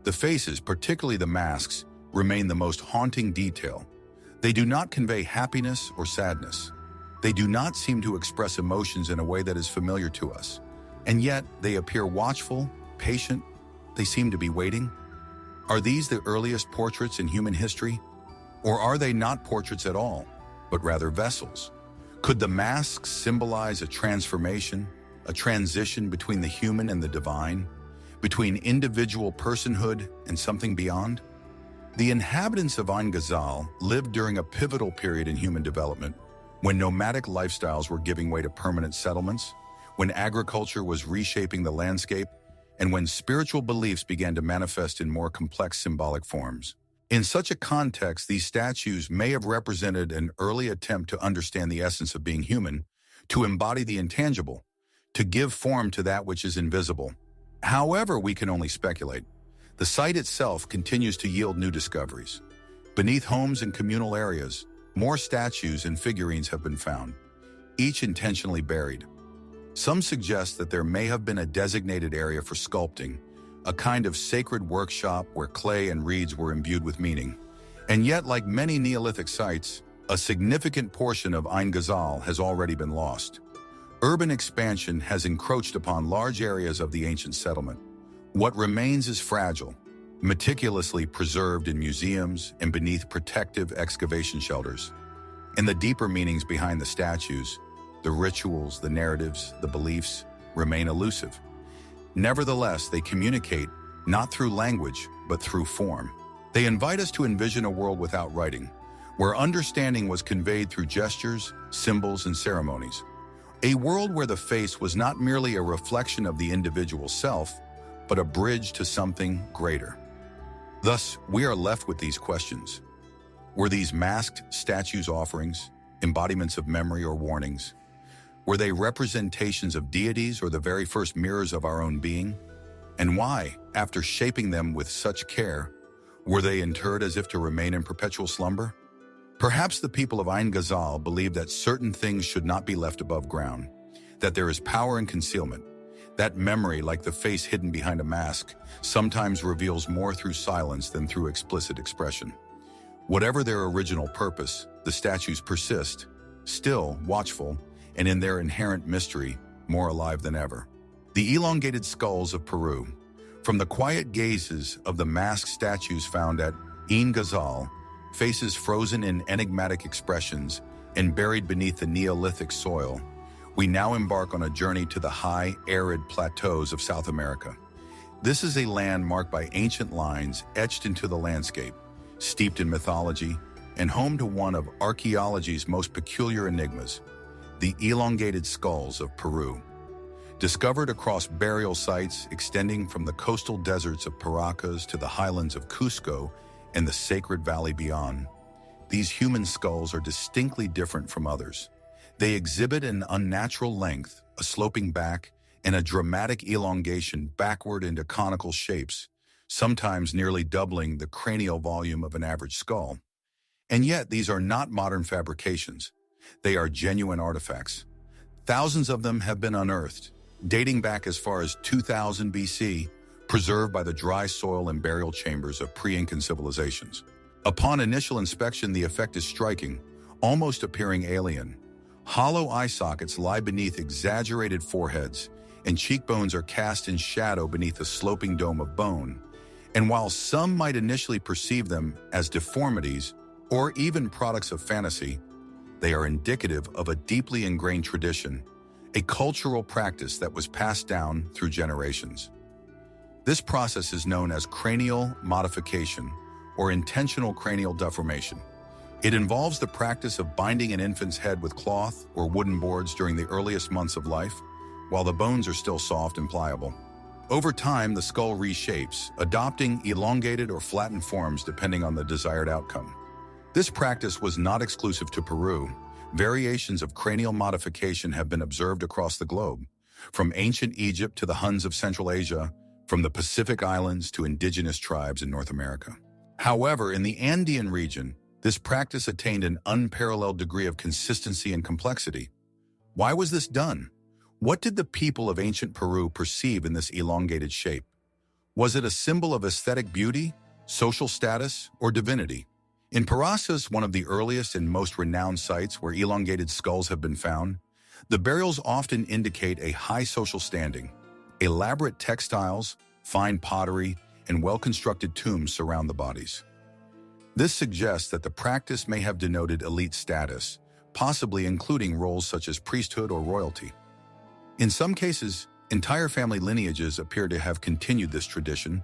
The faces, particularly the masks, remain the most haunting detail. They do not convey happiness or sadness. They do not seem to express emotions in a way that is familiar to us. And yet, they appear watchful, patient. They seem to be waiting. Are these the earliest portraits in human history? Or are they not portraits at all, but rather vessels? Could the masks symbolize a transformation, a transition between the human and the divine, between individual personhood and something beyond? The inhabitants of Ain Ghazal lived during a pivotal period in human development, when nomadic lifestyles were giving way to permanent settlements, when agriculture was reshaping the landscape, and when spiritual beliefs began to manifest in more complex symbolic forms. In such a context, these statues may have represented an early attempt to understand the essence of being human, to embody the intangible, to give form to that which is invisible. However, we can only speculate. The site itself continues to yield new discoveries. Beneath homes and communal areas, more statues and figurines have been found, each intentionally buried. Some suggest that there may have been a designated area for sculpting, a kind of sacred workshop where clay and reeds were imbued with meaning. And yet, like many Neolithic sites, a significant portion of Ain Ghazal has already been lost. Urban expansion has encroached upon large areas of the ancient settlement. What remains is fragile, meticulously preserved in museums and beneath protective excavation shelters. And the deeper meanings behind the statues, the rituals, the narratives, the beliefs, remain elusive. Nevertheless, they communicate not through language, but through form. They invite us to envision a world without writing, where understanding was conveyed through gestures, symbols, and ceremonies. A world where the face was not merely a reflection of the individual self, but a bridge to something greater. Thus, we are left with these questions. Were these masked statues offerings, embodiments of memory or warnings? Were they representations of deities or the very first mirrors of our own being? And why, after shaping them with such care, were they interred as if to remain in perpetual slumber? Perhaps the people of Ain Ghazal believed that certain things should not be left above ground, that there is power in concealment, That memory, like the face hidden behind a mask, sometimes reveals more through silence than through explicit expression. Whatever their original purpose, the statues persist, still watchful, and in their inherent mystery, more alive than ever. The elongated skulls of Peru. From the quiet gazes of the masked statues found at Ain Ghazal, faces frozen in enigmatic expressions and buried beneath the Neolithic soil, we now embark on a journey to the high, arid plateaus of South America. This is a land marked by ancient lines etched into the landscape, steeped in mythology, and home to one of archaeology's most peculiar enigmas, the elongated skulls of Peru. Discovered across burial sites extending from the coastal deserts of Paracas to the highlands of Cusco and the sacred valley beyond, these human skulls are distinctly different from others. They exhibit an unnatural length, a sloping back, and a dramatic elongation backward into conical shapes, sometimes nearly doubling the cranial volume of an average skull. And yet, these are not modern fabrications. They are genuine artifacts. Thousands of them have been unearthed, dating back as far as 2000 BC, preserved by the dry soil and burial chambers of pre-Incan civilizations. Upon initial inspection, the effect is striking, almost appearing alien. Hollow eye sockets lie beneath exaggerated foreheads, and cheekbones are cast in shadow beneath a sloping dome of bone. And while some might initially perceive them as deformities or even products of fantasy, they are indicative of a deeply ingrained tradition, a cultural practice that was passed down through generations. This process is known as cranial modification or intentional cranial deformation. It involves the practice of binding an infant's head with cloth or wooden boards during the earliest months of life, while the bones are still soft and pliable. Over time, the skull reshapes, adopting elongated or flattened forms depending on the desired outcome. This practice was not exclusive to Peru. Variations of cranial modification have been observed across the globe, from ancient Egypt to the Huns of Central Asia, from the Pacific Islands to indigenous tribes in North America. However, in the Andean region, this practice attained an unparalleled degree of consistency and complexity. Why was this done? What did the people of ancient Peru perceive in this elongated shape? Was it a symbol of aesthetic beauty, social status, or divinity? In Paracas, one of the earliest and most renowned sites where elongated skulls have been found, the burials often indicate a high social standing. Elaborate textiles, fine pottery, and well-constructed tombs surround the bodies. This suggests that the practice may have denoted elite status, possibly including roles such as priesthood or royalty. In some cases, entire family lineages appear to have continued this tradition,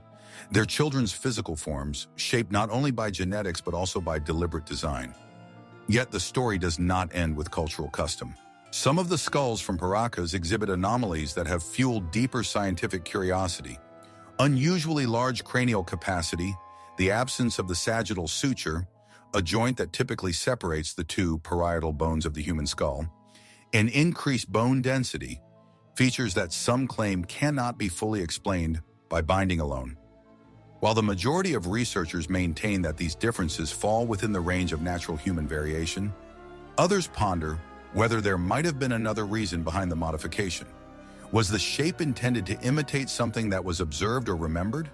their children's physical forms shaped not only by genetics but also by deliberate design. Yet the story does not end with cultural custom. Some of the skulls from Paracas exhibit anomalies that have fueled deeper scientific curiosity. Unusually large cranial capacity, the absence of the sagittal suture, a joint that typically separates the two parietal bones of the human skull, and increased bone density, features that some claim cannot be fully explained by binding alone. While the majority of researchers maintain that these differences fall within the range of natural human variation, others ponder whether there might have been another reason behind the modification. Was the shape intended to imitate something that was observed or remembered?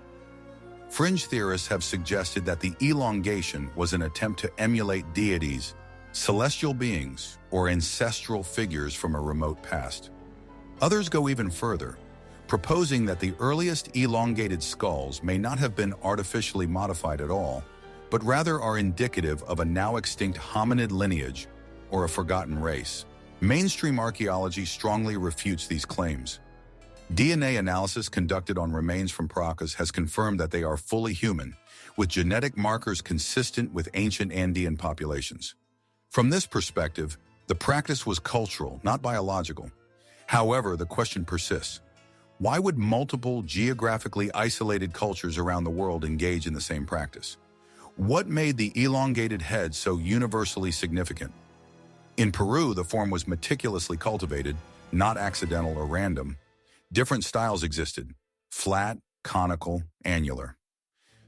Fringe theorists have suggested that the elongation was an attempt to emulate deities, celestial beings, or ancestral figures from a remote past. Others go even further, proposing that the earliest elongated skulls may not have been artificially modified at all, but rather are indicative of a now extinct hominid lineage or a forgotten race. Mainstream archaeology strongly refutes these claims. DNA analysis conducted on remains from Paracas has confirmed that they are fully human, with genetic markers consistent with ancient Andean populations. From this perspective, the practice was cultural, not biological. However, the question persists. Why would multiple geographically isolated cultures around the world engage in the same practice? What made the elongated head so universally significant? In Peru, the form was meticulously cultivated, not accidental or random. Different styles existed: flat, conical, annular.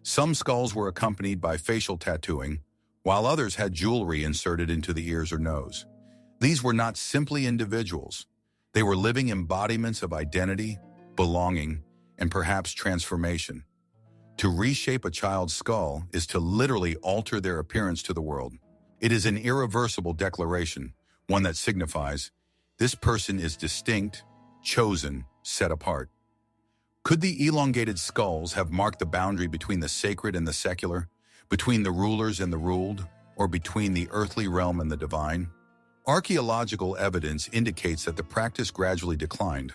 Some skulls were accompanied by facial tattooing, while others had jewelry inserted into the ears or nose. These were not simply individuals. They were living embodiments of identity, belonging, and perhaps transformation. To reshape a child's skull is to literally alter their appearance to the world. It is an irreversible declaration, one that signifies, this person is distinct, chosen, set apart. Could the elongated skulls have marked the boundary between the sacred and the secular, between the rulers and the ruled, or between the earthly realm and the divine? Archaeological evidence indicates that the practice gradually declined.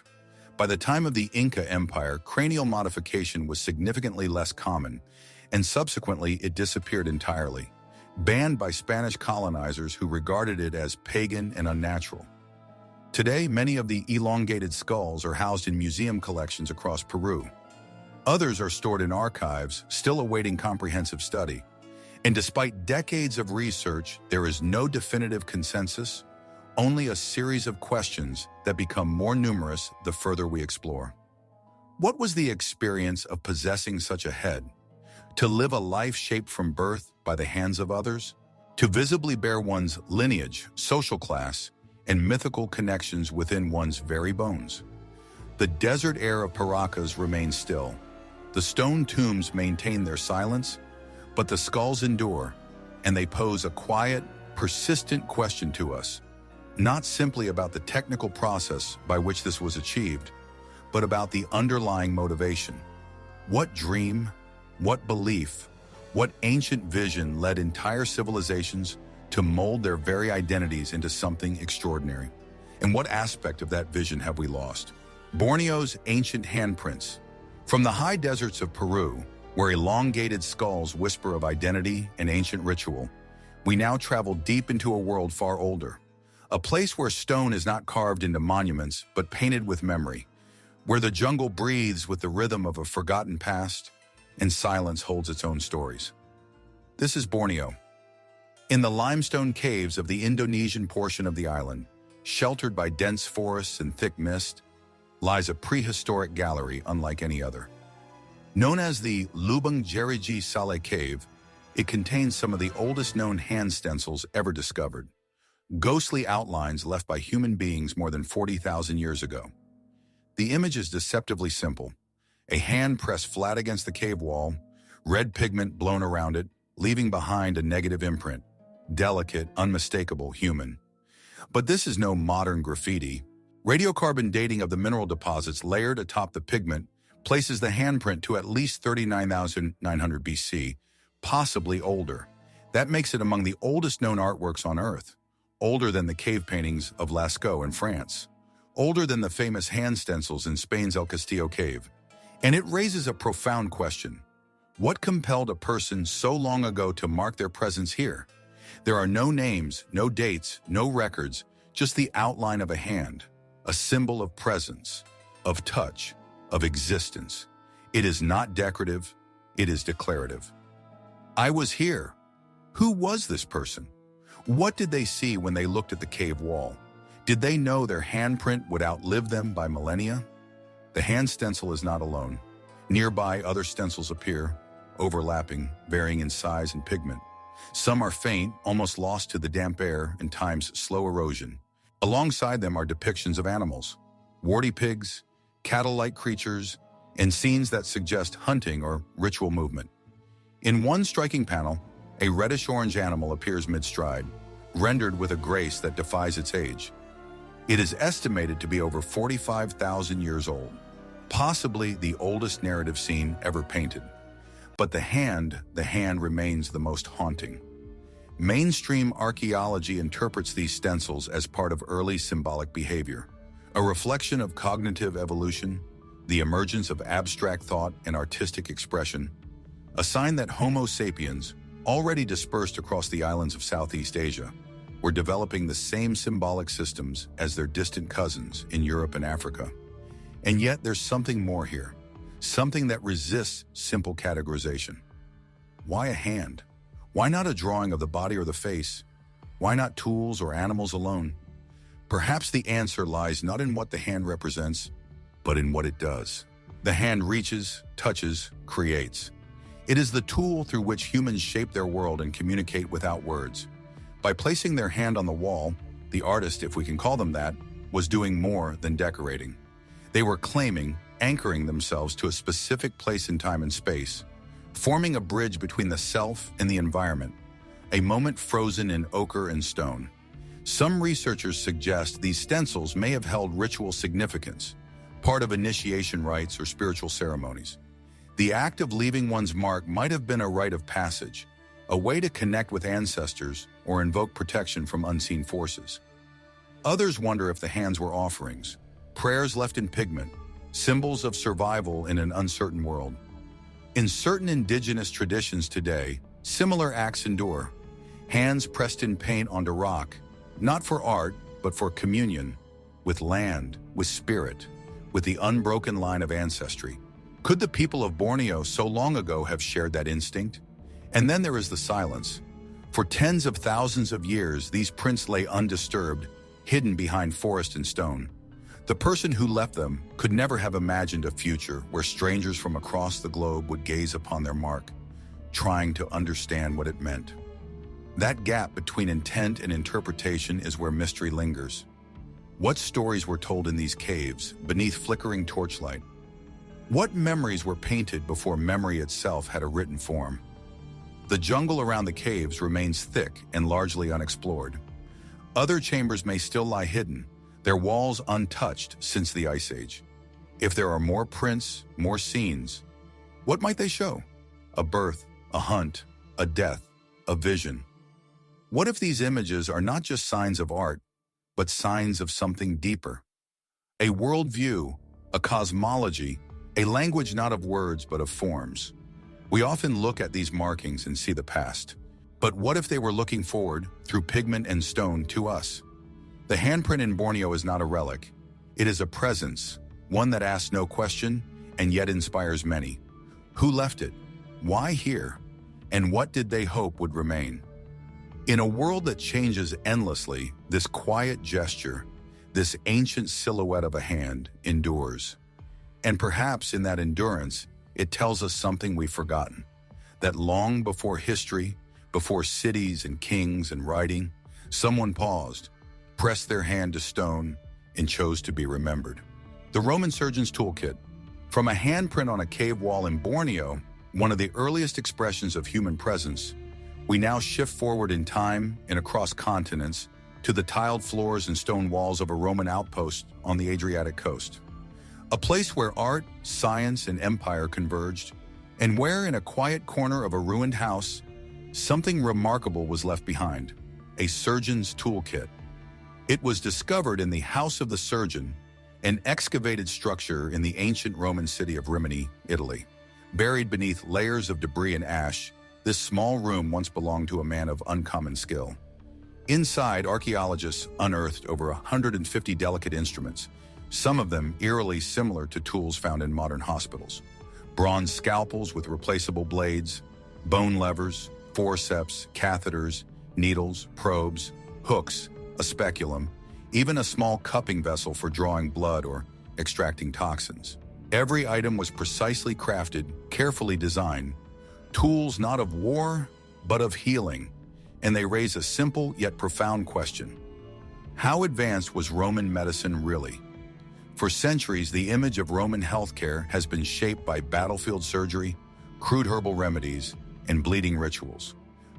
By the time of the Inca Empire, cranial modification was significantly less common, and subsequently it disappeared entirely, banned by Spanish colonizers who regarded it as pagan and unnatural. Today, many of the elongated skulls are housed in museum collections across Peru. Others are stored in archives, still awaiting comprehensive study. And despite decades of research, there is no definitive consensus, only a series of questions that become more numerous the further we explore. What was the experience of possessing such a head? To live a life shaped from birth by the hands of others? To visibly bear one's lineage, social class, and mythical connections within one's very bones? The desert air of Paracas remains still. The stone tombs maintain their silence, but the skulls endure, and they pose a quiet, persistent question to us. Not simply about the technical process by which this was achieved, but about the underlying motivation. What dream, what belief, what ancient vision led entire civilizations to mold their very identities into something extraordinary? And what aspect of that vision have we lost? Borneo's ancient handprints. From the high deserts of Peru, where elongated skulls whisper of identity and ancient ritual, we now travel deep into a world far older. A place where stone is not carved into monuments, but painted with memory, where the jungle breathes with the rhythm of a forgotten past, and silence holds its own stories. This is Borneo. In the limestone caves of the Indonesian portion of the island, sheltered by dense forests and thick mist, lies a prehistoric gallery unlike any other. Known as the Lubang Jeriji Saleh Cave, it contains some of the oldest known hand stencils ever discovered. Ghostly outlines left by human beings more than 40,000 years ago. The image is deceptively simple. A hand pressed flat against the cave wall, red pigment blown around it, leaving behind a negative imprint. Delicate, unmistakable, human. But this is no modern graffiti. Radiocarbon dating of the mineral deposits layered atop the pigment places the handprint to at least 39,900 BC, possibly older. That makes it among the oldest known artworks on Earth. Older than the cave paintings of Lascaux in France, older than the famous hand stencils in Spain's El Castillo cave. And it raises a profound question. What compelled a person so long ago to mark their presence here? There are no names, no dates, no records, just the outline of a hand, a symbol of presence, of touch, of existence. It is not decorative, it is declarative. I was here. Who was this person? What did they see when they looked at the cave wall? Did they know their handprint would outlive them by millennia? The hand stencil is not alone. Nearby, other stencils appear, overlapping, varying in size and pigment. Some are faint, almost lost to the damp air and time's slow erosion. Alongside them are depictions of animals, warty pigs, cattle-like creatures, and scenes that suggest hunting or ritual movement. In one striking panel, a reddish-orange animal appears mid-stride, rendered with a grace that defies its age. It is estimated to be over 45,000 years old, possibly the oldest narrative scene ever painted. But the hand remains the most haunting. Mainstream archaeology interprets these stencils as part of early symbolic behavior, a reflection of cognitive evolution, the emergence of abstract thought and artistic expression, a sign that Homo sapiens, already dispersed across the islands of Southeast Asia, were developing the same symbolic systems as their distant cousins in Europe and Africa. And yet there's something more here, something that resists simple categorization. Why a hand? Why not a drawing of the body or the face? Why not tools or animals alone? Perhaps the answer lies not in what the hand represents, but in what it does. The hand reaches, touches, creates. It is the tool through which humans shape their world and communicate without words. By placing their hand on the wall, the artist, if we can call them that, was doing more than decorating. They were claiming, anchoring themselves to a specific place in time and space, forming a bridge between the self and the environment, a moment frozen in ochre and stone. Some researchers suggest these stencils may have held ritual significance, part of initiation rites or spiritual ceremonies. The act of leaving one's mark might have been a rite of passage, a way to connect with ancestors or invoke protection from unseen forces. Others wonder if the hands were offerings, prayers left in pigment, symbols of survival in an uncertain world. In certain indigenous traditions today, similar acts endure. Hands pressed in paint onto rock, not for art, but for communion, with land, with spirit, with the unbroken line of ancestry. Could the people of Borneo so long ago have shared that instinct? And then there is the silence. For tens of thousands of years, these prints lay undisturbed, hidden behind forest and stone. The person who left them could never have imagined a future where strangers from across the globe would gaze upon their mark, trying to understand what it meant. That gap between intent and interpretation is where mystery lingers. What stories were told in these caves, beneath flickering torchlight? What memories were painted before memory itself had a written form? The jungle around the caves remains thick and largely unexplored. Other chambers may still lie hidden, their walls untouched since the Ice Age. If there are more prints, more scenes, what might they show? A birth, a hunt, a death, a vision. What if these images are not just signs of art, but signs of something deeper? A worldview, a cosmology, a language not of words but of forms. We often look at these markings and see the past. But what if they were looking forward, through pigment and stone, to us? The handprint in Borneo is not a relic. It is a presence, one that asks no question and yet inspires many. Who left it? Why here? And what did they hope would remain? In a world that changes endlessly, this quiet gesture, this ancient silhouette of a hand, endures. And perhaps in that endurance, it tells us something we've forgotten, that long before history, before cities and kings and writing, someone paused, pressed their hand to stone, and chose to be remembered. The Roman surgeon's toolkit. From a handprint on a cave wall in Borneo, one of the earliest expressions of human presence, we now shift forward in time and across continents to the tiled floors and stone walls of a Roman outpost on the Adriatic coast. A place where art, science, and empire converged, and where, in a quiet corner of a ruined house, something remarkable was left behind: a surgeon's toolkit. It was discovered in the House of the Surgeon, an excavated structure in the ancient Roman city of Rimini, Italy. Buried beneath layers of debris and ash, this small room once belonged to a man of uncommon skill. Inside, archaeologists unearthed over 150 delicate instruments, some of them eerily similar to tools found in modern hospitals. Bronze scalpels with replaceable blades, bone levers, forceps, catheters, needles, probes, hooks, a speculum, even a small cupping vessel for drawing blood or extracting toxins. Every item was precisely crafted, carefully designed, tools not of war, but of healing, and they raise a simple yet profound question. How advanced was Roman medicine really? For centuries, the image of Roman healthcare has been shaped by battlefield surgery, crude herbal remedies, and bleeding rituals.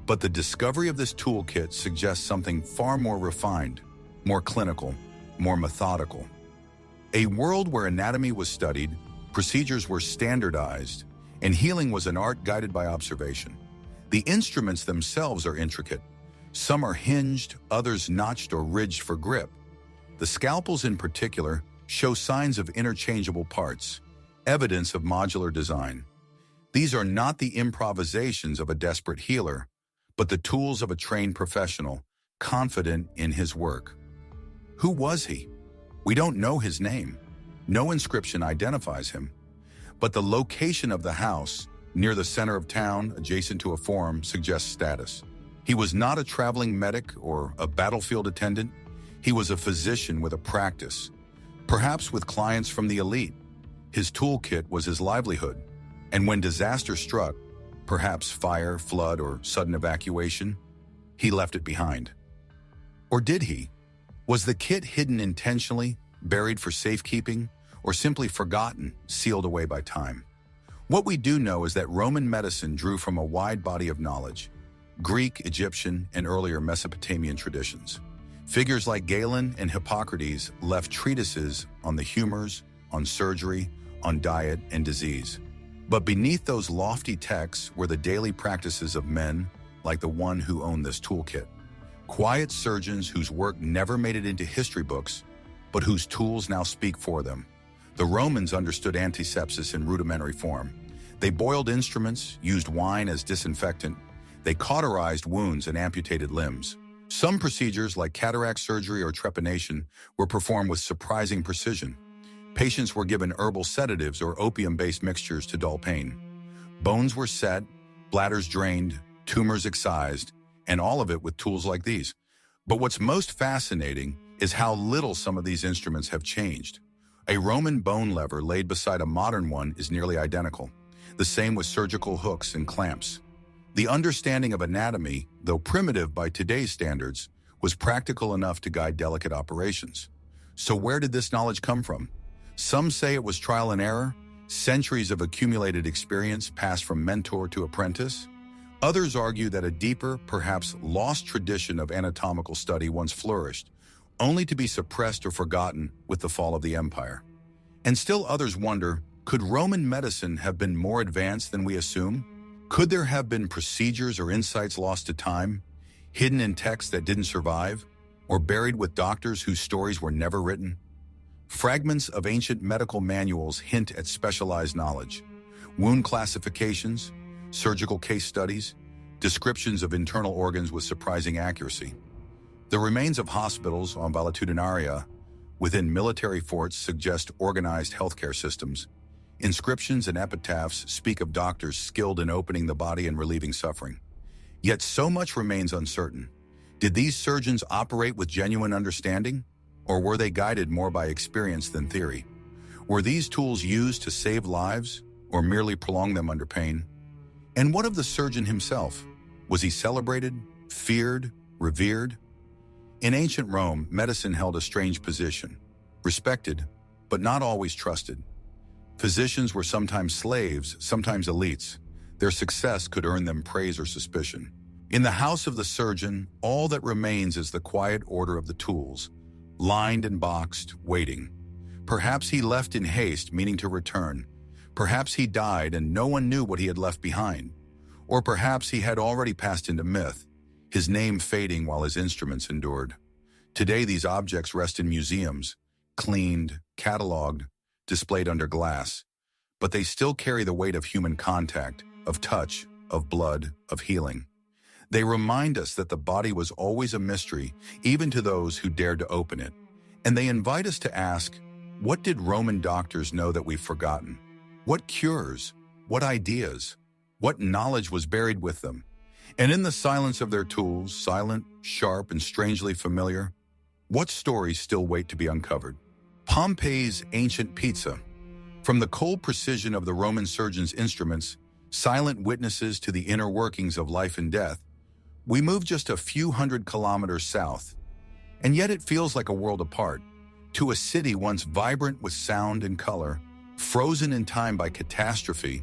But the discovery of this toolkit suggests something far more refined, more clinical, more methodical. A world where anatomy was studied, procedures were standardized, and healing was an art guided by observation. The instruments themselves are intricate. Some are hinged, others notched or ridged for grip. The scalpels in particular show signs of interchangeable parts, evidence of modular design. These are not the improvisations of a desperate healer, but the tools of a trained professional, confident in his work. Who was he? We don't know his name. No inscription identifies him. But the location of the house, near the center of town, adjacent to a forum, suggests status. He was not a traveling medic or a battlefield attendant. He was a physician with a practice, perhaps with clients from the elite. His toolkit was his livelihood. And when disaster struck, perhaps fire, flood, or sudden evacuation, he left it behind. Or did he? Was the kit hidden intentionally, buried for safekeeping, or simply forgotten, sealed away by time. What we do know is that Roman medicine drew from a wide body of knowledge: Greek, Egyptian, and earlier Mesopotamian traditions. Figures like Galen and Hippocrates left treatises on the humors, on surgery, on diet and disease. But beneath those lofty texts were the daily practices of men like the one who owned this toolkit. Quiet surgeons whose work never made it into history books, but whose tools now speak for them. The Romans understood antisepsis in rudimentary form. They boiled instruments, used wine as disinfectant. They cauterized wounds and amputated limbs. Some procedures, like cataract surgery or trepanation, were performed with surprising precision. Patients were given herbal sedatives or opium-based mixtures to dull pain. Bones were set, bladders drained, tumors excised, and all of it with tools like these. But what's most fascinating is how little some of these instruments have changed. A Roman bone lever laid beside a modern one is nearly identical. The same with surgical hooks and clamps. The understanding of anatomy, though primitive by today's standards, was practical enough to guide delicate operations. So where did this knowledge come from? Some say it was trial and error, centuries of accumulated experience passed from mentor to apprentice. Others argue that a deeper, perhaps lost tradition of anatomical study once flourished, only to be suppressed or forgotten with the fall of the empire. And still others wonder, could Roman medicine have been more advanced than we assume? Could there have been procedures or insights lost to time, hidden in texts that didn't survive, or buried with doctors whose stories were never written? Fragments of ancient medical manuals hint at specialized knowledge: wound classifications, surgical case studies, descriptions of internal organs with surprising accuracy. The remains of hospitals on valetudinaria within military forts suggest organized healthcare systems. Inscriptions and epitaphs speak of doctors skilled in opening the body and relieving suffering. Yet so much remains uncertain. Did these surgeons operate with genuine understanding, or were they guided more by experience than theory? Were these tools used to save lives, or merely prolong them under pain? And what of the surgeon himself? Was he celebrated, feared, revered? In ancient Rome, medicine held a strange position: respected, but not always trusted. Physicians were sometimes slaves, sometimes elites. Their success could earn them praise or suspicion. In the house of the surgeon, all that remains is the quiet order of the tools, lined and boxed, waiting. Perhaps he left in haste, meaning to return. Perhaps he died and no one knew what he had left behind. Or perhaps he had already passed into myth, his name fading while his instruments endured. Today, these objects rest in museums, cleaned, cataloged, displayed under glass, but they still carry the weight of human contact, of touch, of blood, of healing. They remind us that the body was always a mystery, even to those who dared to open it. And they invite us to ask, what did Roman doctors know that we've forgotten? What cures? What ideas? What knowledge was buried with them? And in the silence of their tools, silent, sharp, and strangely familiar, what stories still wait to be uncovered? Pompeii's ancient pizza. From the cold precision of the Roman surgeon's instruments, silent witnesses to the inner workings of life and death, we move just a few hundred kilometers south. And yet it feels like a world apart, to a city once vibrant with sound and color, frozen in time by catastrophe,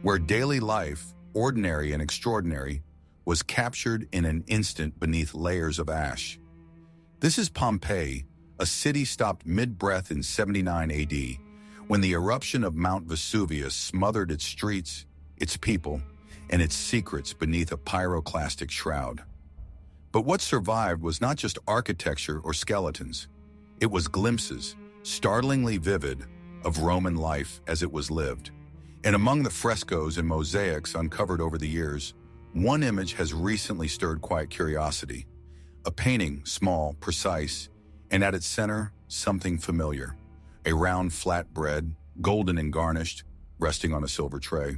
where daily life, ordinary and extraordinary, was captured in an instant beneath layers of ash. This is Pompeii, a city stopped mid-breath in 79 AD, when the eruption of Mount Vesuvius smothered its streets, its people, and its secrets beneath a pyroclastic shroud. But what survived was not just architecture or skeletons. It was glimpses, startlingly vivid, of Roman life as it was lived. And among the frescoes and mosaics uncovered over the years, one image has recently stirred quiet curiosity. A painting, small, precise, and at its center, something familiar. A round flat bread, golden and garnished, resting on a silver tray.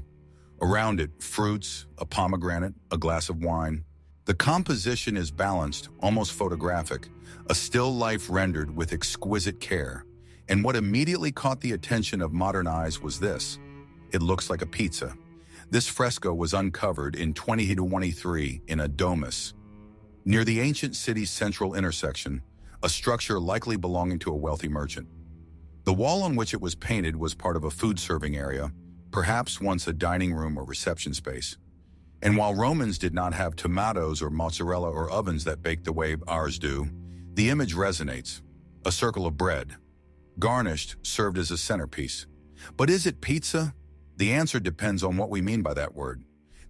Around it, fruits, a pomegranate, a glass of wine. The composition is balanced, almost photographic, a still life rendered with exquisite care. And what immediately caught the attention of modern eyes was this: it looks like a pizza. This fresco was uncovered in 2023 in a domus, near the ancient city's central intersection, a structure likely belonging to a wealthy merchant. The wall on which it was painted was part of a food-serving area, perhaps once a dining room or reception space. And while Romans did not have tomatoes or mozzarella or ovens that baked the way ours do, the image resonates. A circle of bread, garnished, served as a centerpiece. But is it pizza? The answer depends on what we mean by that word.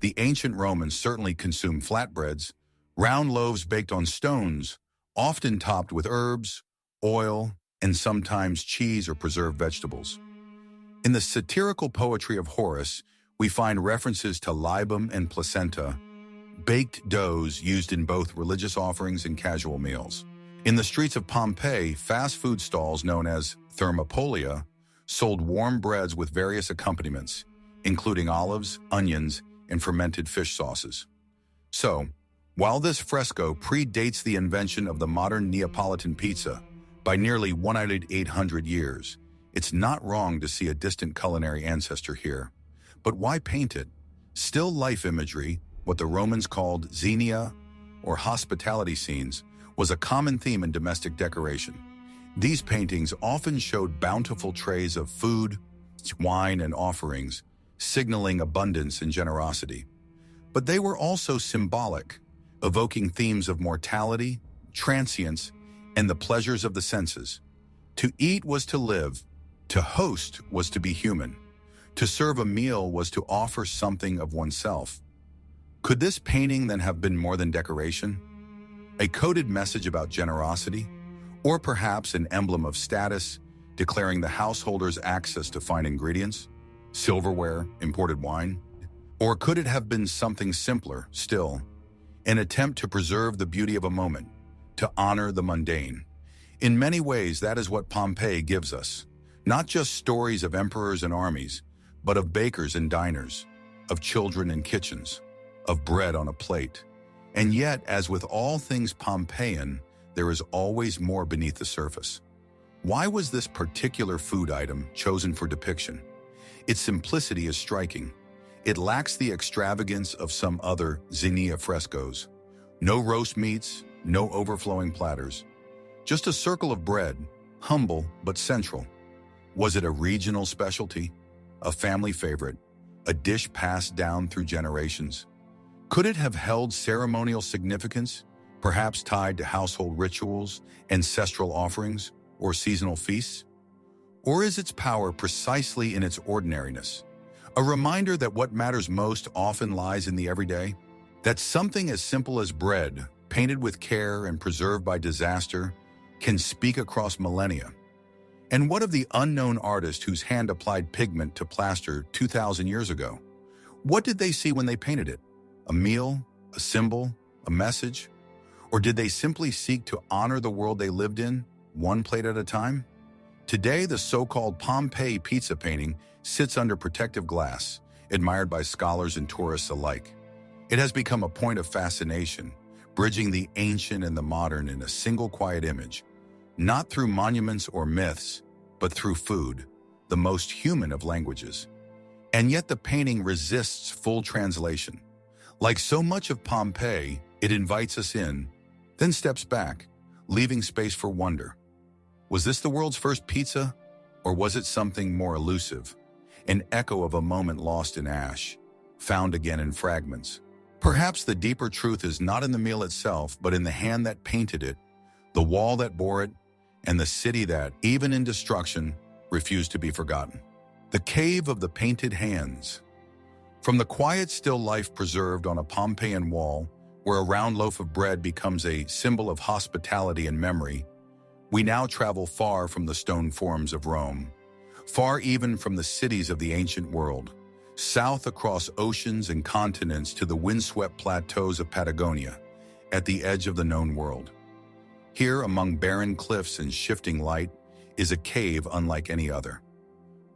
The ancient Romans certainly consumed flatbreads, round loaves baked on stones, often topped with herbs, oil, and sometimes cheese or preserved vegetables. In the satirical poetry of Horace, we find references to libum and placenta, baked doughs used in both religious offerings and casual meals. In the streets of Pompeii, fast food stalls known as thermopolia sold warm breads with various accompaniments, including olives, onions, and fermented fish sauces. So, while this fresco predates the invention of the modern Neapolitan pizza by nearly 800 years, it's not wrong to see a distant culinary ancestor here. But why paint it? Still life imagery, what the Romans called xenia, or hospitality scenes, was a common theme in domestic decoration. These paintings often showed bountiful trays of food, wine, and offerings, signaling abundance and generosity. But they were also symbolic, evoking themes of mortality, transience, and the pleasures of the senses. To eat was to live, to host was to be human, to serve a meal was to offer something of oneself. Could this painting then have been more than decoration? A coded message about generosity? Or perhaps an emblem of status, declaring the householder's access to fine ingredients, silverware, imported wine? Or could it have been something simpler, still, an attempt to preserve the beauty of a moment, to honor the mundane? In many ways, that is what Pompeii gives us. Not just stories of emperors and armies, but of bakers and diners, of children and kitchens, of bread on a plate. And yet, as with all things Pompeian, there is always more beneath the surface. Why was this particular food item chosen for depiction? Its simplicity is striking. It lacks the extravagance of some other xenia frescoes. No roast meats, no overflowing platters. Just a circle of bread, humble but central. Was it a regional specialty? A family favorite? A dish passed down through generations? Could it have held ceremonial significance, perhaps tied to household rituals, ancestral offerings, or seasonal feasts? Or is its power precisely in its ordinariness? A reminder that what matters most often lies in the everyday? That something as simple as bread, painted with care and preserved by disaster, can speak across millennia? And what of the unknown artist whose hand applied pigment to plaster 2,000 years ago? What did they see when they painted it? A meal? A symbol? A message? Or did they simply seek to honor the world they lived in, one plate at a time? Today, the so-called Pompeii pizza painting sits under protective glass, admired by scholars and tourists alike. It has become a point of fascination, bridging the ancient and the modern in a single quiet image, not through monuments or myths, but through food, the most human of languages. And yet the painting resists full translation. Like so much of Pompeii, it invites us in, then steps back, leaving space for wonder. Was this the world's first pizza? Or was it something more elusive? An echo of a moment lost in ash, found again in fragments. Perhaps the deeper truth is not in the meal itself, but in the hand that painted it, the wall that bore it, and the city that, even in destruction, refused to be forgotten. The Cave of the Painted Hands. From the quiet, still life preserved on a Pompeian wall, where a round loaf of bread becomes a symbol of hospitality and memory, we now travel far from the stone forms of Rome, far even from the cities of the ancient world, south across oceans and continents to the windswept plateaus of Patagonia, at the edge of the known world. Here, among barren cliffs and shifting light, is a cave unlike any other.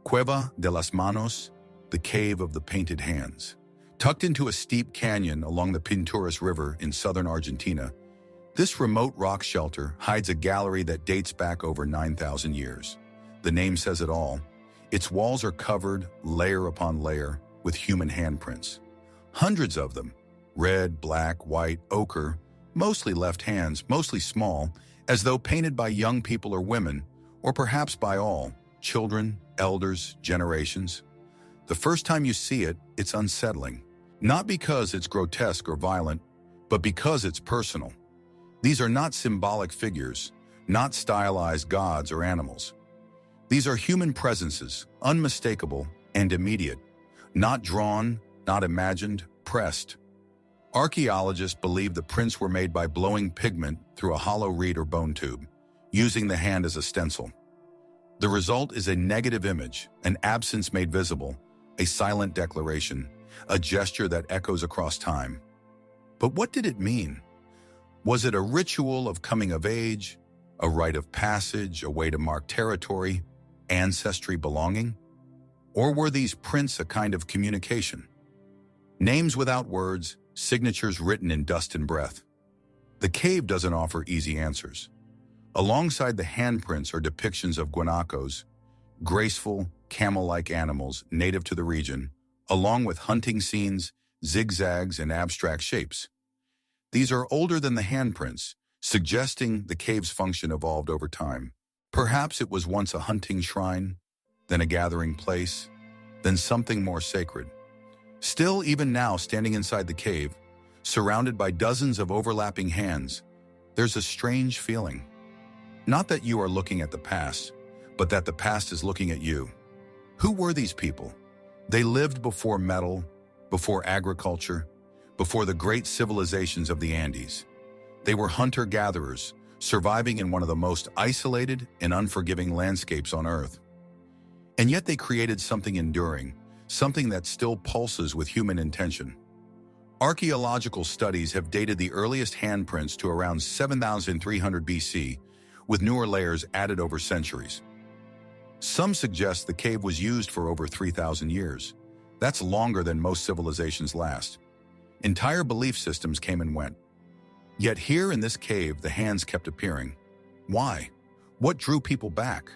Cueva de las Manos, the Cave of the Painted Hands. Tucked into a steep canyon along the Pinturas River in southern Argentina, this remote rock shelter hides a gallery that dates back over 9,000 years. The name says it all. Its walls are covered, layer upon layer, with human handprints. Hundreds of them, red, black, white, ochre, mostly left hands, mostly small, as though painted by young people or women, or perhaps by all. children, elders, generations. The first time you see it, it's unsettling. Not because it's grotesque or violent, but because it's personal. These are not symbolic figures, not stylized gods or animals. These are human presences, unmistakable and immediate, not drawn, not imagined, pressed. Archaeologists believe the prints were made by blowing pigment through a hollow reed or bone tube, using the hand as a stencil. The result is a negative image, an absence made visible, a silent declaration, a gesture that echoes across time. But what did it mean? Was it a ritual of coming of age, a rite of passage, a way to mark territory, ancestry, belonging? Or were these prints a kind of communication? Names without words, signatures written in dust and breath. The cave doesn't offer easy answers. Alongside the handprints are depictions of guanacos, graceful, camel-like animals native to the region, along with hunting scenes, zigzags, and abstract shapes. These are older than the handprints, suggesting the cave's function evolved over time. Perhaps it was once a hunting shrine, then a gathering place, then something more sacred. Still, even now, standing inside the cave, surrounded by dozens of overlapping hands, there's a strange feeling. Not that you are looking at the past, but that the past is looking at you. Who were these people? They lived before metal, before agriculture, before the great civilizations of the Andes. They were hunter-gatherers, surviving in one of the most isolated and unforgiving landscapes on Earth. And yet they created something enduring, something that still pulses with human intention. Archaeological studies have dated the earliest handprints to around 7,300 BC, with newer layers added over centuries. Some suggest the cave was used for over 3,000 years. That's longer than most civilizations last. Entire belief systems came and went. Yet here in this cave, the hands kept appearing. Why? What drew people back?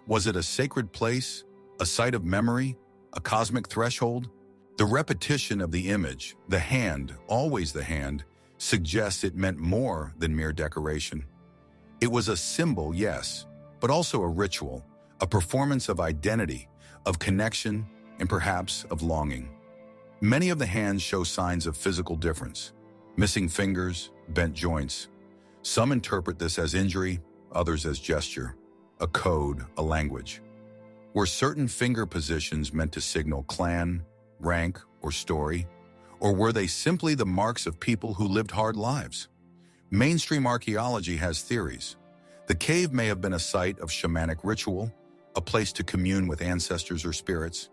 Was it a sacred place, a site of memory, a cosmic threshold? The repetition of the image, the hand, always the hand, suggests it meant more than mere decoration. It was a symbol, yes, but also a ritual, a performance of identity, of connection, and perhaps of longing. Many of the hands show signs of physical difference, missing fingers, bent joints. Some interpret this as injury, others as gesture, a code, a language. Were certain finger positions meant to signal clan, rank, or story? Or were they simply the marks of people who lived hard lives? Mainstream archaeology has theories. The cave may have been a site of shamanic ritual, a place to commune with ancestors or spirits.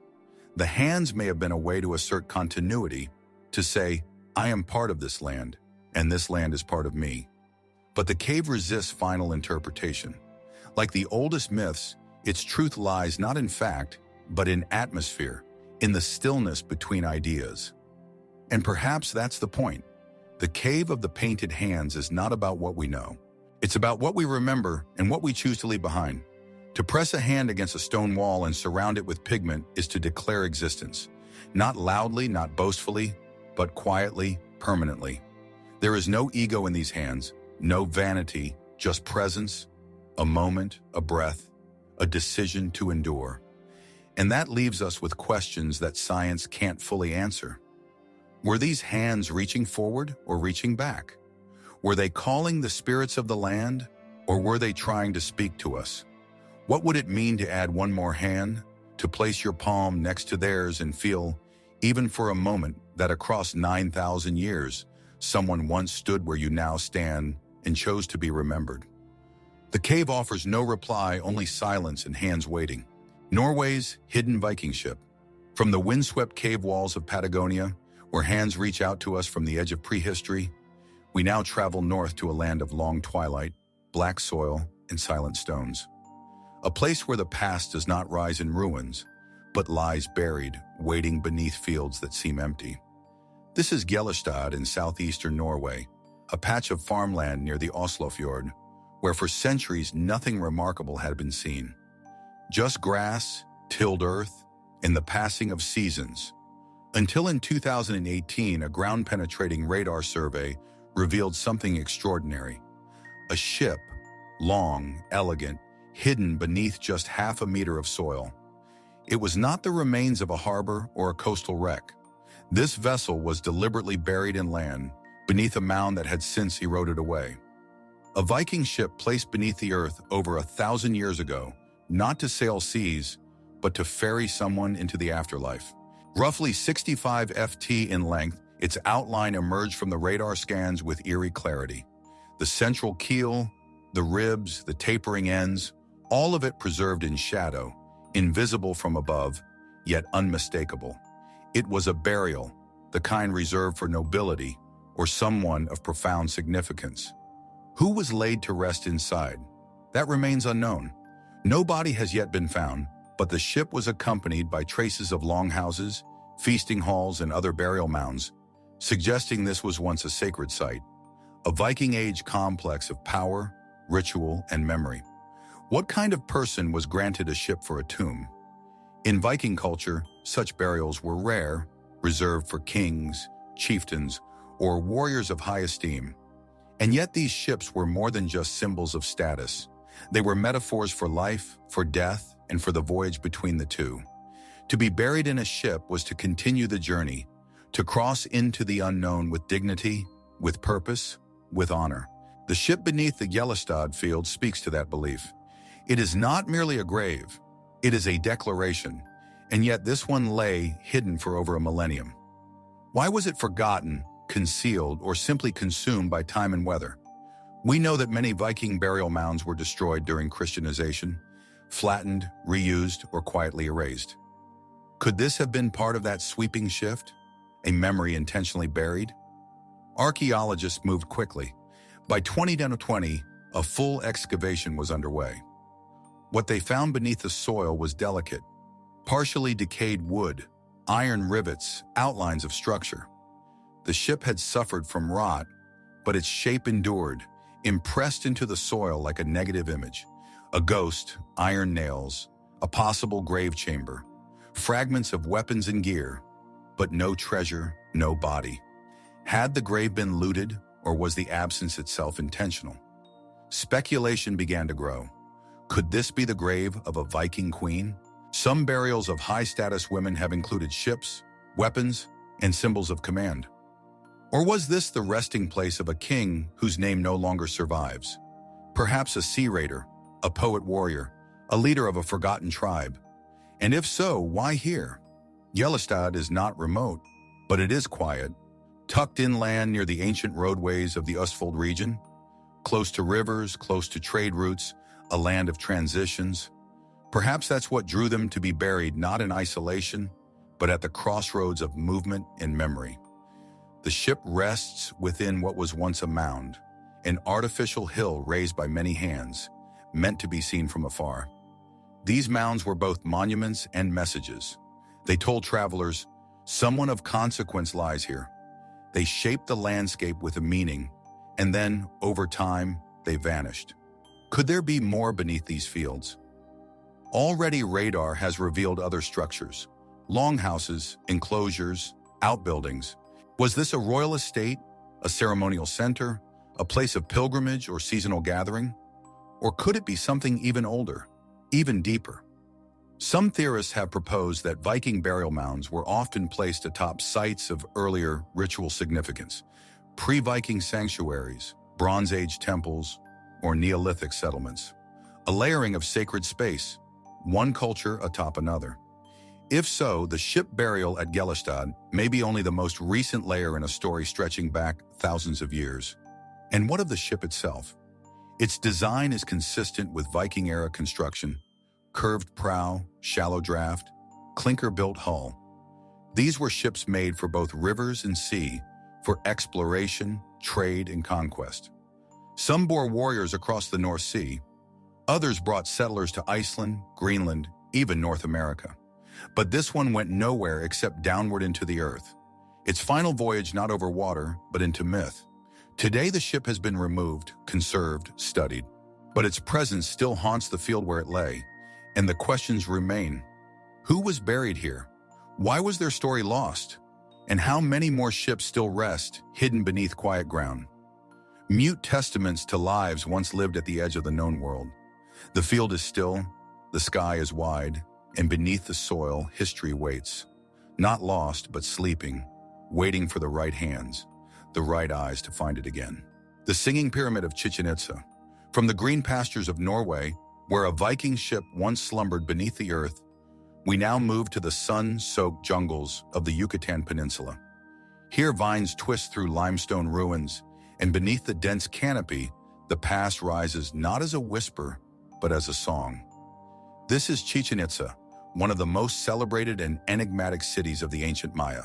The hands may have been a way to assert continuity, to say, I am part of this land, and this land is part of me. But the cave resists final interpretation. Like the oldest myths, its truth lies not in fact, but in atmosphere, in the stillness between ideas. And perhaps that's the point. The cave of the painted hands is not about what we know. It's about what we remember and what we choose to leave behind. To press a hand against a stone wall and surround it with pigment is to declare existence. Not loudly, not boastfully, but quietly, permanently. There is no ego in these hands, no vanity, just presence, a moment, a breath, a decision to endure. And that leaves us with questions that science can't fully answer. Were these hands reaching forward or reaching back? Were they calling the spirits of the land, or were they trying to speak to us? What would it mean to add one more hand, to place your palm next to theirs and feel, even for a moment, that across 9,000 years, someone once stood where you now stand and chose to be remembered? The cave offers no reply, only silence and hands waiting. Norway's hidden Viking ship. From the windswept cave walls of Patagonia, where hands reach out to us from the edge of prehistory, we now travel north to a land of long twilight, black soil, and silent stones. A place where the past does not rise in ruins, but lies buried, waiting beneath fields that seem empty. This is Gjellestad in southeastern Norway, a patch of farmland near the Oslofjord, where for centuries nothing remarkable had been seen. Just grass, tilled earth, and the passing of seasons. Until in 2018, a ground-penetrating radar survey revealed something extraordinary. A ship, long, elegant, hidden beneath just half a meter of soil. It was not the remains of a harbor or a coastal wreck. This vessel was deliberately buried in land, beneath a mound that had since eroded away. A Viking ship placed beneath the earth over 1,000 years ago, not to sail seas, but to ferry someone into the afterlife. Roughly 65 ft in length, its outline emerged from the radar scans with eerie clarity. The central keel, the ribs, the tapering ends, all of it preserved in shadow, invisible from above, yet unmistakable. It was a burial, the kind reserved for nobility or someone of profound significance. Who was laid to rest inside? That remains unknown. No body has yet been found, but the ship was accompanied by traces of longhouses, feasting halls, and other burial mounds, suggesting this was once a sacred site, a Viking-age complex of power, ritual, and memory. What kind of person was granted a ship for a tomb? In Viking culture, such burials were rare, reserved for kings, chieftains, or warriors of high esteem. And yet these ships were more than just symbols of status. They were metaphors for life, for death, and for the voyage between the two. To be buried in a ship was to continue the journey, to cross into the unknown with dignity, with purpose, with honor. The ship beneath the Gjellestad field speaks to that belief. It is not merely a grave, it is a declaration, and yet this one lay hidden for over a millennium. Why was it forgotten, concealed, or simply consumed by time and weather? We know that many Viking burial mounds were destroyed during Christianization, flattened, reused, or quietly erased. Could this have been part of that sweeping shift? A memory intentionally buried? Archaeologists moved quickly. By 2020, a full excavation was underway. What they found beneath the soil was delicate, partially decayed wood, iron rivets, outlines of structure. The ship had suffered from rot, but its shape endured, impressed into the soil like a negative image. A ghost, iron nails, a possible grave chamber, fragments of weapons and gear, but no treasure, no body. Had the grave been looted, or was the absence itself intentional? Speculation began to grow. Could this be the grave of a Viking queen? Some burials of high-status women have included ships, weapons, and symbols of command. Or was this the resting place of a king whose name no longer survives? Perhaps a sea raider, a poet warrior, a leader of a forgotten tribe. And if so, why here? Gjellestad is not remote, but it is quiet, tucked inland near the ancient roadways of the Østfold region, close to rivers, close to trade routes, a land of transitions. Perhaps that's what drew them to be buried not in isolation, but at the crossroads of movement and memory. The ship rests within what was once a mound, an artificial hill raised by many hands, meant to be seen from afar. These mounds were both monuments and messages. They told travelers, someone of consequence lies here. They shaped the landscape with a meaning, and then, over time, they vanished. Could there be more beneath these fields? Already radar has revealed other structures, longhouses, enclosures, outbuildings. Was this a royal estate, a ceremonial center, a place of pilgrimage or seasonal gathering? Or could it be something even older, even deeper? Some theorists have proposed that Viking burial mounds were often placed atop sites of earlier ritual significance, pre-Viking sanctuaries, Bronze Age temples, or Neolithic settlements. A layering of sacred space, one culture atop another. If so, the ship burial at Gjellestad may be only the most recent layer in a story stretching back thousands of years. And what of the ship itself? Its design is consistent with Viking-era construction: curved prow, shallow draft, clinker-built hull. These were ships made for both rivers and sea, for exploration, trade, and conquest. Some bore warriors across the North Sea. Others brought settlers to Iceland, Greenland, even North America. But this one went nowhere except downward into the earth. Its final voyage not over water, but into myth. Today the ship has been removed, conserved, studied. But its presence still haunts the field where it lay. And the questions remain. Who was buried here? Why was their story lost? And how many more ships still rest, hidden beneath quiet ground? Mute testaments to lives once lived at the edge of the known world. The field is still, the sky is wide, and beneath the soil, history waits. Not lost, but sleeping, waiting for the right hands, the right eyes to find it again. The Singing Pyramid of Chichen Itza. From the green pastures of Norway, where a Viking ship once slumbered beneath the earth, we now move to the sun-soaked jungles of the Yucatan Peninsula. Here vines twist through limestone ruins, and beneath the dense canopy, the past rises not as a whisper, but as a song. This is Chichen Itza, one of the most celebrated and enigmatic cities of the ancient Maya.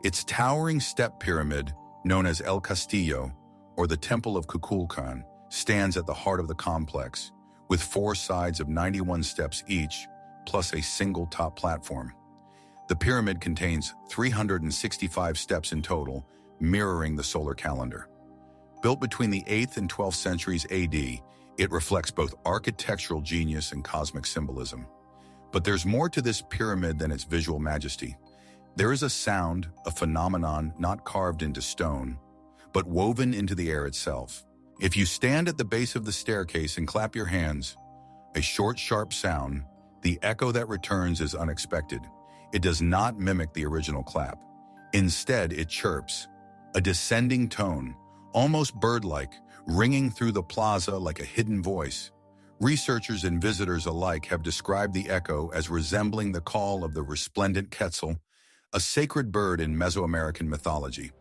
Its towering step pyramid, known as El Castillo, or the Temple of Kukulkan, stands at the heart of the complex, with 4 sides of 91 steps each, plus a single top platform. The pyramid contains 365 steps in total, mirroring the solar calendar. Built between the 8th and 12th centuries AD, it reflects both architectural genius and cosmic symbolism. But there's more to this pyramid than its visual majesty. There is a sound, a phenomenon not carved into stone, but woven into the air itself. If you stand at the base of the staircase and clap your hands, a short, sharp sound, the echo that returns is unexpected. It does not mimic the original clap. Instead, it chirps, a descending tone, almost bird-like, ringing through the plaza like a hidden voice. Researchers and visitors alike have described the echo as resembling the call of the resplendent quetzal, a sacred bird in Mesoamerican mythology.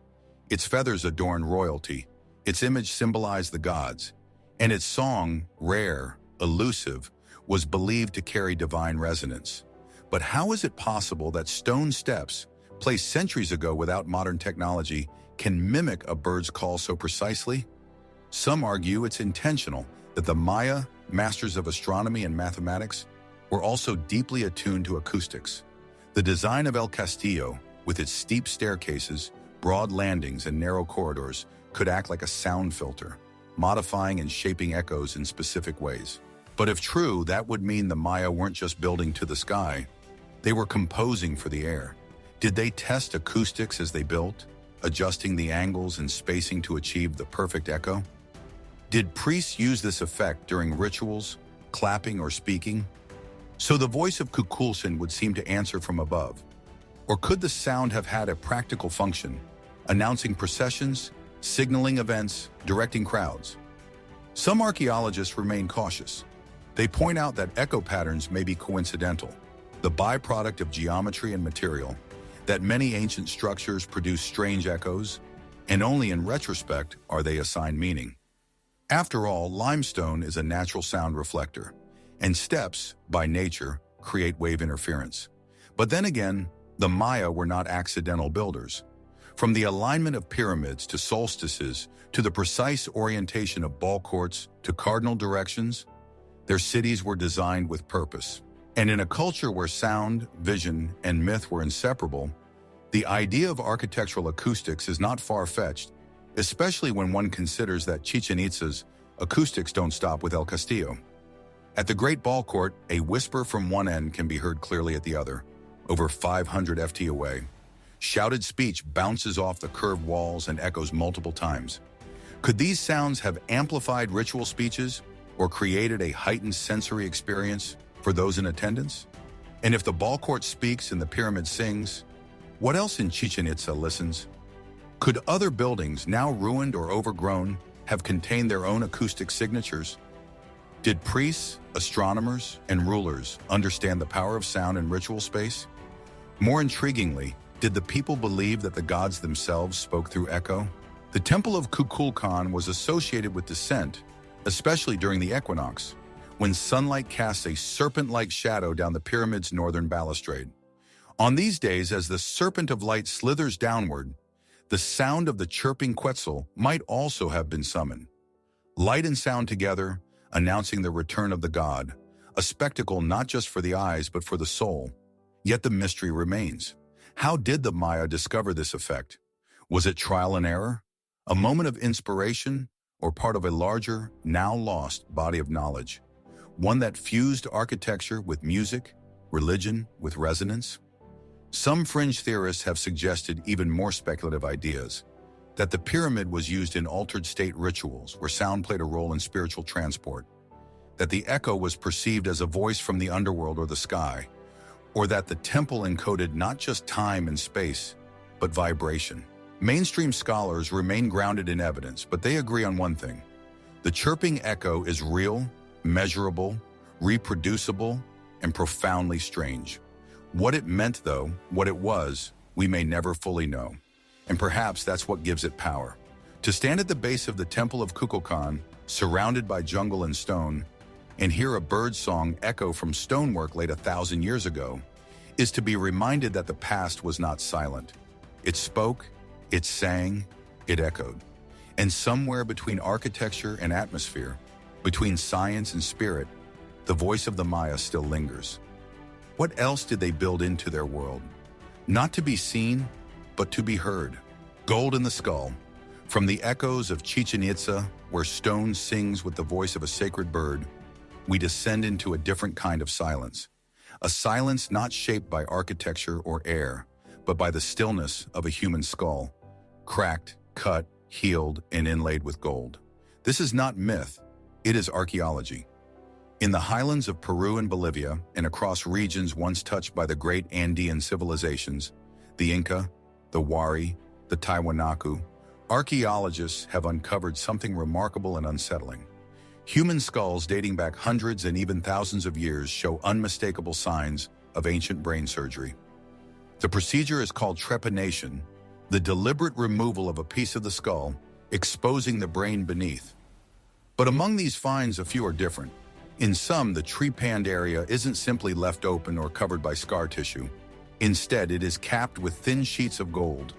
Its feathers adorn royalty, its image symbolized the gods, and its song, rare, elusive, was believed to carry divine resonance. But how is it possible that stone steps, placed centuries ago without modern technology, can mimic a bird's call so precisely? Some argue it's intentional, that the Maya, masters of astronomy and mathematics, were also deeply attuned to acoustics. The design of El Castillo, with its steep staircases, broad landings, and narrow corridors, could act like a sound filter, modifying and shaping echoes in specific ways. But if true, that would mean the Maya weren't just building to the sky, they were composing for the air. Did they test acoustics as they built, adjusting the angles and spacing to achieve the perfect echo? Did priests use this effect during rituals, clapping or speaking? So the voice of Kukulkan would seem to answer from above. Or could the sound have had a practical function, announcing processions, signaling events, directing crowds? Some archaeologists remain cautious. They point out that echo patterns may be coincidental, the byproduct of geometry and material, that many ancient structures produce strange echoes, and only in retrospect are they assigned meaning. After all, limestone is a natural sound reflector, and steps, by nature, create wave interference. But then again, the Maya were not accidental builders. From the alignment of pyramids to solstices, to the precise orientation of ball courts to cardinal directions, their cities were designed with purpose. And in a culture where sound, vision, and myth were inseparable, the idea of architectural acoustics is not far-fetched, especially when one considers that Chichen Itza's acoustics don't stop with El Castillo. At the Great Ball Court, a whisper from one end can be heard clearly at the other, over 500 ft away. Shouted speech bounces off the curved walls and echoes multiple times. Could these sounds have amplified ritual speeches or created a heightened sensory experience for those in attendance? And if the ball court speaks and the pyramid sings, what else in Chichen Itza listens? Could other buildings, now ruined or overgrown, have contained their own acoustic signatures? Did priests, astronomers, and rulers understand the power of sound in ritual space? More intriguingly, did the people believe that the gods themselves spoke through echo? The Temple of Kukulkan was associated with descent, especially during the equinox, when sunlight casts a serpent-like shadow down the pyramid's northern balustrade. On these days, as the serpent of light slithers downward, the sound of the chirping quetzal might also have been summoned. Light and sound together, announcing the return of the god, a spectacle not just for the eyes but for the soul. Yet the mystery remains. How did the Maya discover this effect? Was it trial and error, a moment of inspiration, or part of a larger, now lost body of knowledge? One that fused architecture with music, religion with resonance? Some fringe theorists have suggested even more speculative ideas, that the pyramid was used in altered state rituals where sound played a role in spiritual transport. that the echo was perceived as a voice from the underworld or the sky, or that the temple encoded not just time and space, but vibration. Mainstream scholars remain grounded in evidence, but they agree on one thing. The chirping echo is real, measurable, reproducible, and profoundly strange. What it meant, though, what it was, we may never fully know. And perhaps that's what gives it power. To stand at the base of the Temple of Kukulkan, surrounded by jungle and stone, and hear a bird song echo from stonework laid 1,000 years ago, is to be reminded that the past was not silent. It spoke, it sang, it echoed. And somewhere between architecture and atmosphere, between science and spirit, the voice of the Maya still lingers. What else did they build into their world? Not to be seen, but to be heard. Gold in the skull. From the echoes of Chichen Itza, where stone sings with the voice of a sacred bird, we descend into a different kind of silence. A silence not shaped by architecture or air, but by the stillness of a human skull, cracked, cut, healed, and inlaid with gold. This is not myth, it is archaeology. In the highlands of Peru and Bolivia, and across regions once touched by the great Andean civilizations, the Inca, the Wari, the Tiwanaku, archaeologists have uncovered something remarkable and unsettling. Human skulls dating back hundreds and even thousands of years show unmistakable signs of ancient brain surgery. The procedure is called trepanation, the deliberate removal of a piece of the skull, exposing the brain beneath. But among these finds, a few are different. In some, the trepanned area isn't simply left open or covered by scar tissue. Instead, it is capped with thin sheets of gold.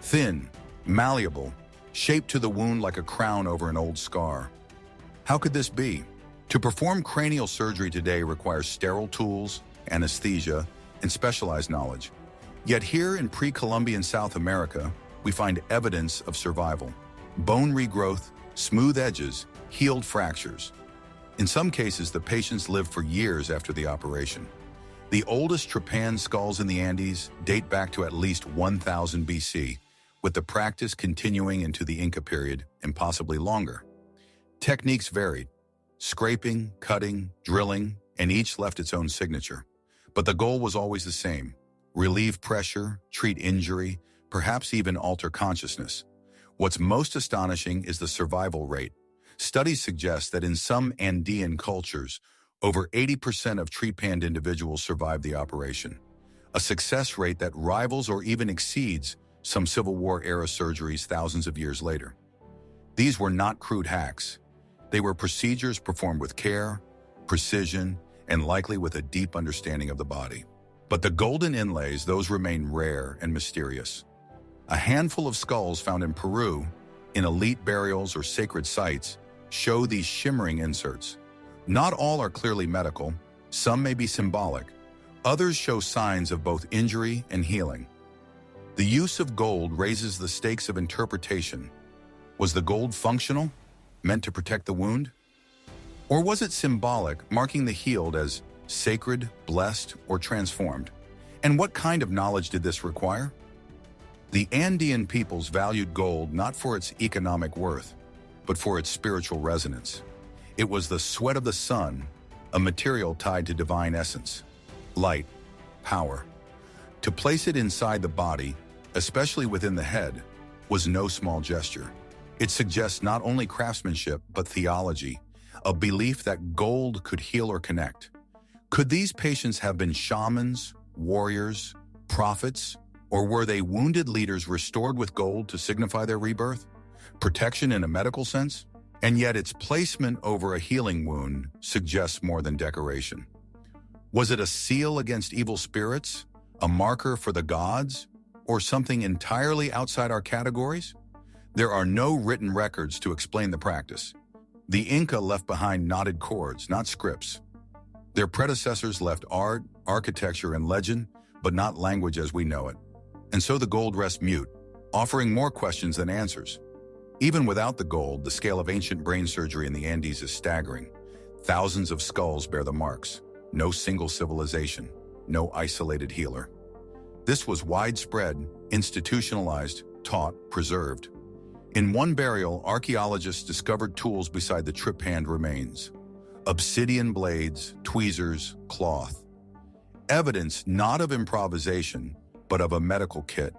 Thin, malleable, shaped to the wound like a crown over an old scar. How could this be? To perform cranial surgery today requires sterile tools, anesthesia, and specialized knowledge. Yet here in pre-Columbian South America, we find evidence of survival. Bone regrowth, smooth edges, healed fractures. In some cases, the patients lived for years after the operation. The oldest trepanned skulls in the Andes date back to at least 1000 BC, with the practice continuing into the Inca period and possibly longer. Techniques varied: scraping, cutting, drilling, and each left its own signature. But the goal was always the same: relieve pressure, treat injury, perhaps even alter consciousness. What's most astonishing is the survival rate. Studies suggest that in some Andean cultures, over 80% of trepanned individuals survived the operation, a success rate that rivals or even exceeds some Civil War-era surgeries thousands of years later. These were not crude hacks. They were procedures performed with care, precision, and likely with a deep understanding of the body. But the golden inlays, those remain rare and mysterious. A handful of skulls found in Peru, in elite burials or sacred sites, show these shimmering inserts. Not all are clearly medical, some may be symbolic. Others show signs of both injury and healing. The use of gold raises the stakes of interpretation. Was the gold functional, meant to protect the wound? Or was it symbolic, marking the healed as sacred, blessed, or transformed? And what kind of knowledge did this require? The Andean peoples valued gold not for its economic worth, but for its spiritual resonance. It was the sweat of the sun, a material tied to divine essence, light, power. To place it inside the body, especially within the head, was no small gesture. It suggests not only craftsmanship, but theology, a belief that gold could heal or connect. Could these patients have been shamans, warriors, prophets, or were they wounded leaders restored with gold to signify their rebirth? Protection in a medical sense? And yet its placement over a healing wound suggests more than decoration. Was it a seal against evil spirits, a marker for the gods, or something entirely outside our categories? There are no written records to explain the practice. The Inca left behind knotted cords, not scripts. Their predecessors left art, architecture, and legend, but not language as we know it. And so the gold rests mute, offering more questions than answers. Even without the gold, the scale of ancient brain surgery in the Andes is staggering. Thousands of skulls bear the marks. No single civilization, no isolated healer. This was widespread, institutionalized, taught, preserved. In one burial, archaeologists discovered tools beside the trepanned remains. obsidian blades, tweezers, cloth. Evidence not of improvisation, but of a medical kit,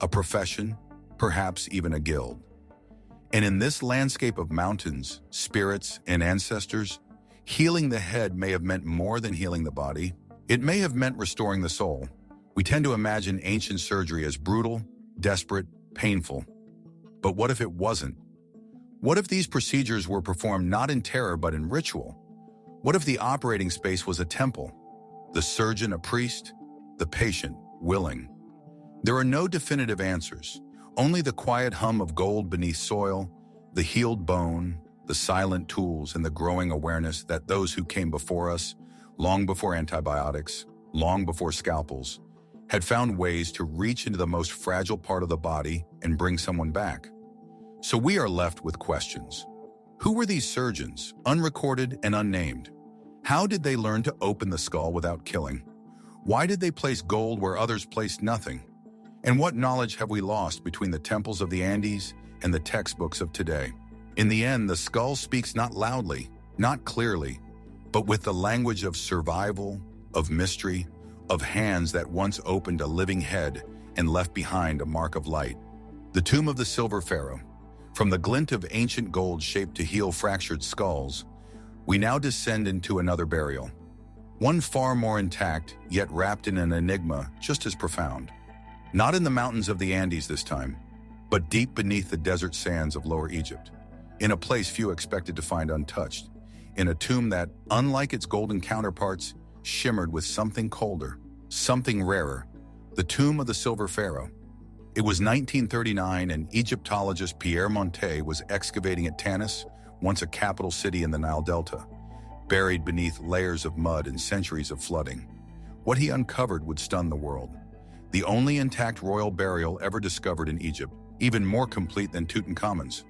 a profession, perhaps even a guild. And in this landscape of mountains, spirits, and ancestors, healing the head may have meant more than healing the body. It may have meant restoring the soul. We tend to imagine ancient surgery as brutal, desperate, painful. But what if it wasn't? What if these procedures were performed not in terror but in ritual? What if the operating space was a temple? The surgeon a priest? The patient willing? There are no definitive answers, only the quiet hum of gold beneath soil, the healed bone, the silent tools, and the growing awareness that those who came before us, long before antibiotics, long before scalpels, had found ways to reach into the most fragile part of the body and bring someone back. So we are left with questions. Who were these surgeons, unrecorded and unnamed? How did they learn to open the skull without killing? Why did they place gold where others placed nothing? And what knowledge have we lost between the temples of the Andes and the textbooks of today? In the end, the skull speaks not loudly, not clearly, but with the language of survival, of mystery, of hands that once opened a living head and left behind a mark of light. The tomb of the silver pharaoh. From the glint of ancient gold shaped to heal fractured skulls, we now descend into another burial. One far more intact, yet wrapped in an enigma just as profound. Not in the mountains of the Andes this time, but deep beneath the desert sands of Lower Egypt, in a place few expected to find untouched, in a tomb that, unlike its golden counterparts, shimmered with something colder, something rarer, the tomb of the silver pharaoh. It was 1939 and Egyptologist Pierre Montet was excavating at Tanis, once a capital city in the Nile Delta, buried beneath layers of mud and centuries of flooding. What he uncovered would stun the world. The only intact royal burial ever discovered in Egypt, even more complete than Tutankhamun's.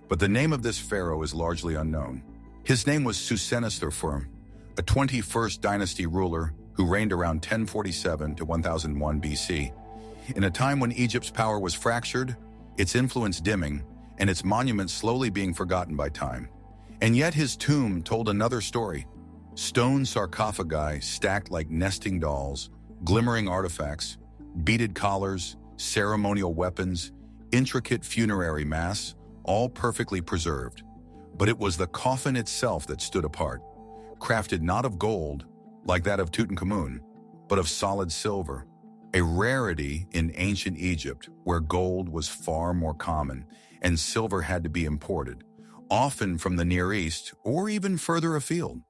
But the name of this pharaoh is largely unknown. His name was Susenes III, a 21st dynasty ruler who reigned around 1047 to 1001 BC, in a time when Egypt's power was fractured, its influence dimming, and its monuments slowly being forgotten by time. And yet his tomb told another story. Stone sarcophagi stacked like nesting dolls, glimmering artifacts, beaded collars, ceremonial weapons, intricate funerary mass, all perfectly preserved. But it was the coffin itself that stood apart, crafted not of gold, like that of Tutankhamun, but of solid silver, a rarity in ancient Egypt where gold was far more common and silver had to be imported, often from the Near East or even further afield.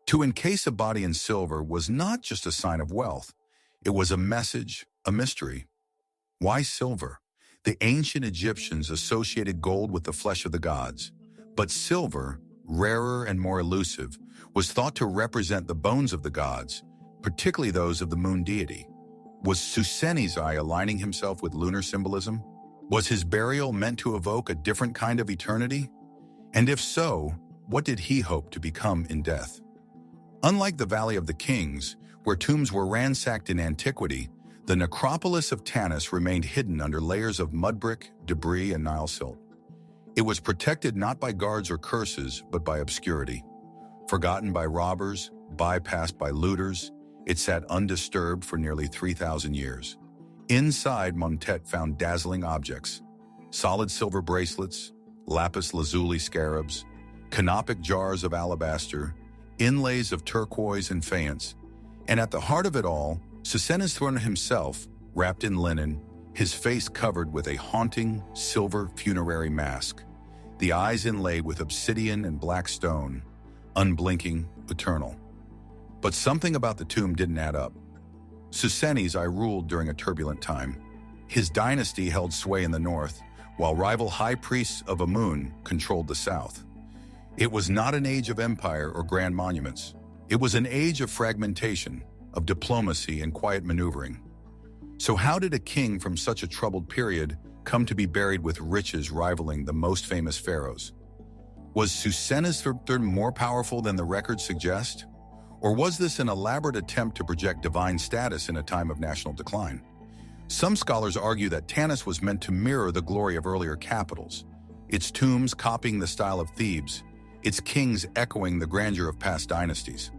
To encase a body in silver was not just a sign of wealth, it was a message, a mystery. Why silver? The ancient Egyptians associated gold with the flesh of the gods, but silver, rarer and more elusive, was thought to represent the bones of the gods, particularly those of the moon deity. Was Susenes I aligning himself with lunar symbolism? Was his burial meant to evoke a different kind of eternity? And if so, what did he hope to become in death? Unlike the Valley of the Kings, where tombs were ransacked in antiquity, the necropolis of Tanis remained hidden under layers of mudbrick, debris, and Nile silt. It was protected not by guards or curses, but by obscurity. Forgotten by robbers, bypassed by looters, it sat undisturbed for nearly 3,000 years. Inside, Montet found dazzling objects: solid silver bracelets, lapis lazuli scarabs, canopic jars of alabaster, inlays of turquoise and faience, and at the heart of it all, Susenes III himself, wrapped in linen, his face covered with a haunting silver funerary mask, the eyes inlaid with obsidian and black stone, unblinking, eternal. But something about the tomb didn't add up. Susenes I ruled during a turbulent time. His dynasty held sway in the north, while rival high priests of Amun controlled the south. It was not an age of empire or grand monuments. It was an age of fragmentation, of diplomacy and quiet maneuvering. So how did a king from such a troubled period come to be buried with riches rivaling the most famous pharaohs? Was Susenes III more powerful than the records suggest? Or was this an elaborate attempt to project divine status in a time of national decline? Some scholars argue that Tanis was meant to mirror the glory of earlier capitals, its tombs copying the style of Thebes, its kings echoing the grandeur of past dynasties.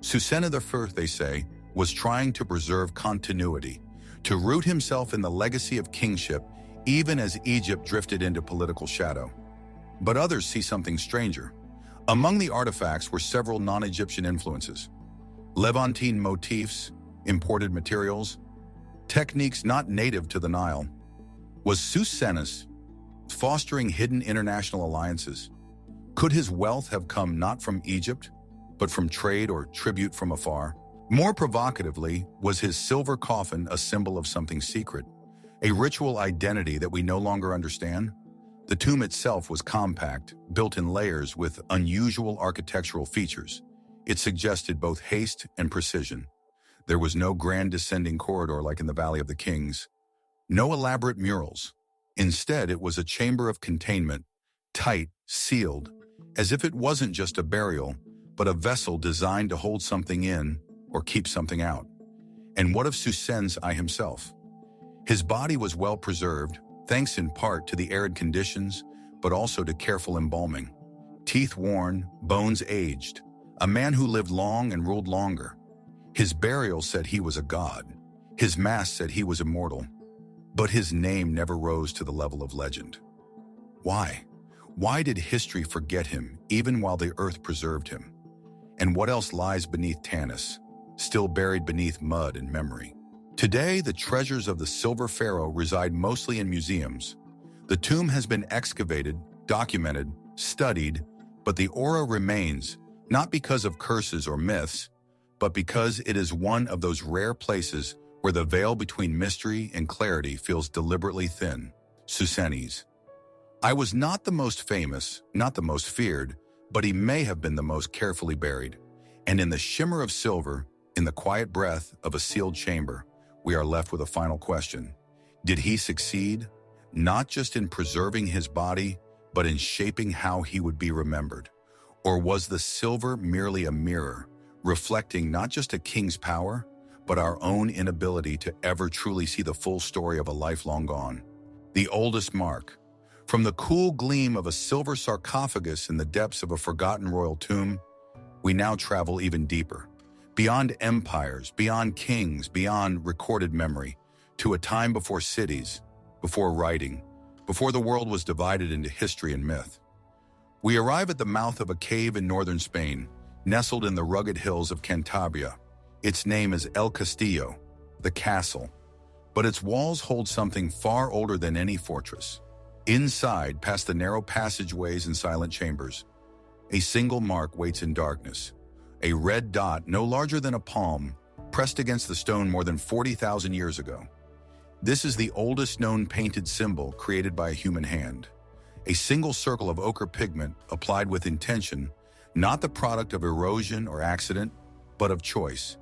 Susanna I, they say, was trying to preserve continuity, to root himself in the legacy of kingship even as Egypt drifted into political shadow. But others see something stranger. Among the artifacts were several non-Egyptian influences. Levantine motifs, imported materials, techniques not native to the Nile. Was Susanus fostering hidden international alliances? Could his wealth have come not from Egypt, but from trade or tribute from afar? More provocatively, was his silver coffin a symbol of something secret, a ritual identity that we no longer understand? The tomb itself was compact, built in layers with unusual architectural features. It suggested both haste and precision. There was no grand descending corridor like in the Valley of the Kings, no elaborate murals. Instead, it was a chamber of containment, tight, sealed, as if it wasn't just a burial, but a vessel designed to hold something in or keep something out. And what of Susan's eye himself? His body was well preserved, thanks in part to the arid conditions, but also to careful embalming. Teeth worn, bones aged, a man who lived long and ruled longer. His burial said he was a god. His mass said he was immortal. But his name never rose to the level of legend. Why? Why did history forget him, even while the earth preserved him? And what else lies beneath Tanis, still buried beneath mud and memory? Today, the treasures of the Silver Pharaoh reside mostly in museums. The tomb has been excavated, documented, studied, but the aura remains, not because of curses or myths, but because it is one of those rare places where the veil between mystery and clarity feels deliberately thin. Susanes. I was not the most famous, not the most feared, but he may have been the most carefully buried. And in the shimmer of silver, in the quiet breath of a sealed chamber, we are left with a final question. Did he succeed, not just in preserving his body, but in shaping how he would be remembered? Or was the silver merely a mirror, reflecting not just a king's power, but our own inability to ever truly see the full story of a life long gone? The oldest mark. From the cool gleam of a silver sarcophagus in the depths of a forgotten royal tomb, we now travel even deeper. Beyond empires, beyond kings, beyond recorded memory, to a time before cities, before writing, before the world was divided into history and myth. We arrive at the mouth of a cave in northern Spain, nestled in the rugged hills of Cantabria. Its name is El Castillo, the castle, but its walls hold something far older than any fortress. Inside, past the narrow passageways and silent chambers, a single mark waits in darkness. A red dot no larger than a palm, pressed against the stone more than 40,000 years ago. This is the oldest known painted symbol created by a human hand. A single circle of ochre pigment applied with intention, not the product of erosion or accident, but of choice.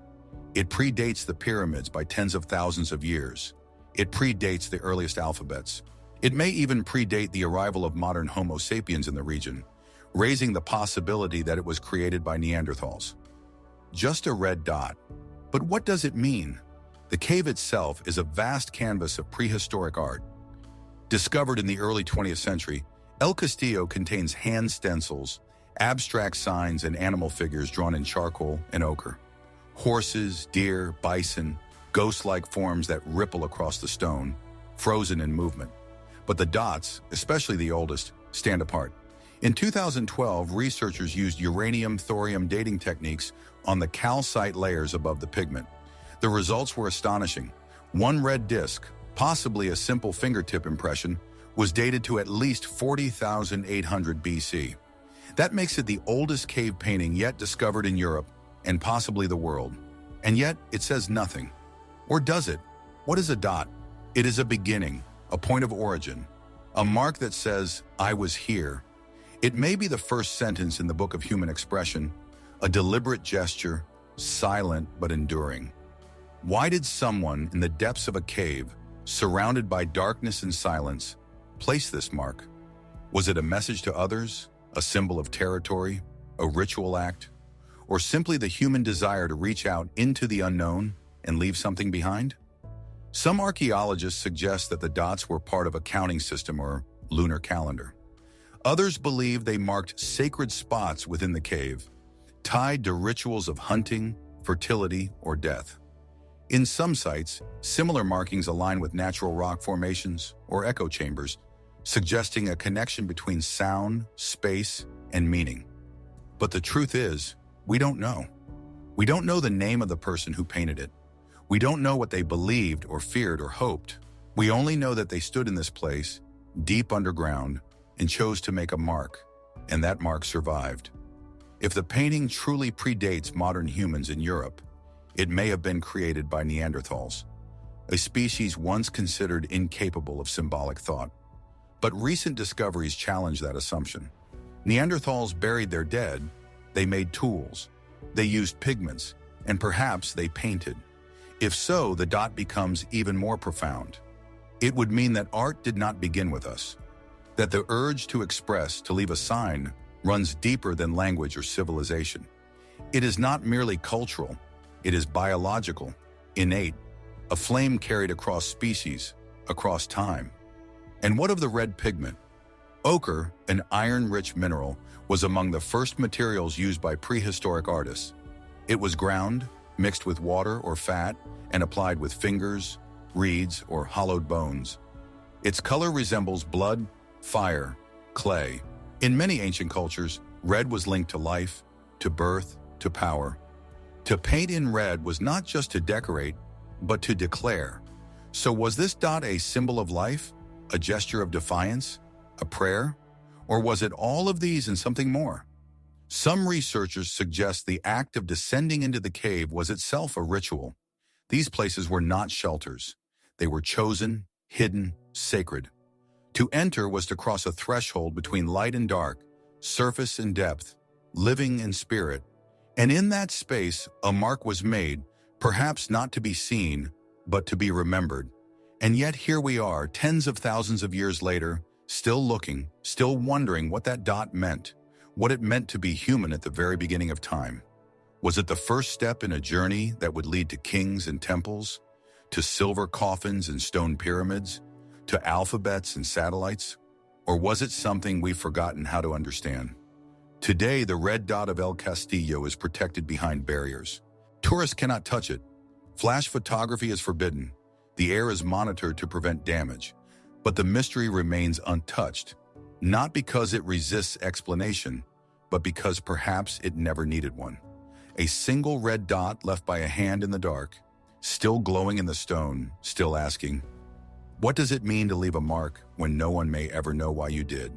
It predates the pyramids by tens of thousands of years. It predates the earliest alphabets. It may even predate the arrival of modern Homo sapiens in the region, raising the possibility that it was created by Neanderthals. Just a red dot. But what does it mean? The cave itself is a vast canvas of prehistoric art. Discovered in the early 20th century, El Castillo contains hand stencils, abstract signs, and animal figures drawn in charcoal and ochre. Horses, deer, bison, ghost-like forms that ripple across the stone, frozen in movement. But the dots, especially the oldest, stand apart. In 2012, researchers used uranium-thorium dating techniques on the calcite layers above the pigment. The results were astonishing. One red disc, possibly a simple fingertip impression, was dated to at least 40,800 BC. That makes it the oldest cave painting yet discovered in Europe and possibly the world. And yet, it says nothing. Or does it? What is a dot? It is a beginning, a point of origin, a mark that says, I was here. It may be the first sentence in the book of human expression, a deliberate gesture, silent but enduring. Why did someone in the depths of a cave, surrounded by darkness and silence, place this mark? Was it a message to others, a symbol of territory, a ritual act, or simply the human desire to reach out into the unknown and leave something behind? Some archaeologists suggest that the dots were part of a counting system or lunar calendar, Others believe they marked sacred spots within the cave, tied to rituals of hunting, fertility, or death. In some sites, similar markings align with natural rock formations or echo chambers, suggesting a connection between sound, space, and meaning. But the truth is, we don't know. We don't know the name of the person who painted it. We don't know what they believed or feared or hoped. We only know that they stood in this place, deep underground, and chose to make a mark, and that mark survived. If the painting truly predates modern humans in Europe, it may have been created by Neanderthals, a species once considered incapable of symbolic thought. But recent discoveries challenge that assumption. Neanderthals buried their dead, they made tools, they used pigments, and perhaps they painted. If so, the dot becomes even more profound. It would mean that art did not begin with us, that the urge to express, to leave a sign, runs deeper than language or civilization. It is not merely cultural, it is biological, innate, a flame carried across species, across time. And what of the red pigment? Ochre, an iron-rich mineral, was among the first materials used by prehistoric artists. It was ground, mixed with water or fat, and applied with fingers, reeds, or hollowed bones. Its color resembles blood, fire, clay. In many ancient cultures, red was linked to life, to birth, to power. To paint in red was not just to decorate, but to declare. So was this dot a symbol of life, a gesture of defiance, a prayer? Or was it all of these and something more? Some researchers suggest the act of descending into the cave was itself a ritual. These places were not shelters. They were chosen, hidden, sacred. To enter was to cross a threshold between light and dark, surface and depth, living and spirit. And in that space, a mark was made, perhaps not to be seen, but to be remembered. And yet here we are, tens of thousands of years later, still looking, still wondering what that dot meant, what it meant to be human at the very beginning of time. Was it the first step in a journey that would lead to kings and temples, to silver coffins and stone pyramids, to alphabets and satellites? Or was it something we've forgotten how to understand? Today, the red dot of El Castillo is protected behind barriers. Tourists cannot touch it. Flash photography is forbidden. The air is monitored to prevent damage. But the mystery remains untouched, not because it resists explanation, but because perhaps it never needed one. A single red dot left by a hand in the dark, still glowing in the stone, still asking, what does it mean to leave a mark when no one may ever know why you did?